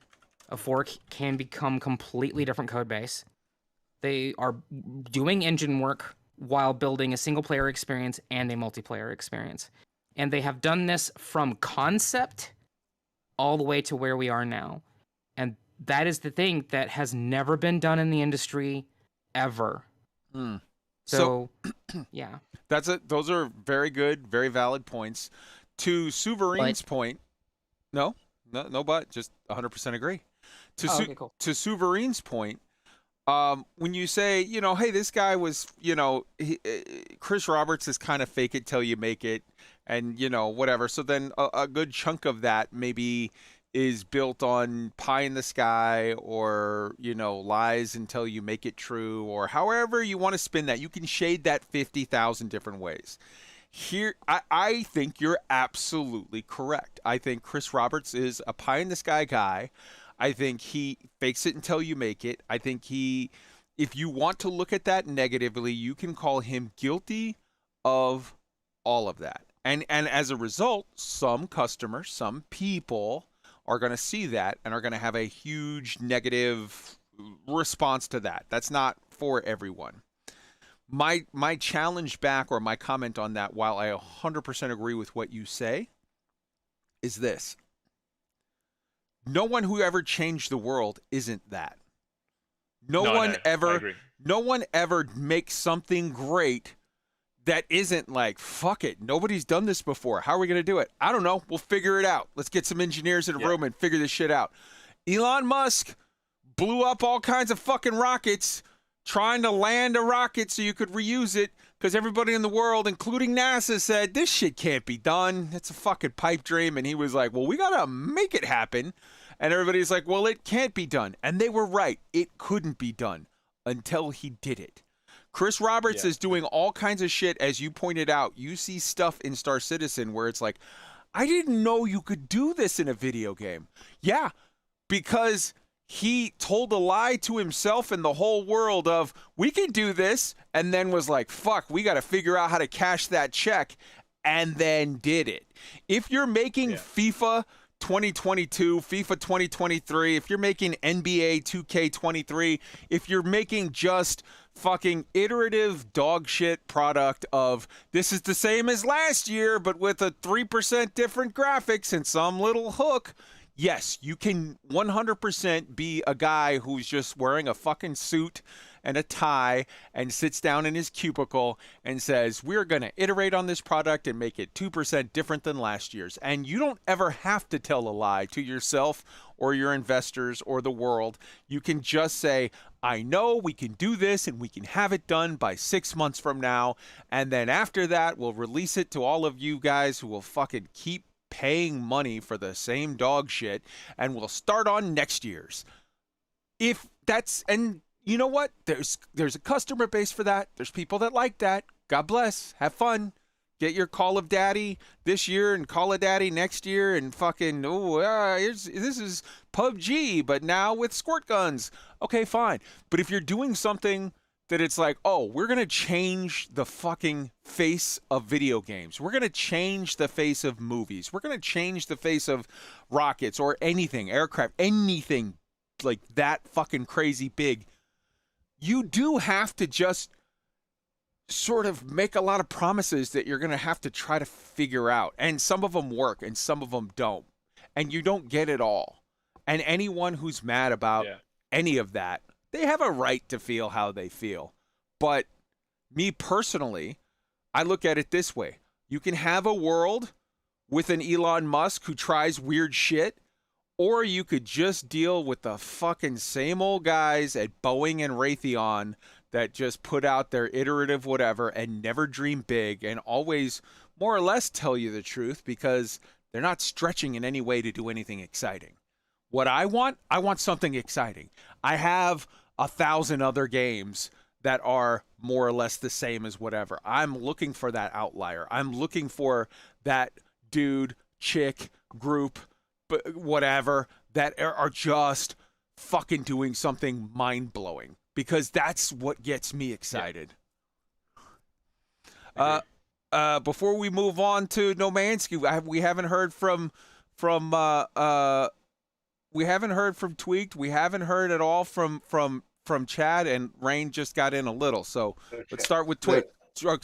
A fork can become completely different code base. They are doing engine work while building a single-player experience and a multiplayer experience. And they have done this from concept all the way to where we are now. And that is the thing that has never been done in the industry ever. So yeah. Those are very good, very valid points. To SOUVARINE's point, no, but just 100% agree. To Cool. To SOUVARINE's point, when you say, hey, this guy was, Chris Roberts is kind of fake it till you make it. and whatever. So then a good chunk of that maybe is built on pie in the sky, or lies until you make it true, or however you want to spin that. You can shade that 50,000 different ways. Here, I think you're absolutely correct. I think Chris Roberts is a pie in the sky guy. I think he fakes it until you make it. I think if you want to look at that negatively, you can call him guilty of all of that. And as a result, some customers, some people are going to see that and are going to have a huge negative response to that. That's not for everyone. My challenge back, or my comment on that, while I 100% agree with what you say, is this. No one who ever changed the world isn't that. No one ever makes something great that isn't like, fuck it, nobody's done this before. How are we going to do it? I don't know. We'll figure it out. Let's get some engineers in a room and figure this shit out. Elon Musk blew up all kinds of fucking rockets trying to land a rocket so you could reuse it, because everybody in the world, including NASA, said, this shit can't be done. It's a fucking pipe dream. And he was like, well, we got to make it happen. And everybody's like, well, it can't be done. And they were right. It couldn't be done until he did it. Chris Roberts is doing all kinds of shit. As you pointed out, you see stuff in Star Citizen where it's like, I didn't know you could do this in a video game. Yeah, because he told a lie to himself and the whole world of, we can do this, and then was like, fuck, we got to figure out how to cash that check, and then did it. If you're making FIFA 2022, FIFA 2023, if you're making NBA 2K23, if you're making just fucking iterative dog shit product of, this is the same as last year, but with a 3% different graphics and some little hook, yes, you can 100% be a guy who's just wearing a fucking suit and a tie and sits down in his cubicle and says, we're going to iterate on this product and make it 2% different than last year's. And you don't ever have to tell a lie to yourself or your investors or the world. You can just say, I know we can do this and we can have it done by 6 months from now. And then after that, we'll release it to all of you guys who will fucking keep paying money for the same dog shit, and we'll start on next year's. If that's, and you know what? There's a customer base for that. There's people that like that. God bless. Have fun. Get your Call of Daddy this year and Call of Daddy next year, and fucking, this is PUBG, but now with squirt guns. Okay, fine. But if you're doing something that it's like, oh, we're going to change the fucking face of video games. We're going to change the face of movies. We're going to change the face of rockets or anything, aircraft, anything like that fucking crazy big. You do have to just sort of make a lot of promises that you're going to have to try to figure out. And some of them work and some of them don't. And you don't get it all. And anyone who's mad about any of that, they have a right to feel how they feel. But me personally, I look at it this way. You can have a world with an Elon Musk who tries weird shit, or you could just deal with the fucking same old guys at Boeing and Raytheon that just put out their iterative whatever and never dream big and always more or less tell you the truth because they're not stretching in any way to do anything exciting. What I want something exciting. I have 1,000 other games that are more or less the same as whatever. I'm looking for that outlier. I'm looking for that dude, chick, group, whatever, that are just fucking doing something mind-blowing, because that's what gets me excited. Before we move on to No Man's Sky, we haven't heard from we haven't heard from Tweaked. We haven't heard at all from Chad, and Rain just got in a little. So let's start with Tweaked.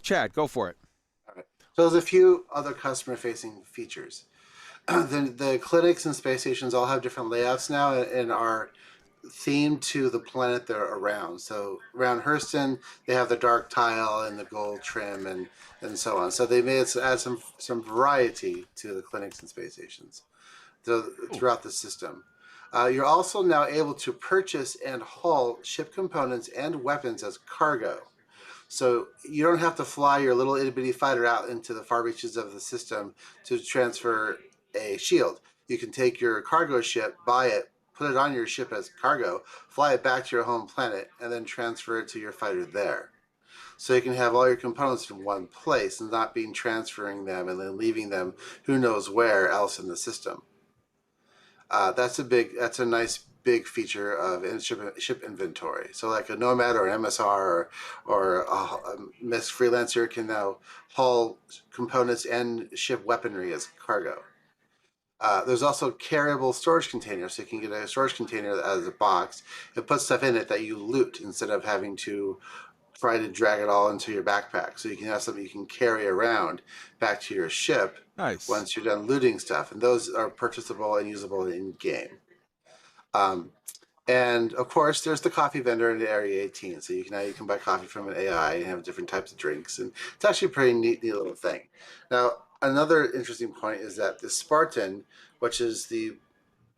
Chad, go for it. All right. So there's a few other customer-facing features. The clinics and space stations all have different layouts now and are themed to the planet they're around. So around Hurston, they have the dark tile and the gold trim and so on. So they may add some variety to the clinics and space stations throughout the system. You're also now able to purchase and haul ship components and weapons as cargo. So you don't have to fly your little itty bitty fighter out into the far reaches of the system to transfer a shield. You can take your cargo ship, buy it, put it on your ship as cargo, fly it back to your home planet, and then transfer it to your fighter there. So you can have all your components in one place and not being transferring them and then leaving them who knows where else in the system. That's a nice big feature of ship inventory. So like a Nomad or an MSR or a Miss Freelancer can now haul components and ship weaponry as cargo. There's also carryable storage containers, so you can get a storage container as a box and put stuff in it that you loot instead of having to try to drag it all into your backpack. So you can have something you can carry around back to your ship once you're done looting stuff. And those are purchasable and usable in game. And of course, there's the coffee vendor in Area 18. So you can buy coffee from an AI and have different types of drinks. And it's actually a pretty neat little thing. Now, another interesting point is that the Spartan, which is the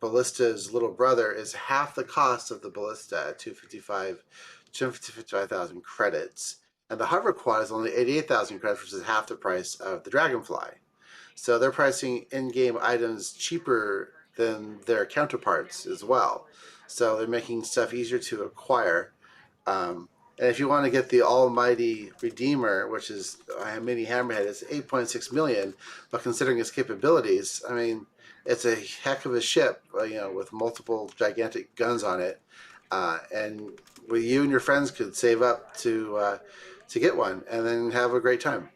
Ballista's little brother, is half the cost of the Ballista at 255,000 credits. And the Hover Quad is only 88,000 credits, which is half the price of the Dragonfly. So they're pricing in-game items cheaper than their counterparts as well. So they're making stuff easier to acquire. And if you want to get the almighty Redeemer, which is a mini Hammerhead, it's 8.6 million. But considering its capabilities, I mean, it's a heck of a ship, with multiple gigantic guns on it. And you and your friends could save up to get one and then have a great time.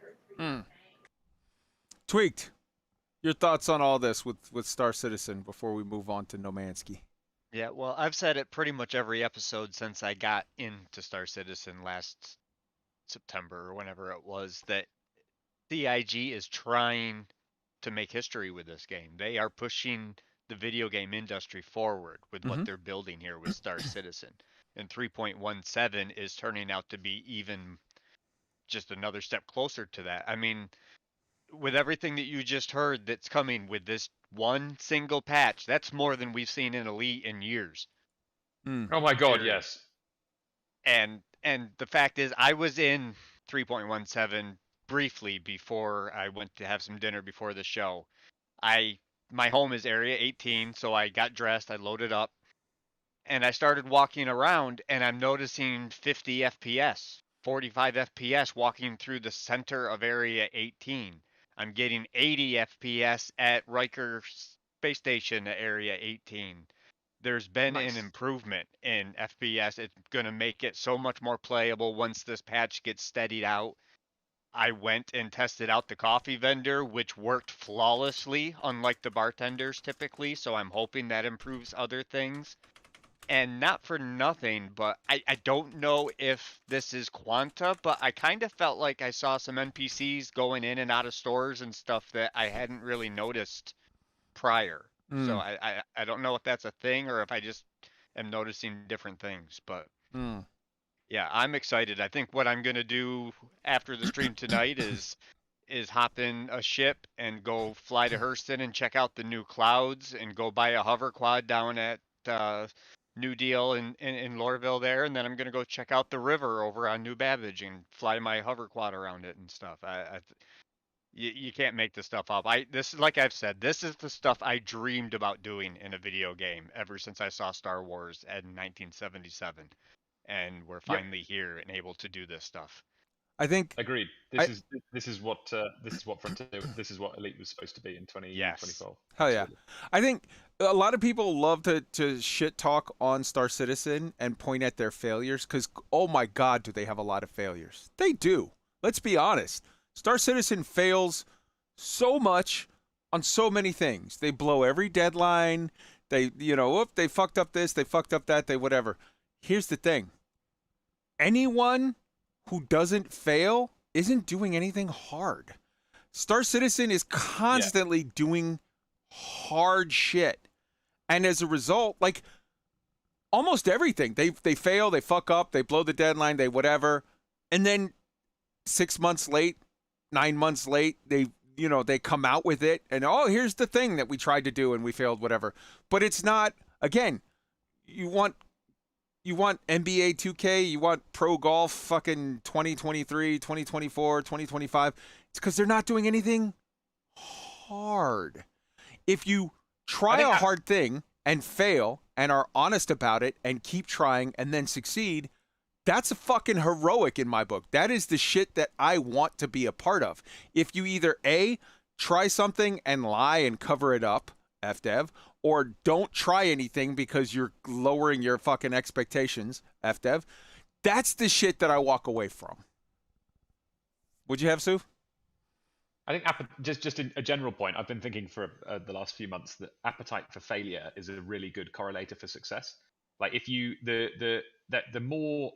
Tweaked, your thoughts on all this with Star Citizen before we move on to Nomansky? Yeah, well, I've said it pretty much every episode since I got into Star Citizen last September or whenever it was, that CIG is trying to make history with this game. They are pushing the video game industry forward with what they're building here with Star Citizen. And 3.17 is turning out to be even just another step closer to that. I mean, with everything that you just heard that's coming with this one single patch, that's more than we've seen in Elite in years. Oh my god, yes. And the fact is, I was in 3.17 briefly before I went to have some dinner before the show. My home is Area 18, so I got dressed, I loaded up, and I started walking around, and I'm noticing 50 FPS, 45 FPS walking through the center of Area 18. I'm getting 80 FPS at Riker Space Station at Area 18. There's been an improvement in FPS. It's going to make it so much more playable once this patch gets steadied out. I went and tested out the coffee vendor, which worked flawlessly, unlike the bartenders typically, so I'm hoping that improves other things. And not for nothing, but I don't know if this is Quanta, but I kind of felt like I saw some NPCs going in and out of stores and stuff that I hadn't really noticed prior. So I don't know if that's a thing or if I just am noticing different things, but yeah, I'm excited. I think what I'm going to do after the stream tonight is hop in a ship and go fly to Hurston and check out the new clouds and go buy a hover quad down at New Deal in Lorville there, and then I'm gonna go check out the river over on New Babbage and fly my hover quad around it and stuff. You can't make this stuff up. This is, like I've said, this is the stuff I dreamed about doing in a video game ever since I saw Star Wars in 1977, and we're finally here and able to do this stuff. I think agreed. This is what Frontier, this is what Elite was supposed to be in 2012. Hell yeah. I think a lot of people love to shit talk on Star Citizen and point at their failures because, oh my God, do they have a lot of failures. They do. Let's be honest. Star Citizen fails so much on so many things. They blow every deadline. They fucked up this, they fucked up that, they whatever. Here's the thing. Anyone who doesn't fail isn't doing anything hard. Star Citizen is constantly doing hard shit. And as a result, like almost everything, they fail, they fuck up, they blow the deadline, they whatever. And then 6 months late, 9 months late, they come out with it and, oh, here's the thing that we tried to do and we failed, whatever. But it's not, again, you want You want NBA 2K, you want pro golf fucking 2023, 2024, 2025. It's because they're not doing anything hard. If you try a hard thing and fail and are honest about it and keep trying and then succeed, that's a fucking heroic in my book. That is the shit that I want to be a part of. If you either A, try something and lie and cover it up, FDev, or don't try anything because you're lowering your fucking expectations, FDev, that's the shit that I walk away from. Would you have, Sue? I think just in a general point, I've been thinking for the last few months that appetite for failure is a really good correlator for success. Like if you the more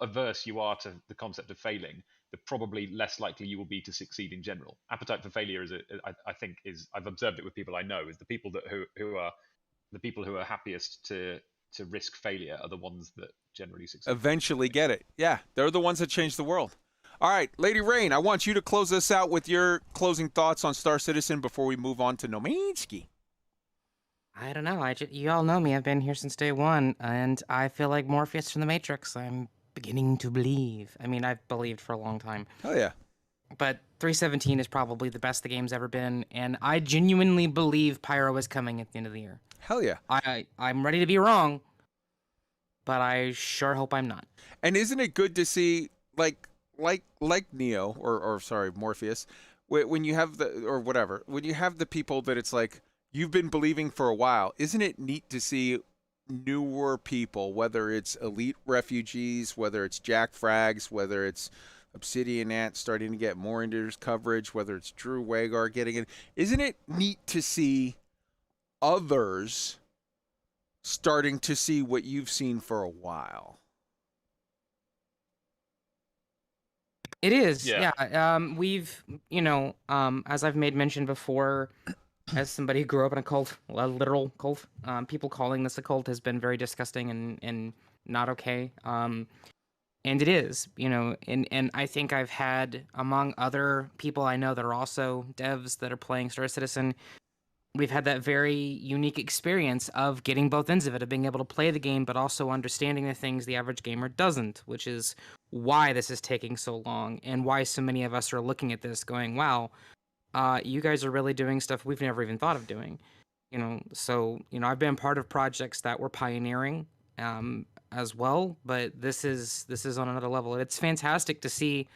averse you are to the concept of failing, the probably less likely you will be to succeed in general. Appetite for failure I think I've observed it with people I know, is the people who are happiest to risk failure are the ones that generally succeed. Eventually get it. Yeah, they're the ones that change the world. All right, Lady Rain, I want you to close us out with your closing thoughts on Star Citizen before we move on to Nominsky. I don't know. You all know me. I've been here since day one, and I feel like Morpheus from the Matrix. I'm beginning to believe. I mean, I've believed for a long time. Oh, yeah. But 317 is probably the best the game's ever been, and I genuinely believe Pyro is coming at the end of the year. Hell yeah. I'm ready to be wrong, but I sure hope I'm not. And isn't it good to see, like Neo, or sorry, Morpheus, when you have when you have the people that it's like, you've been believing for a while, isn't it neat to see newer people, whether it's elite refugees, whether it's Jack Frags, whether it's Obsidian Ant starting to get more into his coverage, whether it's Drew Wagar getting it. Isn't it neat to see others starting to see what you've seen for a while? It is, yeah. We've, as I've made mention before, as somebody who grew up in a cult, a literal cult, people calling this a cult has been very disgusting and not okay. And it is, and I think I've had, among other people I know that are also devs that are playing Star Citizen, we've had that very unique experience of getting both ends of it, of being able to play the game, but also understanding the things the average gamer doesn't, which is why this is taking so long and why so many of us are looking at this going, wow, you guys are really doing stuff we've never even thought of doing. So, I've been part of projects that were pioneering as well, but this is on another level. It's fantastic to see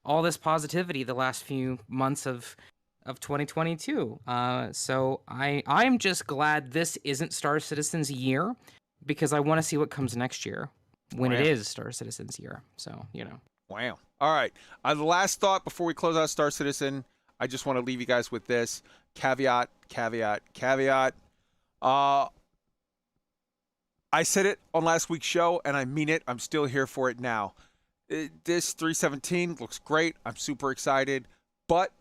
all this positivity the last few months of 2022. So I'm just glad this isn't Star Citizen's year, because I want to see what comes next year when it is Star Citizen's year. So, Wow. All right. The last thought before we close out Star Citizen, I just want to leave you guys with this caveat. I said it on last week's show, and I mean it. I'm still here for it now. This 317 looks great. I'm super excited. But,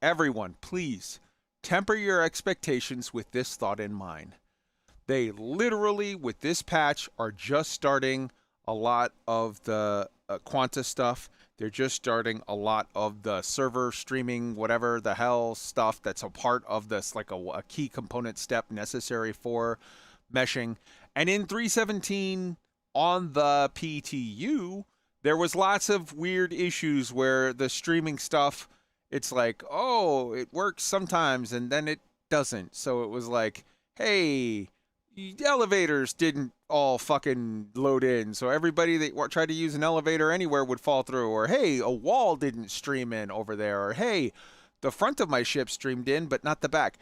everyone, please temper your expectations with this thought in mind. They literally, with this patch, are just starting a lot of the Quanta stuff. They're just starting a lot of the server streaming, whatever the hell stuff that's a part of this, like a key component step necessary for meshing. And in 317 on the PTU, there was lots of weird issues where the streaming stuff, it's like, oh, it works sometimes and then it doesn't. So it was like, hey, the elevators didn't all fucking load in, so everybody that tried to use an elevator anywhere would fall through. Or, hey, a wall didn't stream in over there. Or, hey, the front of my ship streamed in, but not the back.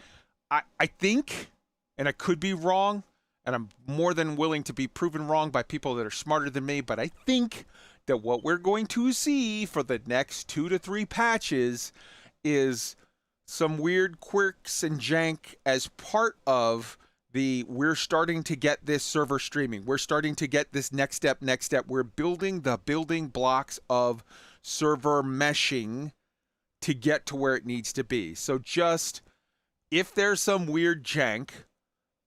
I think, and I could be wrong, and I'm more than willing to be proven wrong by people that are smarter than me, but I think that what we're going to see for the next 2 to 3 patches is some weird quirks and jank as part of we're starting to get this server streaming. We're starting to get this next step. We're building the building blocks of server meshing to get to where it needs to be. So just, if there's some weird jank,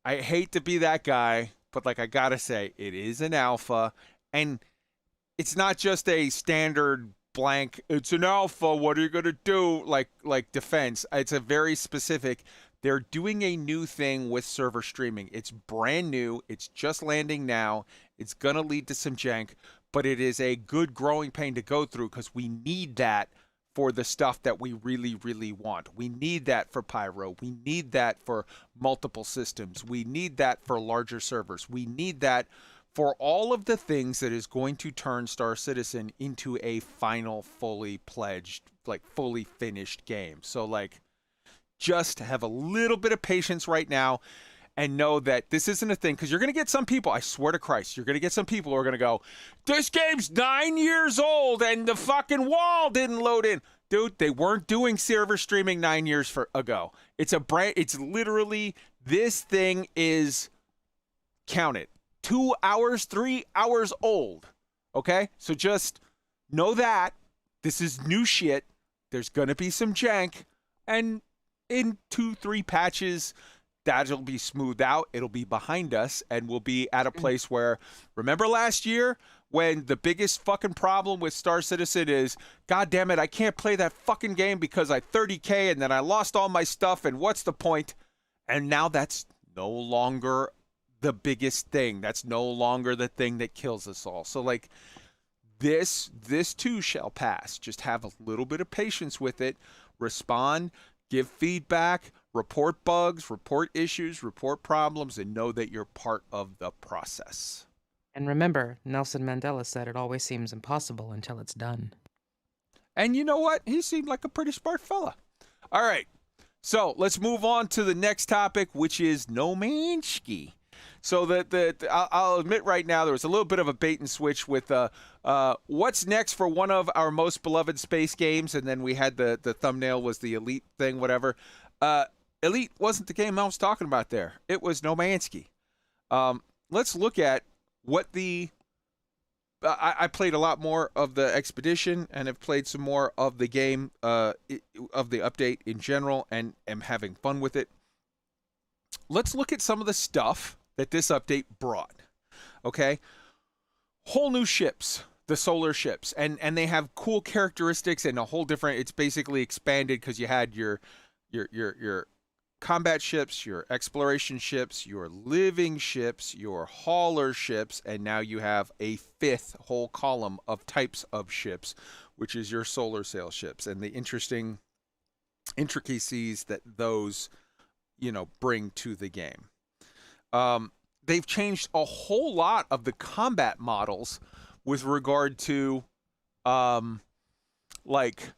I hate to be that guy, but like I gotta say, it is an alpha, and it's not just a standard blank, it's an alpha, what are you gonna do, like defense. It's a very specific, They're doing a new thing with server streaming. It's brand new. It's just landing now. It's going to lead to some jank, but it is a good growing pain to go through because we need that for the stuff that we really, really want. We need that for Pyro. We need that for multiple systems. We need that for larger servers. We need that for all of the things that is going to turn Star Citizen into a final, fully pledged, like fully finished game. So like, just have a little bit of patience right now and know that this isn't a thing, because you're going to get some people, I swear to Christ, you're going to get some people who are going to go, this game's 9 years old and the fucking wall didn't load in. Dude, they weren't doing server streaming 9 years ago. It's literally, this thing is, count it, 2 hours, 3 hours old. Okay? So just know that this is new shit. There's going to be some jank, and in 2-3 patches, that'll be smoothed out. It'll be behind us, and we'll be at a place where, remember last year when the biggest fucking problem with Star Citizen is, God damn it, I can't play that fucking game because I 30K and then I lost all my stuff, and what's the point? And now that's no longer the biggest thing. That's no longer the thing that kills us all. So like, this too shall pass. Just have a little bit of patience with it. Respond, give feedback, report bugs, report issues, report problems, and know that you're part of the process. And remember, Nelson Mandela said it always seems impossible until it's done. And you know what? He seemed like a pretty smart fella. All right. So let's move on to the next topic, which is No Man's Sky. So I'll admit right now, there was a little bit of a bait and switch with what's next for one of our most beloved space games, and then we had the thumbnail was the Elite thing, whatever. Elite wasn't the game I was talking about there. It was No Man's Sky. Let's look at what the... I played a lot more of the Expedition and have played some more of the game, of the update in general, and am having fun with it. Let's look at some of the stuff that this update brought. Okay? Whole new ships, the solar ships, and they have cool characteristics and a whole different... It's basically expanded because you had your combat ships, your exploration ships, your living ships, your hauler ships, and now you have a fifth whole column of types of ships, which is your solar sail ships, and the interesting intricacies that those, bring to the game. They've changed a whole lot of the combat models with regard to, like,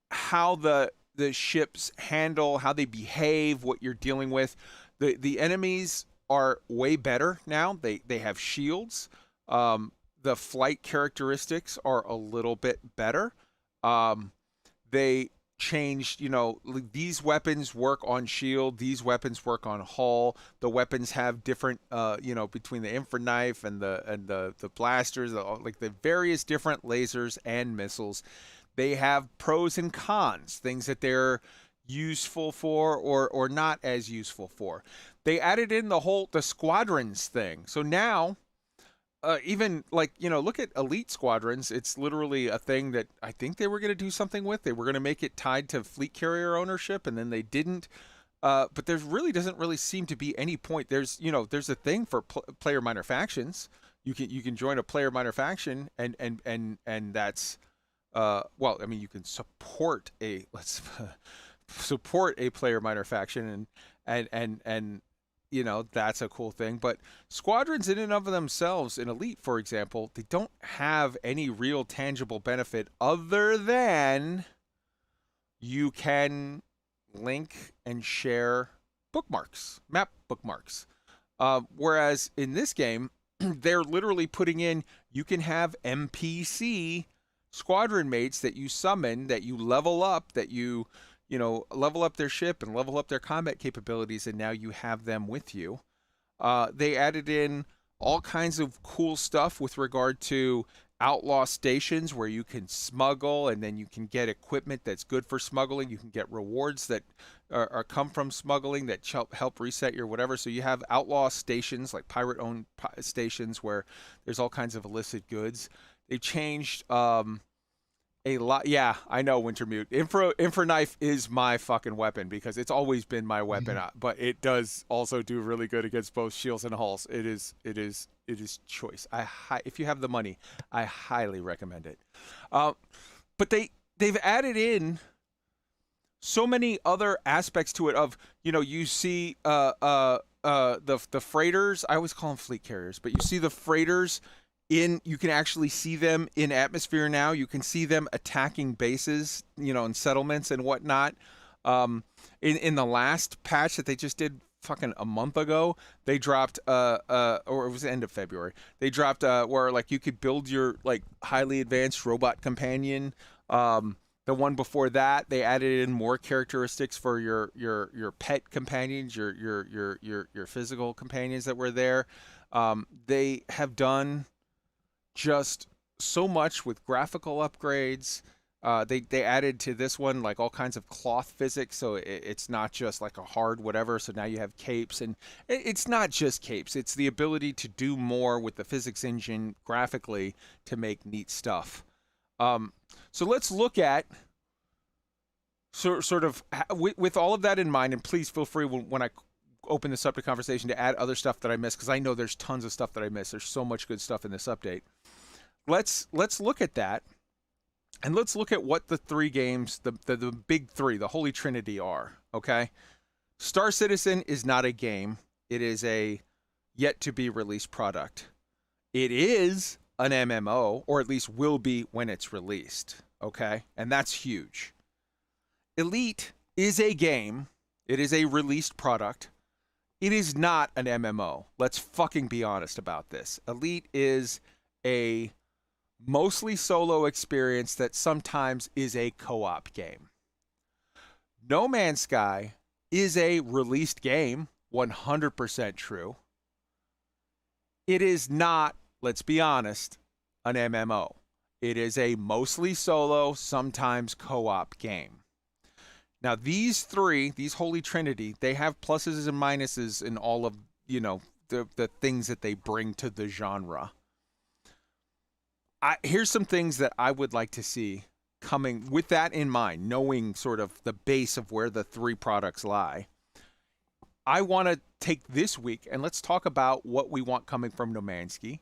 how the ships handle, how they behave, what you're dealing with. The enemies are way better now. They have shields. The flight characteristics are a little bit better. They changed, these weapons work on shield, these weapons work on hull. The weapons have different, between the infra knife and the blasters, like the various different lasers and missiles. They have pros and cons, things that they're useful for or not as useful for. They added in the squadrons thing. So now, even like, look at Elite Squadrons. It's literally a thing that I think they were going to do something with. They were going to make it tied to fleet carrier ownership, and then they didn't. But there really doesn't really seem to be any point. There's a thing for player minor factions. You can join a player minor faction, and that's... you can support a player minor faction, and that's a cool thing. But squadrons in and of themselves in Elite, for example, they don't have any real tangible benefit other than you can link and share bookmarks, map bookmarks. Whereas in this game, they're literally putting in, you can have NPC squadron mates that you summon, that you level up, that you level up their ship and level up their combat capabilities, and now you have them with you. They added in all kinds of cool stuff with regard to outlaw stations where you can smuggle, and then you can get equipment that's good for smuggling. You can get rewards that are come from smuggling that help reset your whatever. So you have outlaw stations, like pirate-owned stations, where there's all kinds of illicit goods. They changed a lot. Yeah, I know, Wintermute. Infra knife is my fucking weapon because it's always been my weapon, but it does also do really good against both shields and hulls. It is choice. If you have the money, I highly recommend it. But they've added in so many other aspects to it. Of you see the freighters. I always call them fleet carriers, but you see the freighters. You can actually see them in atmosphere now. You can see them attacking bases, and settlements and whatnot. In the last patch that they just did fucking a month ago, they dropped or it was the end of February. They dropped where like you could build your like highly advanced robot companion. The one before that, they added in more characteristics for your pet companions, your physical companions that were there. They have done just so much with graphical upgrades. They added to this one like all kinds of cloth physics, so it's not just like a hard whatever. So now you have capes, and it's not just capes. It's the ability to do more with the physics engine graphically to make neat stuff. So let's look at sort of with all of that in mind, and please feel free when I open this up to conversation to add other stuff that I missed, because I know there's tons of stuff that I missed. There's so much good stuff in this update. Let's look at that, and let's look at what the three games, the big three, the Holy Trinity are, okay? Star Citizen is not a game. It is a yet-to-be-released product. It is an MMO, or at least will be when it's released, okay? And that's huge. Elite is a game. It is a released product. It is not an MMO. Let's fucking be honest about this. Elite is a mostly solo experience that sometimes is a co-op game. No Man's Sky is a released game, 100% true. It is not, let's be honest, an MMO. It is a mostly solo, sometimes co-op game. Now, these three, these Holy Trinity, they have pluses and minuses in all of, the things that they bring to the genre. Here's some things that I would like to see coming with that in mind, knowing sort of the base of where the three products lie. I want to take this week and let's talk about what we want coming from No Man's Sky.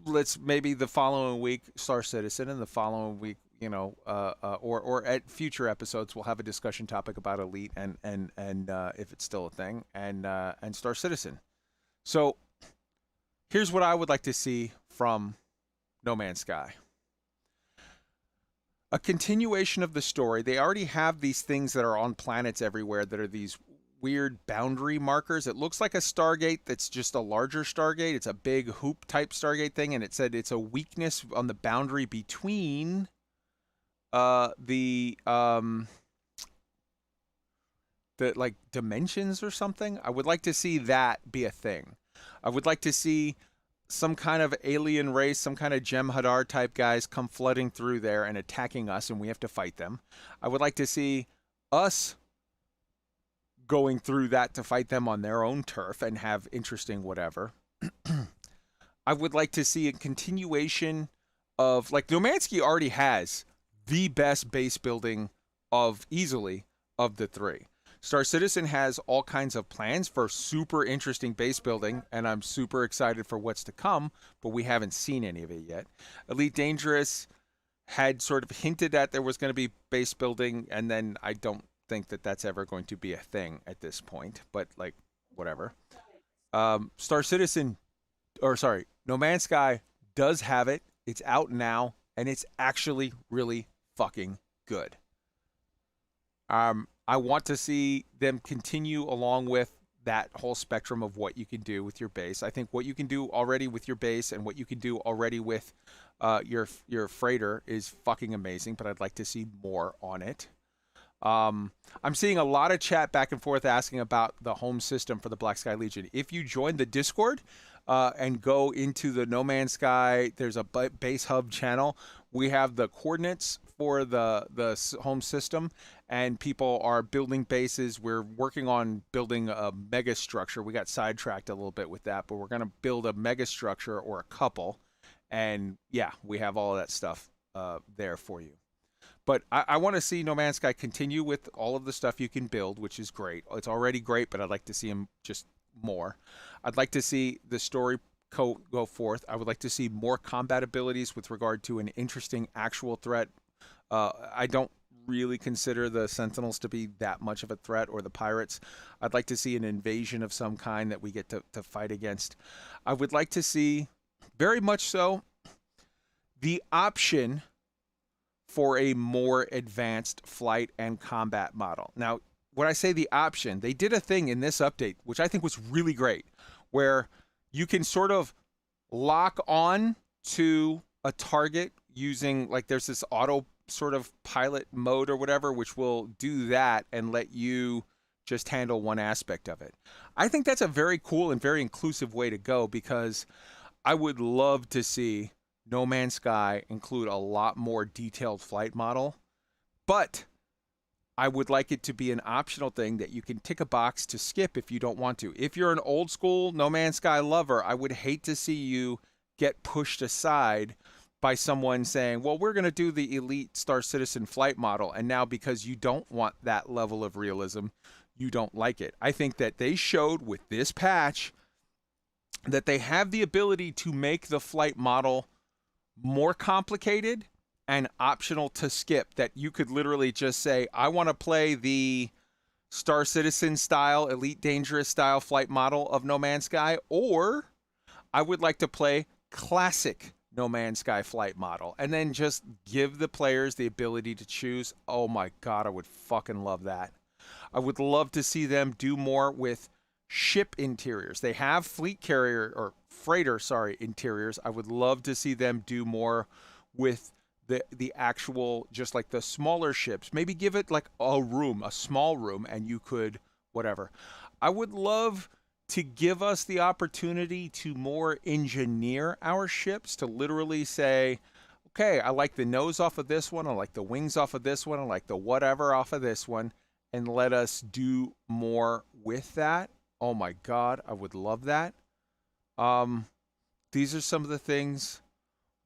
Let's maybe the following week Star Citizen, and the following week, or at future episodes we'll have a discussion topic about Elite and if it's still a thing, and Star Citizen. So here's what I would like to see from No Man's Sky. A continuation of the story. They already have these things that are on planets everywhere that are these weird boundary markers. It looks like a Stargate that's just a larger Stargate. It's a big hoop type Stargate thing, and it said it's a weakness on the boundary between the like dimensions or something. I would like to see that be a thing. I would like to see some kind of alien race, some kind of Jem'Hadar type guys come flooding through there and attacking us, and we have to fight them. I would like to see us going through that to fight them on their own turf and have interesting whatever. I would like to see a continuation of, like, No Man's Sky already has the best base building of the three. Star Citizen has all kinds of plans for super interesting base building, and I'm super excited for what's to come, but we haven't seen any of it yet. Elite Dangerous had sort of hinted at there was going to be base building, and then I don't think that that's ever going to be a thing at this point, but like whatever. No Man's Sky does have it. It's out now, and it's actually really fucking good. I want to see them continue along with that whole spectrum of what you can do with your base. I think what you can do already with your base and what you can do already with your freighter is fucking amazing, but I'd like to see more on it. I'm seeing a lot of chat back and forth asking about the home system for the Black Sky Legion. If you join the Discord and go into the No Man's Sky, there's a base hub channel. We have the coordinates for the home system, and people are building bases. We're working on building a mega structure. We got sidetracked a little bit with that, but we're going to build a mega structure or a couple, and yeah, we have all of that stuff there for you. But I want to see No Man's Sky continue with all of the stuff you can build, which is great. It's already great, but I'd like to see him just more. I'd like to see the story go forth. I would like to see more combat abilities with regard to an interesting actual threat. I don't really consider the Sentinels to be that much of a threat, or the pirates. I'd like to see an invasion of some kind that we get to fight against. I would like to see, very much so, the option for a more advanced flight and combat model. Now, when I say the option, they did a thing in this update, which I think was really great, where you can sort of lock on to a target using, like, there's this auto sort of pilot mode or whatever, which will do that and let you just handle one aspect of it. I think that's a very cool and very inclusive way to go, because I would love to see No Man's Sky include a lot more detailed flight model, but I would like it to be an optional thing that you can tick a box to skip if you don't want to. If you're an old school No Man's Sky lover, I would hate to see you get pushed aside by someone saying, well, we're going to do the elite Star Citizen flight model, and now because you don't want that level of realism, you don't like it. I think that they showed with this patch that they have the ability to make the flight model more complicated and optional to skip, that you could literally just say, I want to play the Star Citizen style, Elite Dangerous style flight model of No Man's Sky, or I would like to play classic No Man's Sky flight model, and then just give the players the ability to choose. Oh my God, I would fucking love that. I would love to see them do more with ship interiors. They have fleet carrier or freighter, interiors. I would love to see them do more with the actual, just like the smaller ships. Maybe give it like a small room, and you could whatever. I would love to give us the opportunity to more engineer our ships, to literally say, okay, I like the nose off of this one, I like the wings off of this one, I like the whatever off of this one, and let us do more with that. Oh my God, I would love that. These are some of the things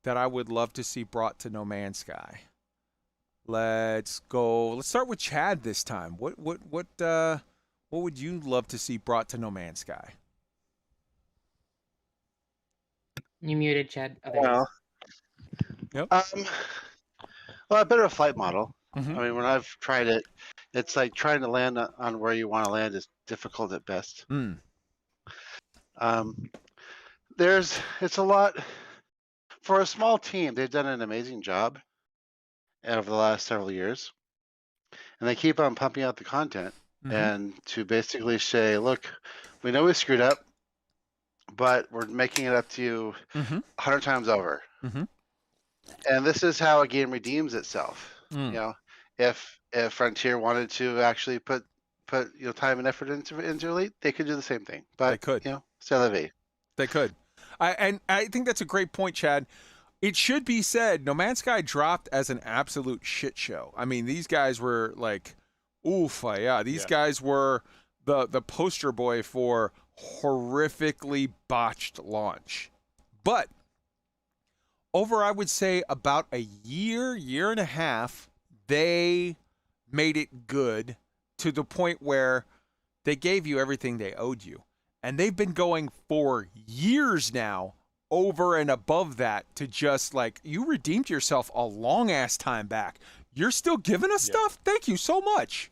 that I would love to see brought to No Man's Sky. Let's go. Let's start with Chad this time. What would you love to see brought to No Man's Sky? You muted, Chad. Oh, there he is. Yep. Well, a better flight model. Mhm. I mean, when I've tried it, it's like trying to land on where you want to land is difficult at best. It's a lot for a small team. They've done an amazing job over the last several years, and they keep on pumping out the content. And to basically say, look, we know we screwed up, but we're making it up to you 100 times over. And this is how a game redeems itself. You know, if Frontier wanted to actually put time and effort into Elite, they could do the same thing. But they could, c'est la vie. They could. I think that's a great point, Chad. It should be said, No Man's Sky dropped as an absolute shit show. I mean, these guys were like, oof, yeah. These guys were the poster boy for horrifically botched launch. But over, I would say, about a year and a half, they made it good to the point where they gave you everything they owed you. And they've been going for years now, over and above that, to just like, you redeemed yourself a long ass time back. You're still giving us stuff? Thank you so much.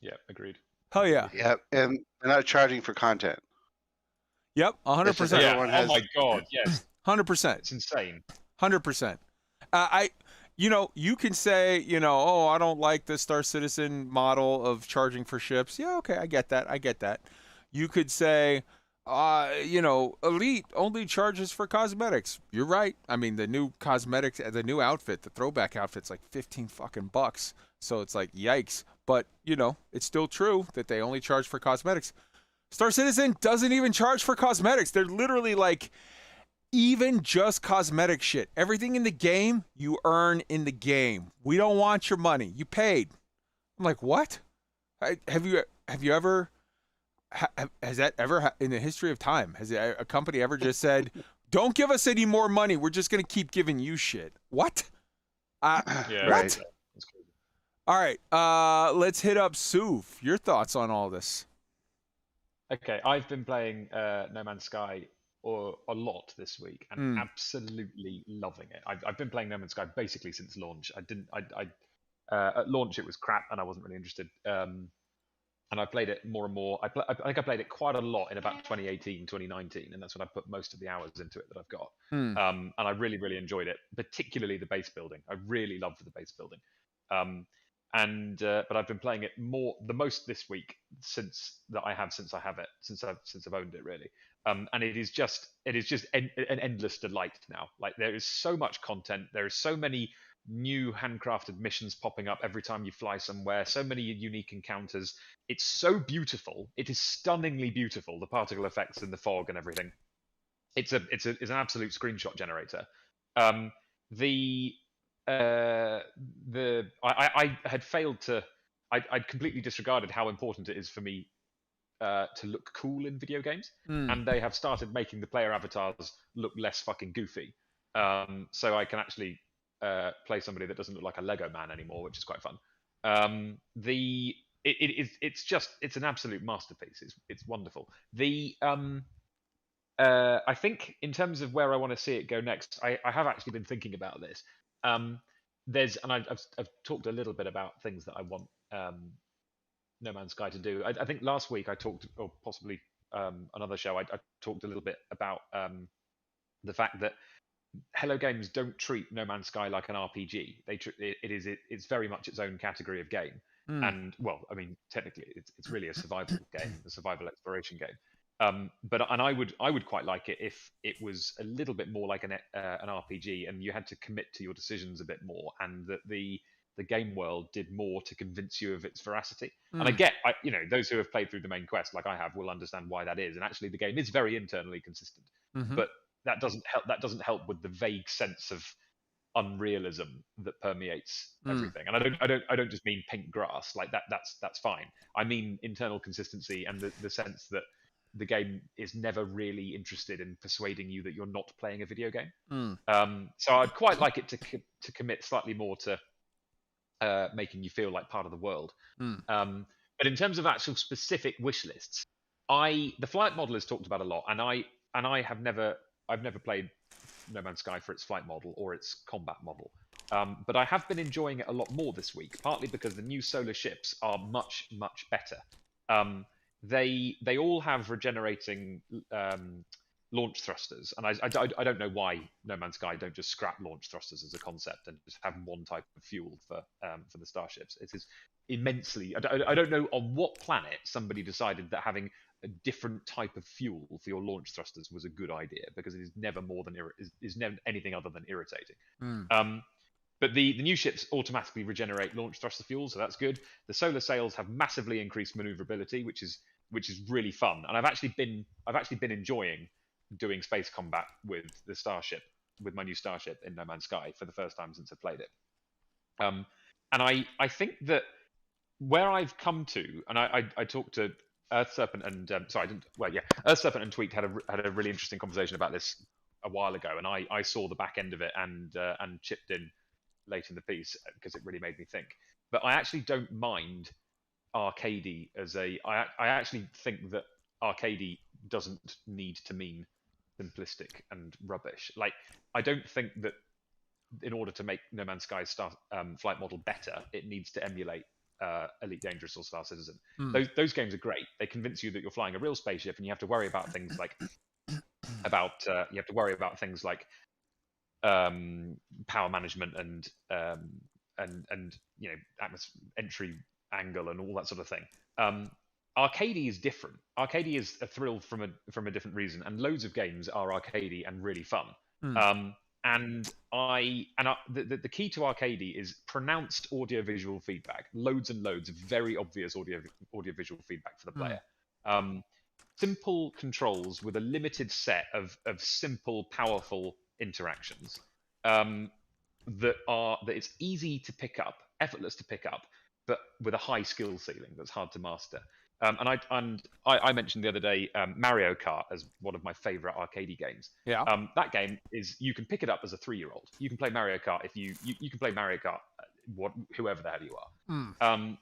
Yeah, agreed. Hell yeah. Yep, and they're not charging for content. Yep, 100%. Yeah. Oh my God, yes. 100%. It's insane. 100%. You can say, oh, I don't like the Star Citizen model of charging for ships. Yeah, okay, I get that. You could say, Elite only charges for cosmetics. You're right. I mean, the new cosmetics, the new outfit, the throwback outfit's like $15 fucking bucks. So it's like, yikes. But, it's still true that they only charge for cosmetics. Star Citizen doesn't even charge for cosmetics. They're literally like, even just cosmetic shit. Everything in the game, you earn in the game. We don't want your money. You paid. I'm like, what? Have you ever... Has that ever in the history of time, has a company ever just said, don't give us any more money, we're just going to keep giving you shit? What? Yeah, What? that's crazy. All right, let's hit up Suv. Your thoughts on all this? Okay, I've been playing No Man's Sky a lot this week and absolutely loving it. I've been playing No Man's Sky basically since launch. At launch it was crap and I wasn't really interested. And I played it more and more. I think I played it quite a lot in about 2018, 2019, and that's when I put most of the hours into it that I've got. And I really, really enjoyed it, particularly the base building. I really loved the base building. But I've been playing it the most this week since I've owned it really. And it is just an endless delight now. Like there is so much content, there is so many new handcrafted missions popping up every time you fly somewhere, so many unique encounters. It's so beautiful. It is stunningly beautiful. The particle effects and the fog and everything. It's an absolute screenshot generator. I had failed to. I'd completely disregarded how important it is for me to look cool in video games, and they have started making the player avatars look less fucking goofy. So I can actually play somebody that doesn't look like a Lego man anymore, which is quite fun. It's an absolute masterpiece. It's wonderful. I think in terms of where I want to see it go next, I have actually been thinking about this. I've talked a little bit about things that I want No Man's Sky to do. I think last week I talked, or possibly another show, I talked a little bit about the fact that Hello Games don't treat No Man's Sky like an RPG. It's very much its own category of game. And well, I mean, technically, it's really a survival game, a survival exploration game. But I would quite like it if it was a little bit more like an RPG, and you had to commit to your decisions a bit more, and that the game world did more to convince you of its veracity. And I get, those who have played through the main quest, like I have, will understand why that is. And actually, the game is very internally consistent, but that doesn't help. That doesn't help with the vague sense of unrealism that permeates everything. And I don't just mean pink grass like that. That's fine. I mean internal consistency and the sense that the game is never really interested in persuading you that you're not playing a video game. So I'd quite like it to commit slightly more to making you feel like part of the world. But in terms of actual specific wish lists, the flight model is talked about a lot, and I've never played No Man's Sky for its flight model or its combat model. But I have been enjoying it a lot more this week, partly because the new solar ships are much, much better. They all have regenerating launch thrusters, and I don't know why No Man's Sky don't just scrap launch thrusters as a concept and just have one type of fuel for the starships. It is immensely. I don't know on what planet somebody decided that having a different type of fuel for your launch thrusters was a good idea, because it is never more than is never anything other than irritating. But the new ships automatically regenerate launch thruster fuel, so that's good. The solar sails have massively increased maneuverability, which is really fun. And I've actually been enjoying doing space combat with my new starship in No Man's Sky for the first time since I played it. And I think that where I've come to, and I talked to Earth Serpent and Earth Serpent and Tweet had a really interesting conversation about this a while ago, and I saw the back end of it and chipped in late in the piece because it really made me think. But I actually don't mind arcadey as I actually think that arcadey doesn't need to mean simplistic and rubbish. Like, I don't think that in order to make No Man's Sky's flight model better, it needs to emulate Elite Dangerous or Star Citizen. Those games are great. They convince you that you're flying a real spaceship, and you have to worry about things like power management and entry angle and all that sort of thing. Arcadey is different. Arcadey is a thrill from a different reason, and loads of games are arcadey and really fun. The key to arcadey is pronounced audiovisual feedback. Loads and loads of very obvious audiovisual feedback for the player. Simple controls with a limited set of simple, powerful interactions that it's easy to pick up, effortless to pick up, but with a high skill ceiling that's hard to master. I mentioned the other day Mario Kart as one of my favorite arcadey games. Yeah. That game is, you can pick it up as a 3-year-old. You can play Mario Kart if you can play Mario Kart whoever the hell you are.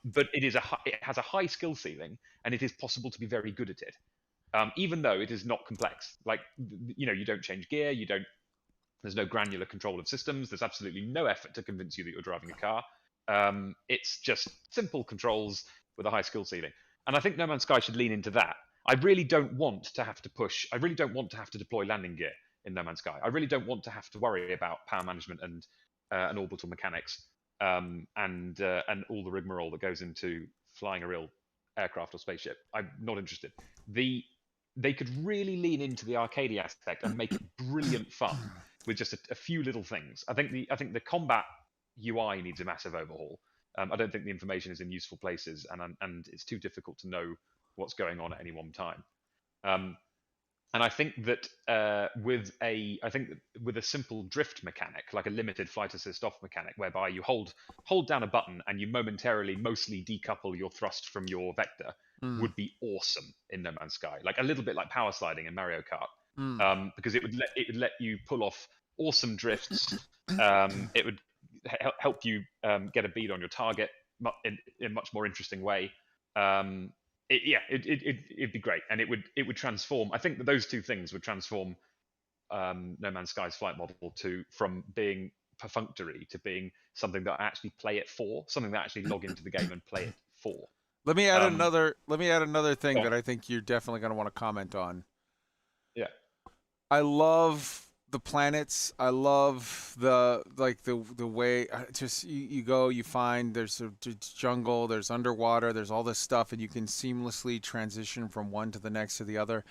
But it has a high skill ceiling, and it is possible to be very good at it. Even though it is not complex. Like, you don't change gear, there's no granular control of systems, there's absolutely no effort to convince you that you're driving a car. It's just simple controls with a high skill ceiling. And I think No Man's Sky should lean into that. I really don't want to have to deploy landing gear in No Man's Sky. I really don't want to have to worry about power management and orbital mechanics, and all the rigmarole that goes into flying a real aircraft or spaceship. I'm not interested. They could really lean into the arcade aspect and make it brilliant fun with just a few little things. I think the combat UI needs a massive overhaul. I don't think the information is in useful places, and it's too difficult to know what's going on at any one time. And I think that with a simple drift mechanic, like a limited flight assist off mechanic, whereby you hold down a button and you momentarily mostly decouple your thrust from your vector, would be awesome in No Man's Sky. Like a little bit like power sliding in Mario Kart, because it would let you pull off awesome drifts. It would help you get a bead on your target in a much more interesting way. It'd be great, and it would transform. I think that those two things would transform No Man's Sky's flight model from being perfunctory to being something that I actually play it for, something that I actually log into the game and play it for. Let me add another thing that I think you're definitely going to want to comment on. Yeah, I love the planets. I love the way just you go, you find there's a jungle, there's underwater, there's all this stuff, and you can seamlessly transition from one to the next to the other.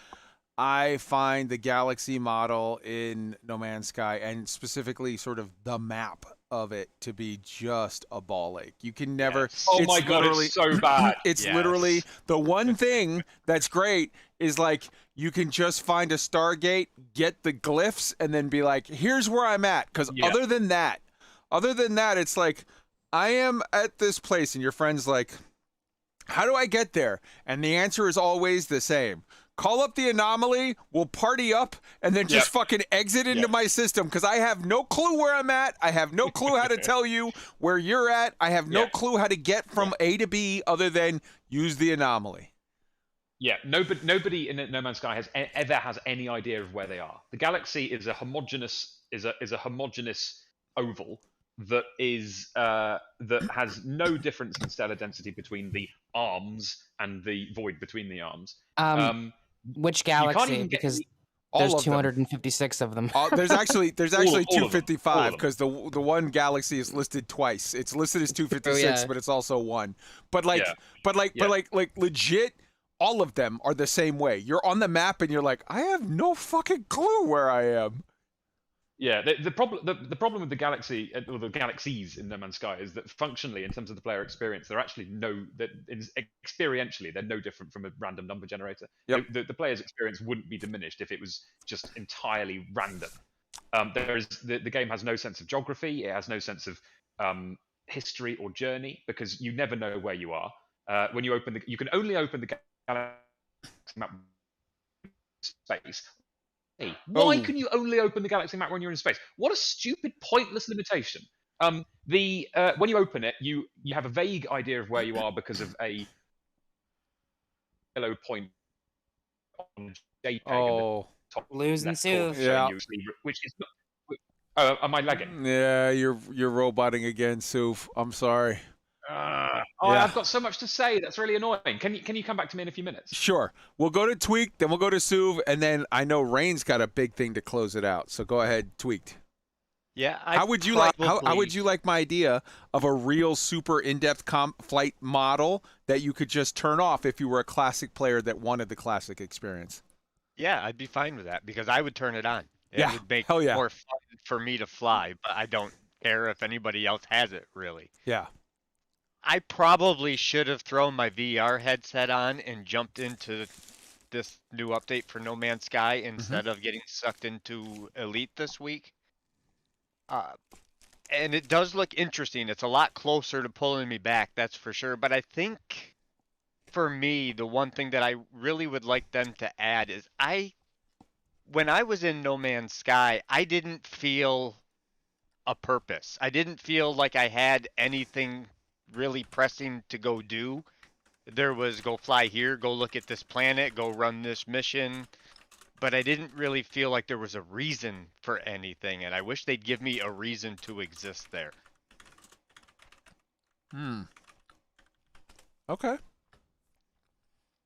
I find the galaxy model in No Man's Sky, and specifically sort of the map of it, to be just a ball ache. You can never. Yes. Oh my god, it's so bad. It's literally the one thing that's great is like you can just find a Stargate, get the glyphs, and then be like, here's where I'm at. Because other than that, it's like, I am at this place, and your friend's like, how do I get there? And the answer is always the same. Call up the anomaly, we'll party up, and then just fucking exit into my system, because I have no clue where I'm at. I have no clue how to tell you where you're at. I have no clue how to get from A to B other than use the anomaly. Yeah, nobody in No Man's Sky ever has any idea of where they are. The galaxy is a homogeneous oval that has no difference in stellar density between the arms and the void between the arms. Which galaxy? Because there's 256 of them. There's actually 255, because the one galaxy is listed twice. It's listed as 256, but it's also one. But legit, all of them are the same way. You're on the map and you're like, I have no fucking clue where I am. Yeah, the problem with the galaxy, or the galaxies in No Man's Sky, is that functionally, in terms of the player experience, experientially they're no different from a random number generator. Yep. The player's experience wouldn't be diminished if it was just entirely random. The game has no sense of geography. It has no sense of history or journey, because you never know where you are. When you you can only open the galaxy map space. Hey, why can you only open the galaxy map when you're in space? What a stupid, pointless limitation. When you open it, you have a vague idea of where you are because of a yellow point on JPEG. Oh, losing Sue. Yeah. Which is not. Am I lagging? Yeah, you're roboting again, Soof. I'm sorry. I've got so much to say. That's really annoying. Can you come back to me in a few minutes? Sure. We'll go to Tweaked, then we'll go to Suv, and then I know Rain's got a big thing to close it out. So go ahead, Tweaked. Yeah. How would you like my idea of a real super in-depth flight model that you could just turn off if you were a classic player that wanted the classic experience? Yeah, I'd be fine with that, because I would turn it on. It would make more fun for me to fly, but I don't care if anybody else has it, really. Yeah. I probably should have thrown my VR headset on and jumped into this new update for No Man's Sky instead of getting sucked into Elite this week. And it does look interesting. It's a lot closer to pulling me back, that's for sure. But I think for me, the one thing that I really would like them to add is when I was in No Man's Sky, I didn't feel a purpose. I didn't feel like I had anything really pressing to go do. There was go fly here, go look at this planet, go run this mission, but I didn't really feel like there was a reason for anything, and I wish they'd give me a reason to exist there. Okay.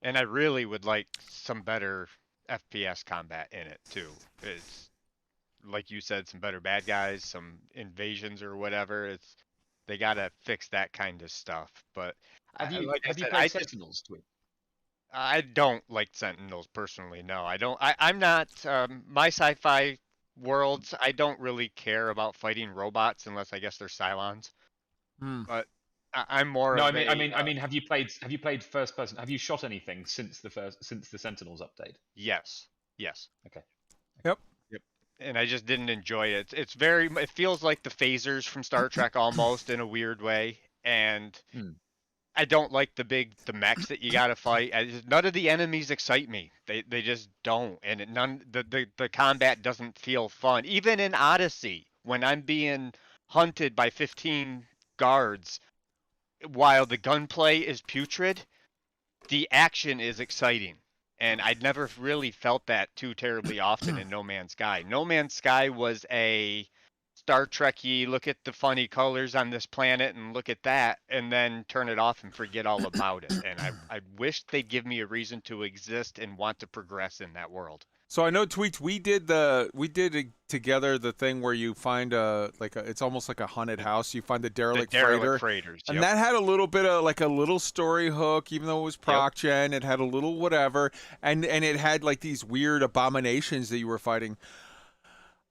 And I really would like some better FPS combat in it too. It's like you said, some better bad guys, some invasions or whatever. They gotta fix that kind of stuff. But Have you like I have you said, played Sentinels, Tweet? I don't like Sentinels personally. No, I don't. I'm not. My sci-fi worlds, I don't really care about fighting robots unless I guess they're Cylons. But I'm more. No, of I mean, have you played first person? Have you shot anything since the Sentinels update? Yes. Yes. Okay. Yep. Yep. And I just didn't enjoy it. It feels like the phasers from Star Trek almost in a weird way. And I don't like the mechs that you gotta fight. None of the enemies excite me. They just don't. And the combat doesn't feel fun. Even in Odyssey, when I'm being hunted by 15 guards, while the gunplay is putrid, the action is exciting. And I'd never really felt that too terribly often in No Man's Sky. No Man's Sky was a Star Trek-y, look at the funny colors on this planet and look at that, and then turn it off and forget all about it. And I wish they'd give me a reason to exist and want to progress in that world. So I know, Tweets, we did together the thing where you find it's almost like a haunted house. You find the derelict freighters, and that had a little bit of like a little story hook, even though it was proc gen. It had a little whatever, and it had like these weird abominations that you were fighting.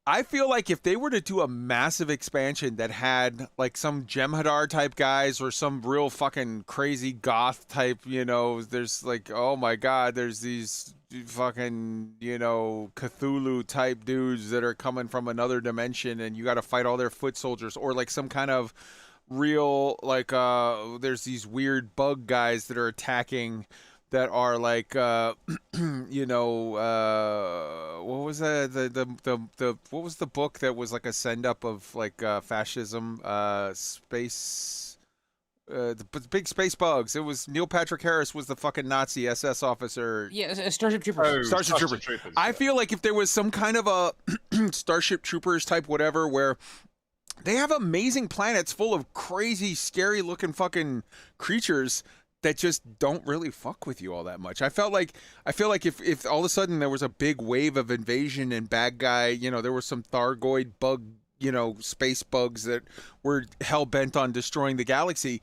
I feel like if they were to do a massive expansion that had like some Jem'Hadar type guys or some real fucking crazy goth type, there's like, oh my god, there's these fucking, Cthulhu type dudes that are coming from another dimension and you got to fight all their foot soldiers, or like some kind of real, like, there's these weird bug guys that are attacking that are like, what was what was the book that was like a send up of like fascism, space, the big space bugs? It was Neil Patrick Harris was the fucking Nazi SS officer. Yeah, Starship Troopers. Starship Troopers. I feel like if there was some kind of a Starship Troopers type whatever where they have amazing planets full of crazy, scary looking fucking creatures that just don't really fuck with you all that much. I feel like if all of a sudden there was a big wave of invasion and bad guy, there were some Thargoid bug, space bugs that were hell bent on destroying the galaxy,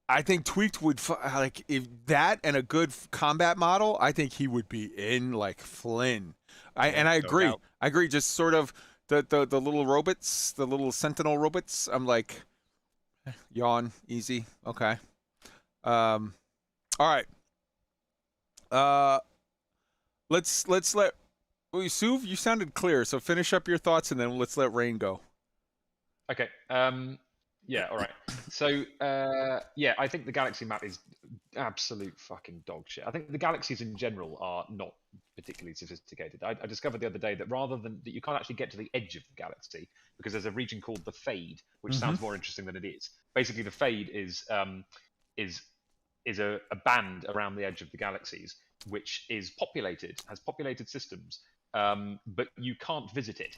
I think Tweaked would like, if that and a good combat model, I think he would be in like Flynn. I agree. I agree. Just sort of the little robots, the little Sentinel robots. I'm like, yawn, easy, okay. All right. Let's let Suv, you sounded clear, so finish up your thoughts and then let's let Rain go. Okay. Yeah. All right. So yeah, I think the galaxy map is absolute fucking dog shit. I think the galaxies in general are not particularly sophisticated. I discovered the other day that rather than that, you can't actually get to the edge of the galaxy because there's a region called the Fade, which sounds more interesting than it is. Basically, the Fade is a band around the edge of the galaxies, which is has populated systems, but you can't visit it.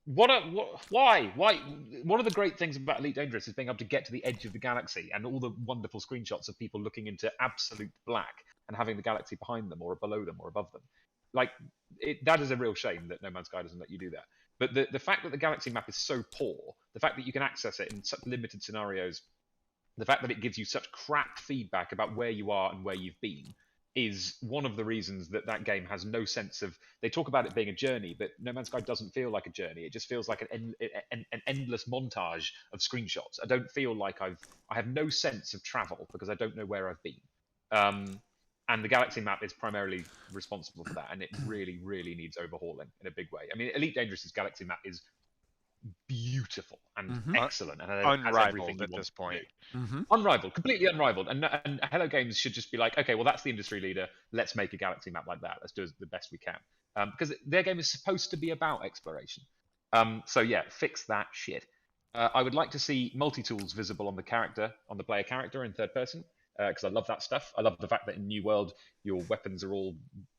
Why? One of the great things about Elite Dangerous is being able to get to the edge of the galaxy and all the wonderful screenshots of people looking into absolute black and having the galaxy behind them or below them or above them. Like, that is a real shame that No Man's Sky doesn't let you do that. But the fact that the galaxy map is so poor, the fact that you can access it in such limited scenarios, the fact that it gives you such crap feedback about where you are and where you've been is one of the reasons that that game has no sense of... They talk about it being a journey, but No Man's Sky doesn't feel like a journey. It just feels like an endless montage of screenshots. I don't feel like I have no sense of travel because I don't know where I've been. And the galaxy map is primarily responsible for that, and it really, really needs overhauling in a big way. I mean, Elite Dangerous's galaxy map is beautiful and Mhm. excellent, and has Unrivaled everything you at want this it to point. do. Mm-hmm. Unrivaled, completely unrivaled. And Hello Games should just be like, okay, well, that's the industry leader. Let's make a Galaxy map like that. Let's do it the best we can. Because their game is supposed to be about exploration. So yeah, fix that shit. I would like to see multi-tools visible on the player character in third person, because I love that stuff. I love the fact that in New World, your weapons are all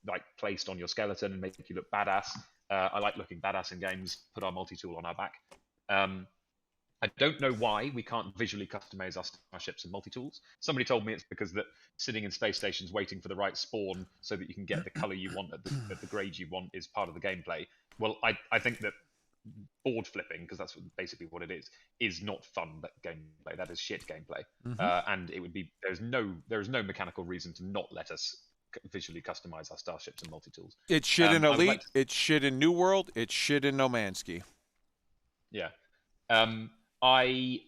like placed on your skeleton and make you look badass. I like looking badass in games. Put our multi-tool on our back. I don't know why we can't visually customize our starships and multi-tools. Somebody told me it's because that sitting in space stations waiting for the right spawn so that you can get the color you want at the grade you want is part of the gameplay. Well, I think that board flipping, because that's basically what it is not fun gameplay. That is shit gameplay. And it would be there is no mechanical reason to not let us visually customize our starships and multi-tools. It's shit in Elite. It's shit in New World. It's shit in No Man's Sky. Yeah. I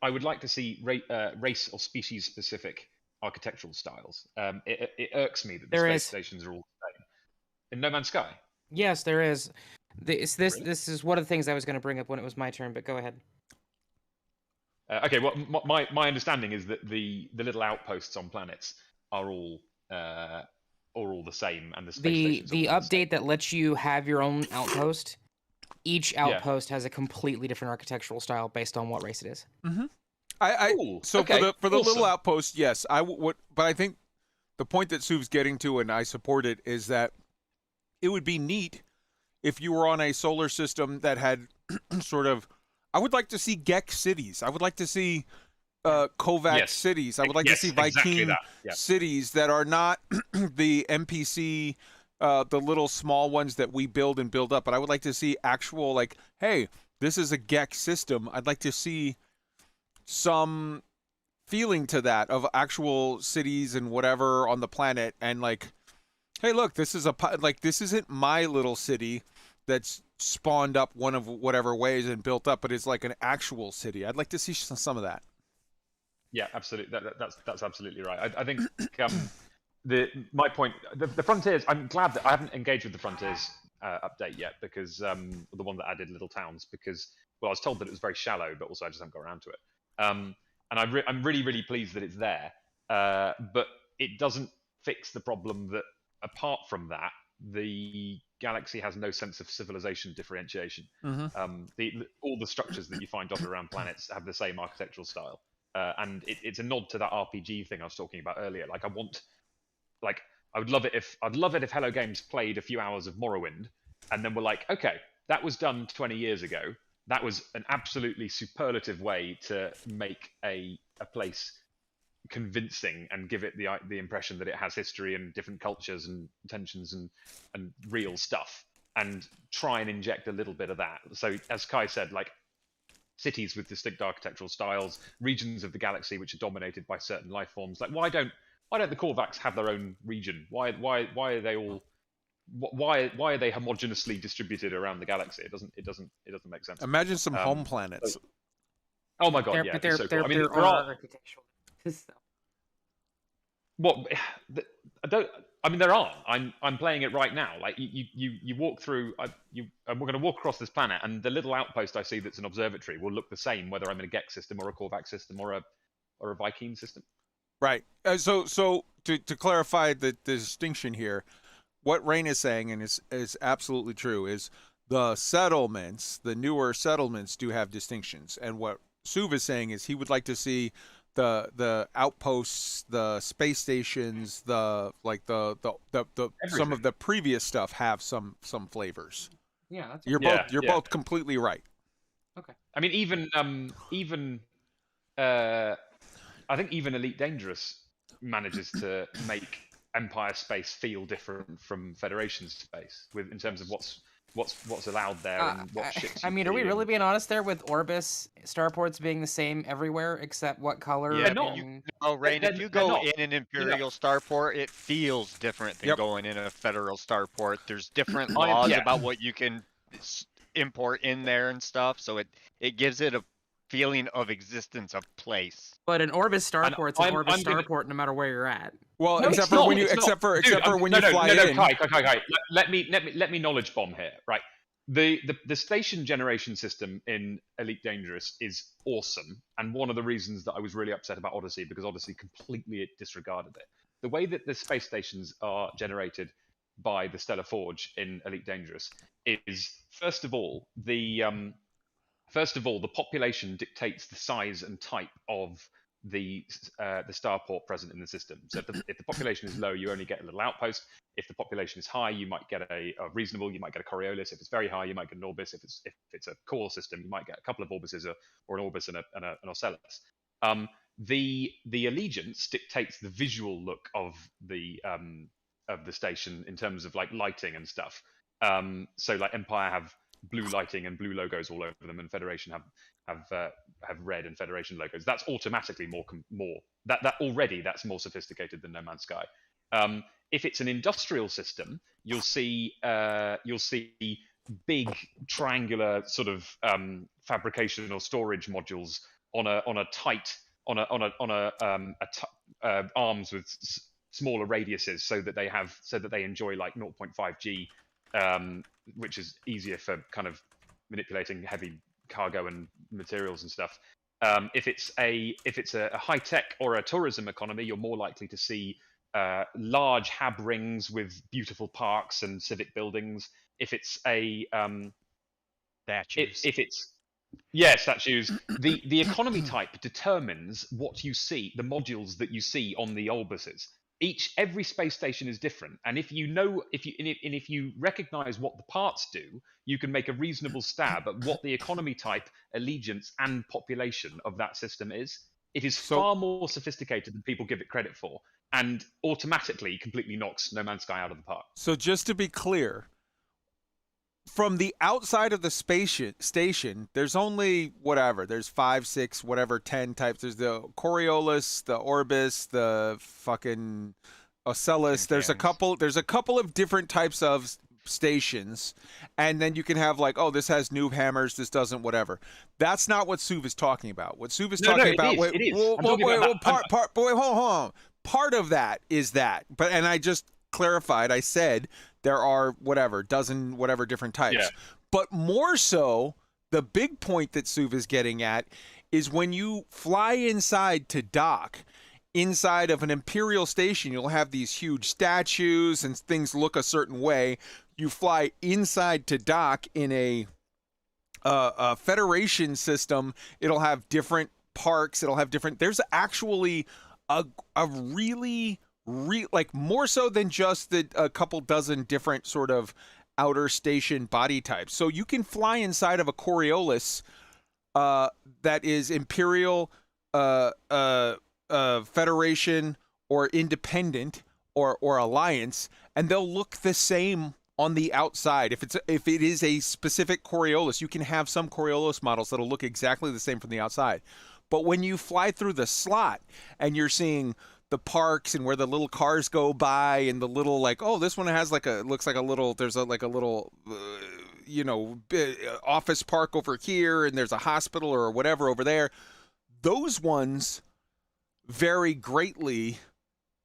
would like to see race or species specific architectural styles. It irks me that the space stations are all the same. In No Man's Sky? Yes, there is. This is one of the things I was going to bring up when it was my turn, but go ahead. Okay, well, my understanding is that the little outposts on planets are all the same, and the space stations the update that lets you have your own outpost. Each outpost has a completely different architectural style based on what race it is. Mm-hmm. For the little outpost, yes, but I think the point that Sue's getting to, and I support it, is that it would be neat if you were on a solar system that had sort of. I would like to see Gek cities. I would like to see Kovac cities. I would like to see Viking cities that are not the NPC. The little small ones that we build and build up, but I would like to see actual, like, hey, this is a Gek system. I'd like to see some feeling to that of actual cities and whatever on the planet, and like, hey, look, this isn't my little city that's spawned up one of whatever ways and built up, but it's like an actual city. I'd like to see some of that. Yeah, absolutely. That's absolutely right. I think. My point, the Frontiers, I'm glad that I haven't engaged with the Frontiers update yet, because the one that added little towns, because, well, I was told that it was very shallow, but also I just haven't got around to it. And I'm really, really pleased that it's there, but it doesn't fix the problem that, apart from that, the Galaxy has no sense of civilization differentiation. Mm-hmm. All the structures that you find dotted around planets have the same architectural style, and it's a nod to that RPG thing I was talking about earlier. I'd love it if Hello Games played a few hours of Morrowind, and then were like, okay, that was done 20 years ago. That was an absolutely superlative way to make a place convincing and give it the impression that it has history and different cultures and tensions and real stuff, and try and inject a little bit of that. So, as Kai said, like, cities with distinct architectural styles, regions of the galaxy which are dominated by certain life forms. Like, why don't the Korvax have their own region? Why are they all? Why are they homogeneously distributed around the galaxy? It doesn't make sense. Imagine some home planets. Oh my god, But it's so cool. I mean, there are architectural differences, though. There are. I'm playing it right now. Like, you walk through. We're going to walk across this planet, and the little outpost I see that's an observatory will look the same whether I'm in a Gek system or a Korvax system or a Viking system. Right. So to clarify the distinction here, what Rain is saying, and is absolutely true, is the settlements, the newer settlements, do have distinctions. And what Suv is saying is he would like to see the outposts, the space stations, the some of the previous stuff have some flavors. Yeah, you're both completely right. Okay. I mean, even I think even Elite Dangerous manages to make Empire space feel different from Federation space, in terms of what's allowed there and what ships. I mean, are we really being honest there with Orbis starports being the same everywhere except what color? Yeah, Rain, if you go in an Imperial starport, it feels different than going in a Federal starport. There's different laws about what you can import in there and stuff, so it gives it a feeling of existence of place. But an Orbis starport's an Orbis starport no matter where you're at. Well, except for when you fly in. Kai, let me knowledge bomb here, right? the station generation system in Elite Dangerous is awesome, and one of the reasons that I was really upset about Odyssey, because Odyssey completely disregarded it. The way that the space stations are generated by the Stellar Forge in Elite Dangerous is first of all the population dictates the size and type of the starport present in the system. So if the population is low, you only get a little outpost. If the population is high, you might get a reasonable, you might get a Coriolis. If it's very high, you might get an Orbis. If it's a core system, you might get a couple of Orbises or an Orbis and an Ocellus. The allegiance dictates the visual look of the station in terms of like lighting and stuff. So like Empire have blue lighting and blue logos all over them, and Federation have red and Federation logos. That's automatically more that's more sophisticated than No Man's Sky. If it's an industrial system, you'll see big triangular sort of fabrication or storage modules on arms with smaller radiuses, so that they enjoy like 0.5 G, which is easier for kind of manipulating heavy cargo and materials and stuff. If it's a high tech or a tourism economy, you're more likely to see large hab rings with beautiful parks and civic buildings. If it's a Statues. if it's statues. The economy type determines what you see, the modules that you see on the Orbises. Every space station is different, and if you recognize what the parts do, you can make a reasonable stab at what the economy type, allegiance, and population of that system is. It is far more sophisticated than people give it credit for, and automatically completely knocks No Man's Sky out of the park. So just to be clear, from the outside of the station, there's only there's 5, 6, 10 types. There's the Coriolis, the Orbis, the fucking Ocellus. There's a couple of different types of stations, and then you can have like, oh, this has noob hammers, this doesn't, whatever. That's not what Suv is talking about. What Suv is talking about. It is. Hold on. Part of that is that, and I just clarified. I said there are dozen different types. Yeah. But more so, the big point that Suv is getting at is when you fly inside to dock, inside of an Imperial station, you'll have these huge statues and things look a certain way. You fly inside to dock in a Federation system, it'll have different parks, there's actually a really like more so than just a couple dozen different sort of outer station body types. So you can fly inside of a Coriolis that is Imperial, Federation, or Independent, or Alliance, and they'll look the same on the outside. If it is a specific Coriolis, you can have some Coriolis models that'll look exactly the same from the outside. But when you fly through the slot and you're seeing the parks and where the little cars go by and the little like, oh, this one has looks like a little, there's a little office park over here, and there's a hospital or whatever over there. Those ones vary greatly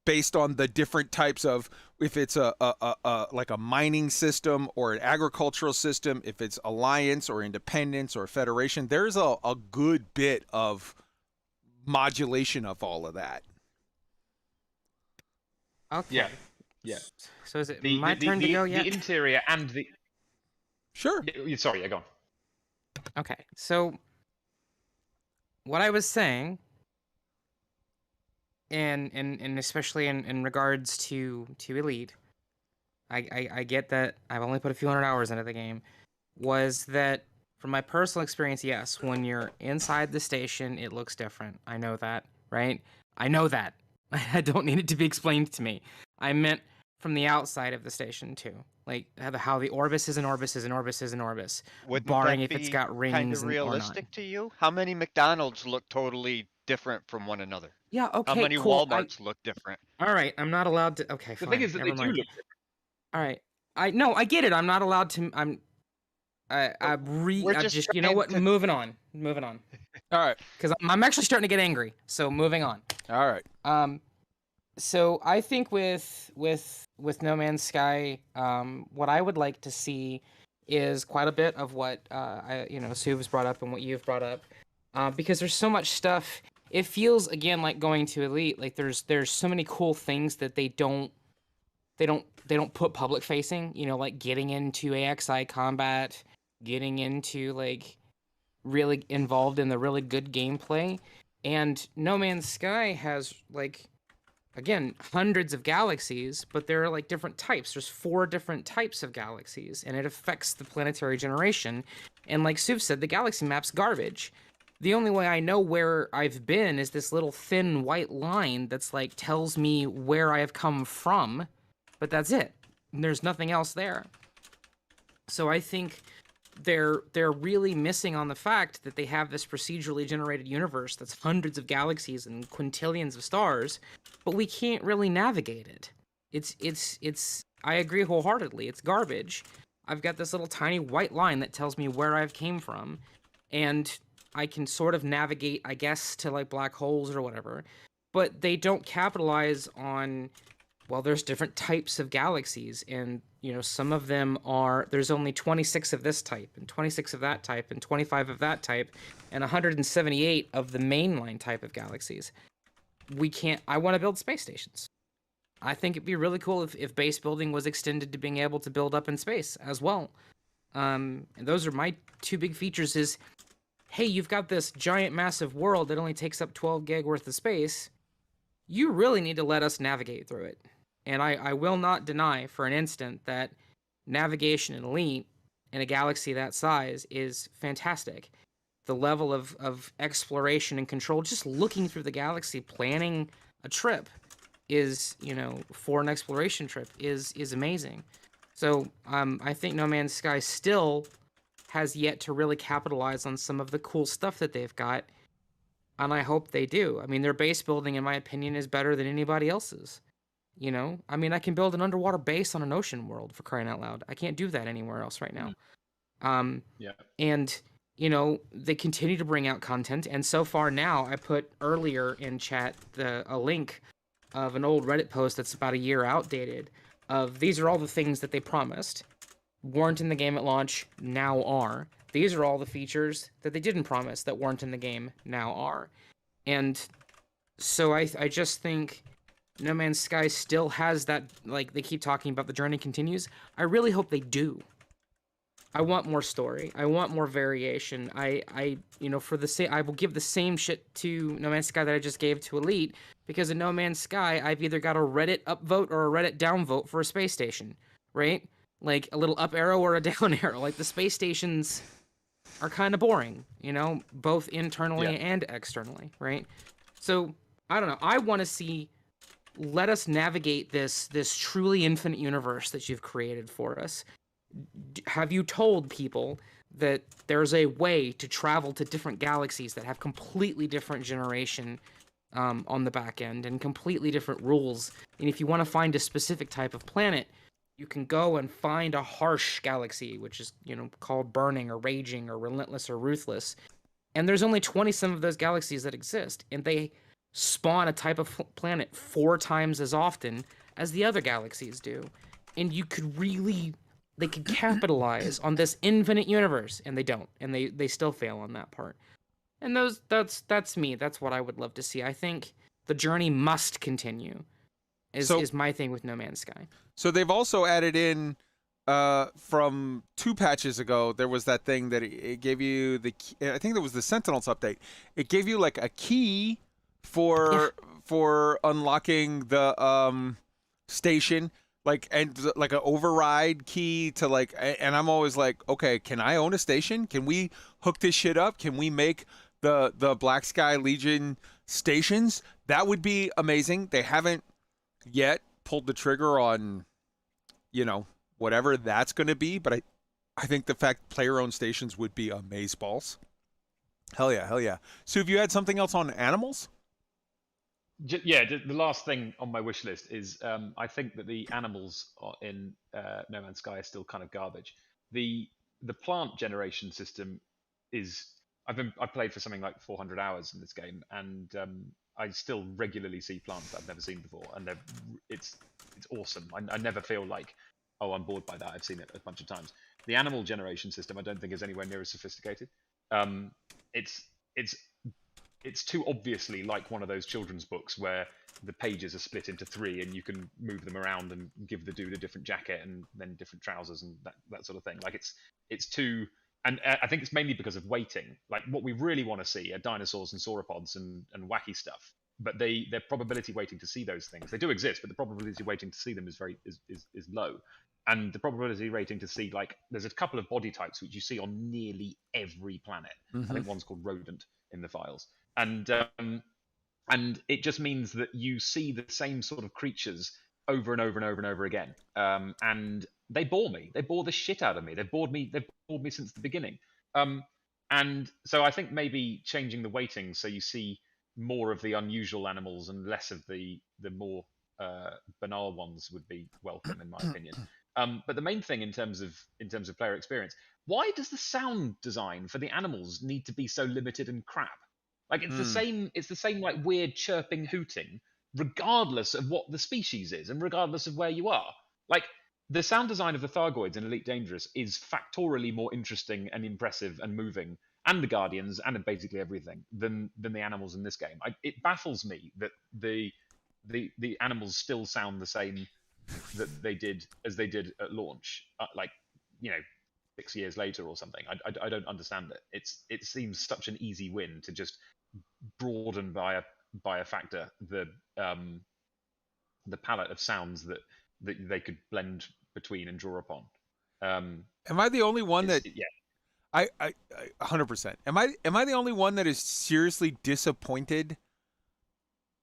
based on the different types of, if it's like a mining system or an agricultural system, if it's Alliance or Independence or Federation. There's a good bit of modulation of all of that. Okay. Yeah. So is it my turn to go yet? The interior and the... Sure. Sorry, go on. Okay, so what I was saying, and especially in regards to Elite, I get that I've only put a few hundred hours into the game, was that from my personal experience, yes, when you're inside the station, it looks different. I know that, right? I know that. I don't need it to be explained to me. I meant from the outside of the station too, like how the Orbis is an Orbis is an Orbis is an Orbis, barring if it's got rings. Kind of realistic to you? How many McDonald's look totally different from one another? Yeah. Okay. How many cool. Walmarts look different? All right. I'm not allowed to. Okay. The fine, thing is that they do mind. look different. All right. I get it. I'm not allowed to. You know what? Moving on. All right. Because I'm actually starting to get angry. So moving on. All right. So I think with No Man's Sky, what I would like to see is quite a bit of what Suv brought up and what you've brought up, because there's so much stuff. It feels again like going to Elite. Like there's so many cool things that they don't put public facing. Like getting into AXI combat, getting into like really involved in the really good gameplay. And No Man's Sky has like, again, hundreds of galaxies, but there are like different types. There's 4 different types of galaxies, and it affects the planetary generation. And like Suv said, the galaxy map's garbage. The only way I know where I've been is this little thin white line that's like tells me where I have come from, but that's it. And there's nothing else there. So I think they're really missing on the fact that they have this procedurally generated universe that's hundreds of galaxies and quintillions of stars, but we can't really navigate it. It's I agree wholeheartedly. It's garbage. I've got this little tiny white line that tells me where I've came from, and I can sort of navigate, I guess, to like black holes or whatever, but they don't capitalize on, well, there's different types of galaxies, and some of them are, there's only 26 of this type and 26 of that type and 25 of that type and 178 of the mainline type of galaxies. I want to build space stations. I think it'd be really cool if base building was extended to being able to build up in space as well. And those are my 2 big features is, hey, you've got this giant massive world that only takes up 12 gig worth of space. You really need to let us navigate through it. And I will not deny for an instant that navigation in Elite in a galaxy that size is fantastic. The level of exploration and control, just looking through the galaxy, planning a trip is, for an exploration trip is amazing. So I think No Man's Sky still has yet to really capitalize on some of the cool stuff that they've got. And I hope they do. I mean, their base building, in my opinion, is better than anybody else's. I mean, I can build an underwater base on an ocean world, for crying out loud. I can't do that anywhere else right now. Yeah. And, they continue to bring out content. And so far now, I put earlier in chat a link of an old Reddit post that's about a year outdated of these are all the things that they promised. Weren't in the game at launch, now are. These are all the features that they didn't promise that weren't in the game, now are. And so I just think No Man's Sky still has that, like, they keep talking about the journey continues. I really hope they do. I want more story. I want more variation. I will give the same shit to No Man's Sky that I just gave to Elite, because in No Man's Sky, I've either got a Reddit upvote or a Reddit downvote for a space station, right? Like a little up arrow or a down arrow. Like the space stations are kind of boring, both internally and externally, right? So I don't know. I want to see. Let us navigate this truly infinite universe that you've created for us. Have you told people that there's a way to travel to different galaxies that have completely different generation on the back end and completely different rules? And if you want to find a specific type of planet, you can go and find a harsh galaxy, which is, called burning or raging or relentless or ruthless. And there's only 20-some of those galaxies that exist, and they spawn a type of planet 4 times as often as the other galaxies do. And they could capitalize on this infinite universe, and they don't. And they still fail on that part. And that's me. That's what I would love to see. I think the journey must continue, is my thing with No Man's Sky. So they've also added in, from 2 patches ago, there was that thing that it gave you I think it was the Sentinels update. It gave you like a key for unlocking the station, like an override key to like, and I'm always like, okay, can I own a station? Can we hook this shit up? Can we make the Black Sky Legion stations? That would be amazing. They haven't yet pulled the trigger on, whatever that's going to be, but I think the fact player-owned stations would be amazeballs. Hell yeah. So have you had something else on animals? Yeah, the last thing on my wish list is I think that the animals in No Man's Sky are still kind of garbage. The plant generation system is I've played for something like 400 hours in this game, and I still regularly see plants that I've never seen before, and it's awesome. I never feel like oh, I'm bored by that. I've seen it a bunch of times. The animal generation system, I don't think, is anywhere near as sophisticated. It's too obviously like one of those children's books where the pages are split into 3 and you can move them around and give the dude a different jacket and then different trousers and that sort of thing. Like it's too, and I think it's mainly because of weighting. Like what we really want to see are dinosaurs and sauropods and wacky stuff. But their probability weighting to see those things, they do exist, but the probability weighting to see them is low. And the probability rating to see, like, there's a couple of body types which you see on nearly every planet. I think one's called rodent in the files. And it just means that you see the same sort of creatures over and over and over and over again. And they bore me. They bore the shit out of me. They've bored me since the beginning. And so I think maybe changing the weighting so you see more of the unusual animals and less of the more banal ones would be welcome, in my opinion. But the main thing in terms of player experience, why does the sound design for the animals need to be so limited and crap? Like it's the same like weird chirping, hooting, regardless of what the species is and regardless of where you are. Like the sound design of the Thargoids in Elite Dangerous is factorially more interesting and impressive and moving, and the Guardians and basically everything than the animals in this game. It baffles me that the animals still sound the same that they did at launch, like 6 years later or something. I don't understand it. It seems such an easy win to just broaden by a factor the palette of sounds that they could blend between and draw upon. Am I the only one that? Yeah. I 100%. Am I the only one that is seriously disappointed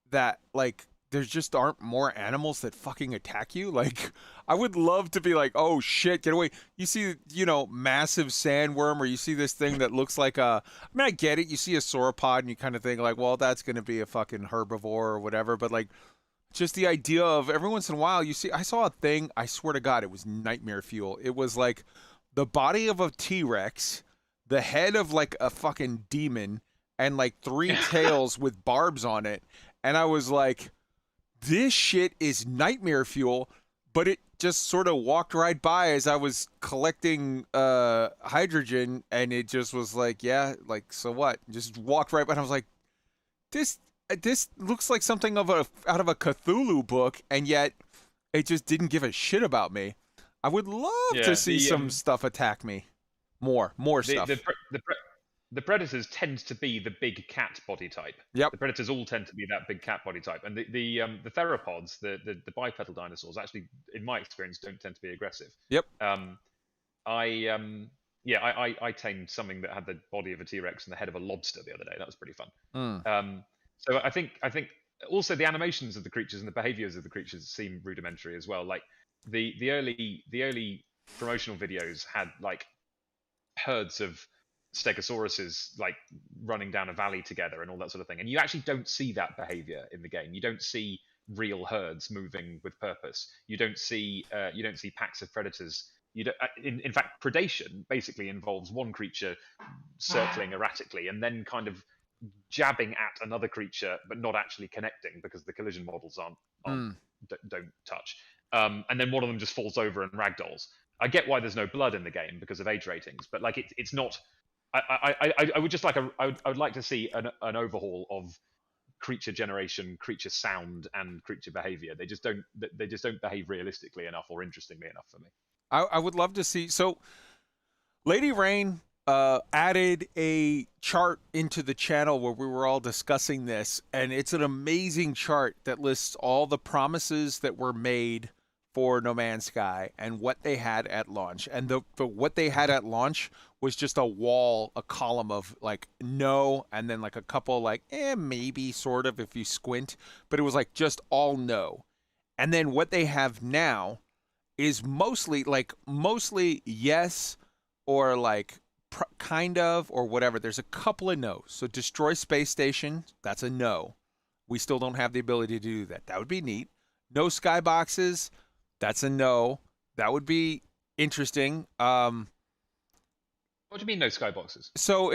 that like there just aren't more animals that fucking attack you? Like, I would love to be like, oh shit, get away. You see, massive sandworm, or you see this thing that looks like I mean, I get it. You see a sauropod and you kind of think like, well, that's going to be a fucking herbivore or whatever. But like, just the idea of every once in a while, I saw a thing, I swear to God, it was nightmare fuel. It was like the body of a T-Rex, the head of like a fucking demon, and like 3 tails with barbs on it. And I was like, this shit is nightmare fuel, but it just sort of walked right by as I was collecting hydrogen, and it just was like, yeah, like, so what? Just walked right by, and I was like, this looks like something out of a Cthulhu book, and yet it just didn't give a shit about me. I would love to see some stuff attack me. More stuff. The predators tend to be the big cat body type. Yep. The predators all tend to be that big cat body type, and the theropods, the bipedal dinosaurs, actually, in my experience, don't tend to be aggressive. Yep. I tamed something that had the body of a T-Rex and the head of a lobster the other day. That was pretty fun. So I think also the animations of the creatures and the behaviors of the creatures seem rudimentary as well. Like the early promotional videos had like herds of stegosauruses like running down a valley together and all that sort of thing, and you actually don't see that behavior in the game. You don't see real herds moving with purpose. You don't see packs of predators. You don't, in fact, predation basically involves one creature circling erratically and then kind of jabbing at another creature but not actually connecting because the collision models don't touch, and then one of them just falls over and ragdolls. I get why there's no blood in the game because of age ratings, but like it's not. I would just like I would like to see an overhaul of creature generation, creature sound, and creature behavior. They just don't behave realistically enough or interestingly enough for me. I would love to see. So, LADYRAYNE added a chart into the channel where we were all discussing this, and it's an amazing chart that lists all the promises that were made for No Man's Sky and what they had at launch. And the what they had at launch was just a column of like no, and then like a couple like maybe sort of if you squint, but it was like just all no. And then what they have now is mostly yes or like kind of or whatever. There's a couple of no's. So destroy space station, that's a no. We still don't have the ability to do that. That would be neat. No skyboxes, that's a no. That would be interesting. What do you mean no skyboxes? So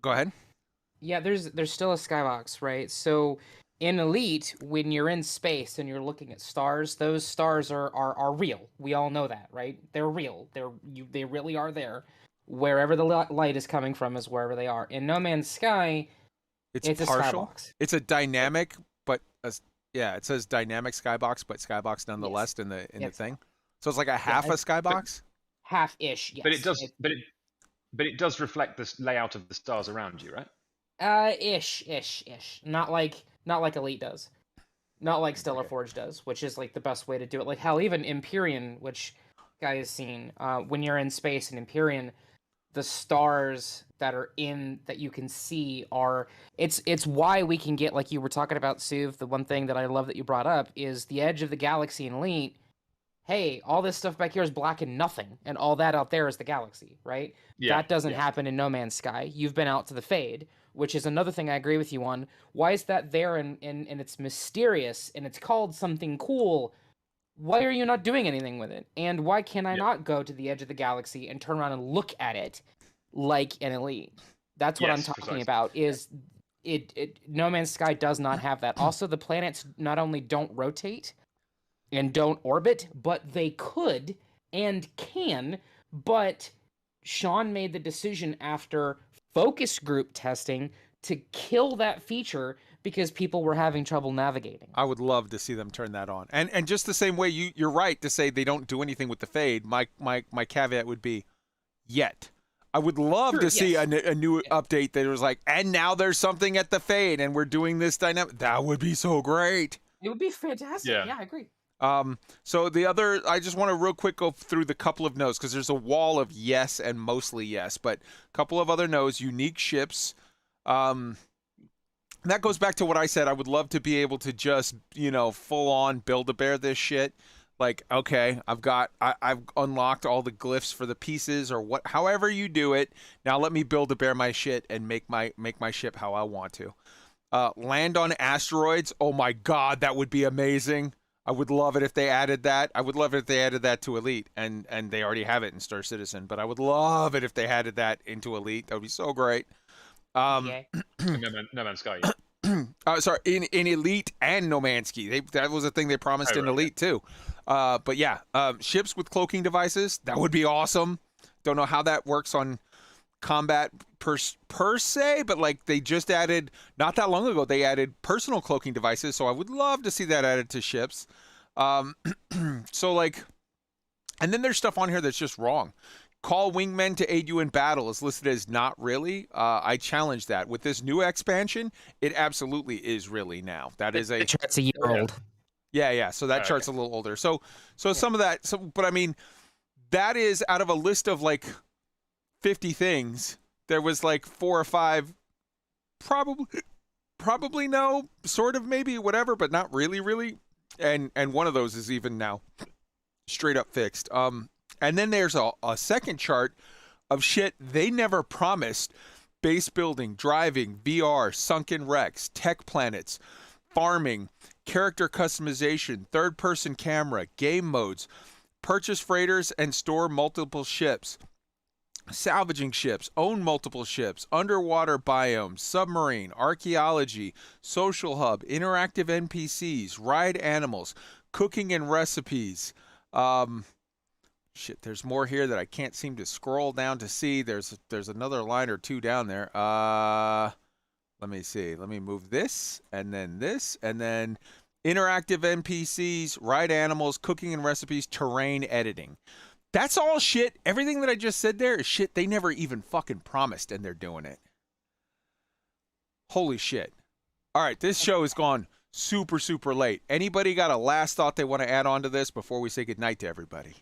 go ahead. Yeah, there's still a skybox, right? So in Elite, when you're in space and you're looking at stars, those stars are real. We all know that, right? They're real. They really are there. Wherever the light is coming from is wherever they are. In No Man's Sky, it's a partial. skybox. It's a dynamic, but it says dynamic skybox, but skybox nonetheless in the thing. So it's like a half a skybox. Half-ish, yes. But it does. But it does reflect the layout of the stars around you, right? Ish. Not like Elite does. Not like Stellar Forge does, which is like the best way to do it. Like hell, even Empyrean, which guy has seen, when you're in space in Empyrean, the stars that you can see are it's why we can get, like you were talking about, Suv. The one thing that I love that you brought up is the edge of the galaxy in Elite. Hey, all this stuff back here is black and nothing, and all that out there is the galaxy, right? Yeah, that doesn't happen in No Man's Sky. You've been out to the Fade, which is another thing I agree with you on. Why is that there and it's mysterious and it's called something cool? Why are you not doing anything with it? And why can I not go to the edge of the galaxy and turn around and look at it like an Elite? That's what I'm talking about. Is it No Man's Sky does not have that. Also, the planets not only don't rotate and don't orbit, but they could and can. But Sean made the decision after focus group testing to kill that feature because people were having trouble navigating. I would love to see them turn that on. And just the same way you're right to say they don't do anything with the Fade. My caveat would be yet. I would love to see a new update that was like, and now there's something at the Fade and we're doing this dynamic. That would be so great. It would be fantastic. Yeah, I agree. So the other, I just want to real quick go through the couple of no's because there's a wall of yes and mostly yes, but a couple of other no's. Unique ships. That goes back to what I said. I would love to be able to just, full on Build-A-Bear this shit. Like, okay, I've unlocked all the glyphs for the pieces or however you do it. Now let me Build-A-Bear my shit and make my ship how I want to. Land on asteroids. Oh my God, that would be amazing. I would love it if they added that. I would love it if they added that to Elite, and they already have it in Star Citizen. But I would love it if they added that into Elite. That would be so great. No Man's Sky. Sorry, in Elite and No Man's Sky. That was a thing they promised in Elite too. But yeah, ships with cloaking devices. That would be awesome. Don't know how that works on combat per se, but like they just added not that long ago. They added personal cloaking devices, so I would love to see that added to ships. So like, and then there's stuff on here that's just wrong. Call wingmen to aid you in battle is listed as not really. I challenge that. With this new expansion, it absolutely is really now. That is the chart's a year old. Yeah. So that chart's a little older. So some of that. but I mean, that is out of a list of like 50 things. There was like 4 or 5, probably no, sort of maybe whatever, but not really. And one of those is even now straight up fixed. And then there's a second chart of shit they never promised: base building, driving, VR, sunken wrecks, tech planets, farming, character customization, third-person camera, game modes, purchase freighters and store multiple ships, salvaging ships, own multiple ships, underwater biomes, submarine, archaeology, social hub, interactive NPCs, ride animals, cooking and recipes. Shit, there's more here that I can't seem to scroll down to see. There's another line or two down there. Let me see. Let me move this, and then interactive NPCs, ride animals, cooking and recipes, terrain editing. That's all shit. Everything that I just said there is shit they never even fucking promised, and they're doing it. Holy shit. All right, this show has gone super, super late. Anybody got a last thought they want to add on to this before we say goodnight to everybody?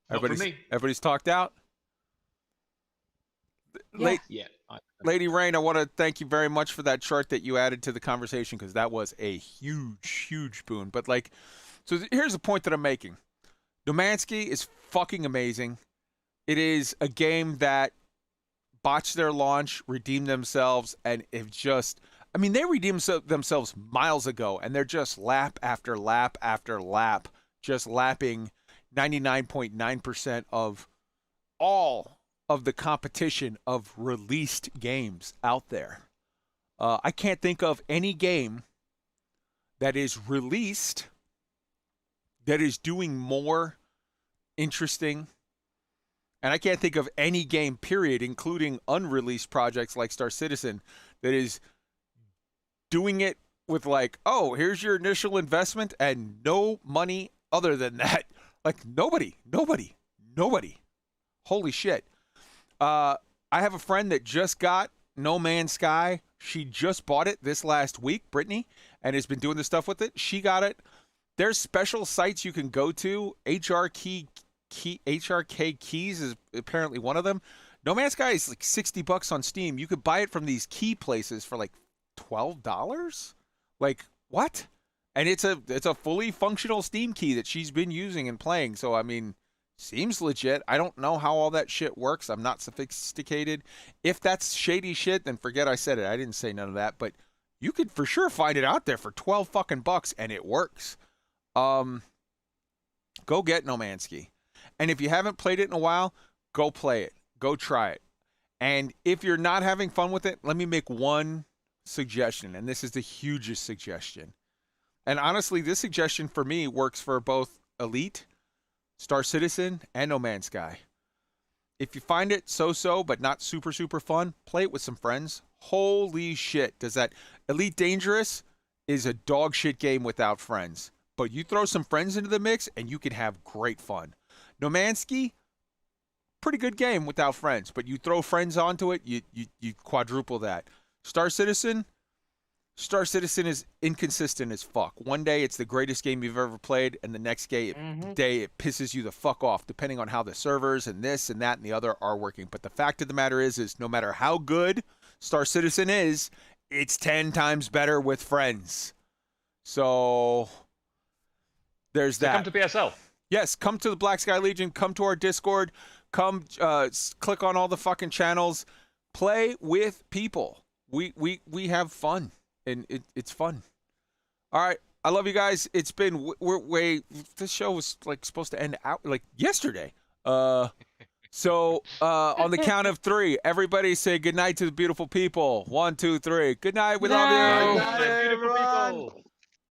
Everybody's talked out? Yeah. LadyRayne, I want to thank you very much for that chart that you added to the conversation, because that was a huge, huge boon. But like, so here's the point that I'm making. No Man's Sky is fucking amazing. It is a game that botched their launch, redeemed themselves, and it just, I mean, they redeemed themselves miles ago, and they're just lap after lap after lap, just lapping 99.9% of all of the competition of released games out there. I can't think of any game that is released that is doing more interesting, and I can't think of any game, period, including unreleased projects like Star Citizen, that is doing it with like, oh, here's your initial investment and no money other than that. Like nobody. Holy shit. I have a friend that just got No Man's Sky. She just bought it this last week, Brittany, and has been doing this stuff with it. She got it. There's special sites you can go to. HRK Keys is apparently one of them. No Man's Sky is like $60 on Steam. You could buy it from these key places for like $12. Like what? And it's a fully functional Steam key that she's been using and playing. So I mean, seems legit. I don't know how all that shit works. I'm not sophisticated. If that's shady shit, then forget I said it. I didn't say none of that. But you could for sure find it out there for $12 and it works. Go get No Man's Sky. And if you haven't played it in a while, go play it. Go try it. And if you're not having fun with it, let me make one suggestion. And this is the hugest suggestion. And honestly, this suggestion for me works for both Elite, Star Citizen, and No Man's Sky. If you find it so-so, but not super, super fun, play it with some friends. Holy shit. Does that Elite Dangerous is a dog shit game without friends. But you throw some friends into the mix and you can have great fun. No Man's Sky, pretty good game without friends, but you throw friends onto it, you quadruple that. Star Citizen is inconsistent as fuck. One day it's the greatest game you've ever played, and the next day it pisses you the fuck off, depending on how the servers and this and that and the other are working. But the fact of the matter is no matter how good Star Citizen is, it's 10 times better with friends. So there's that. Come to BSL. Yes, come to the Black Sky Legion. Come to our Discord. Come click on all the fucking channels. Play with people. We have fun, and it's fun. All right, I love you guys. It's been this show was like supposed to end out like yesterday. So on the count of 3, everybody say good night to the beautiful people. 1, 2, 3. Good night. We love you. Good night, beautiful people.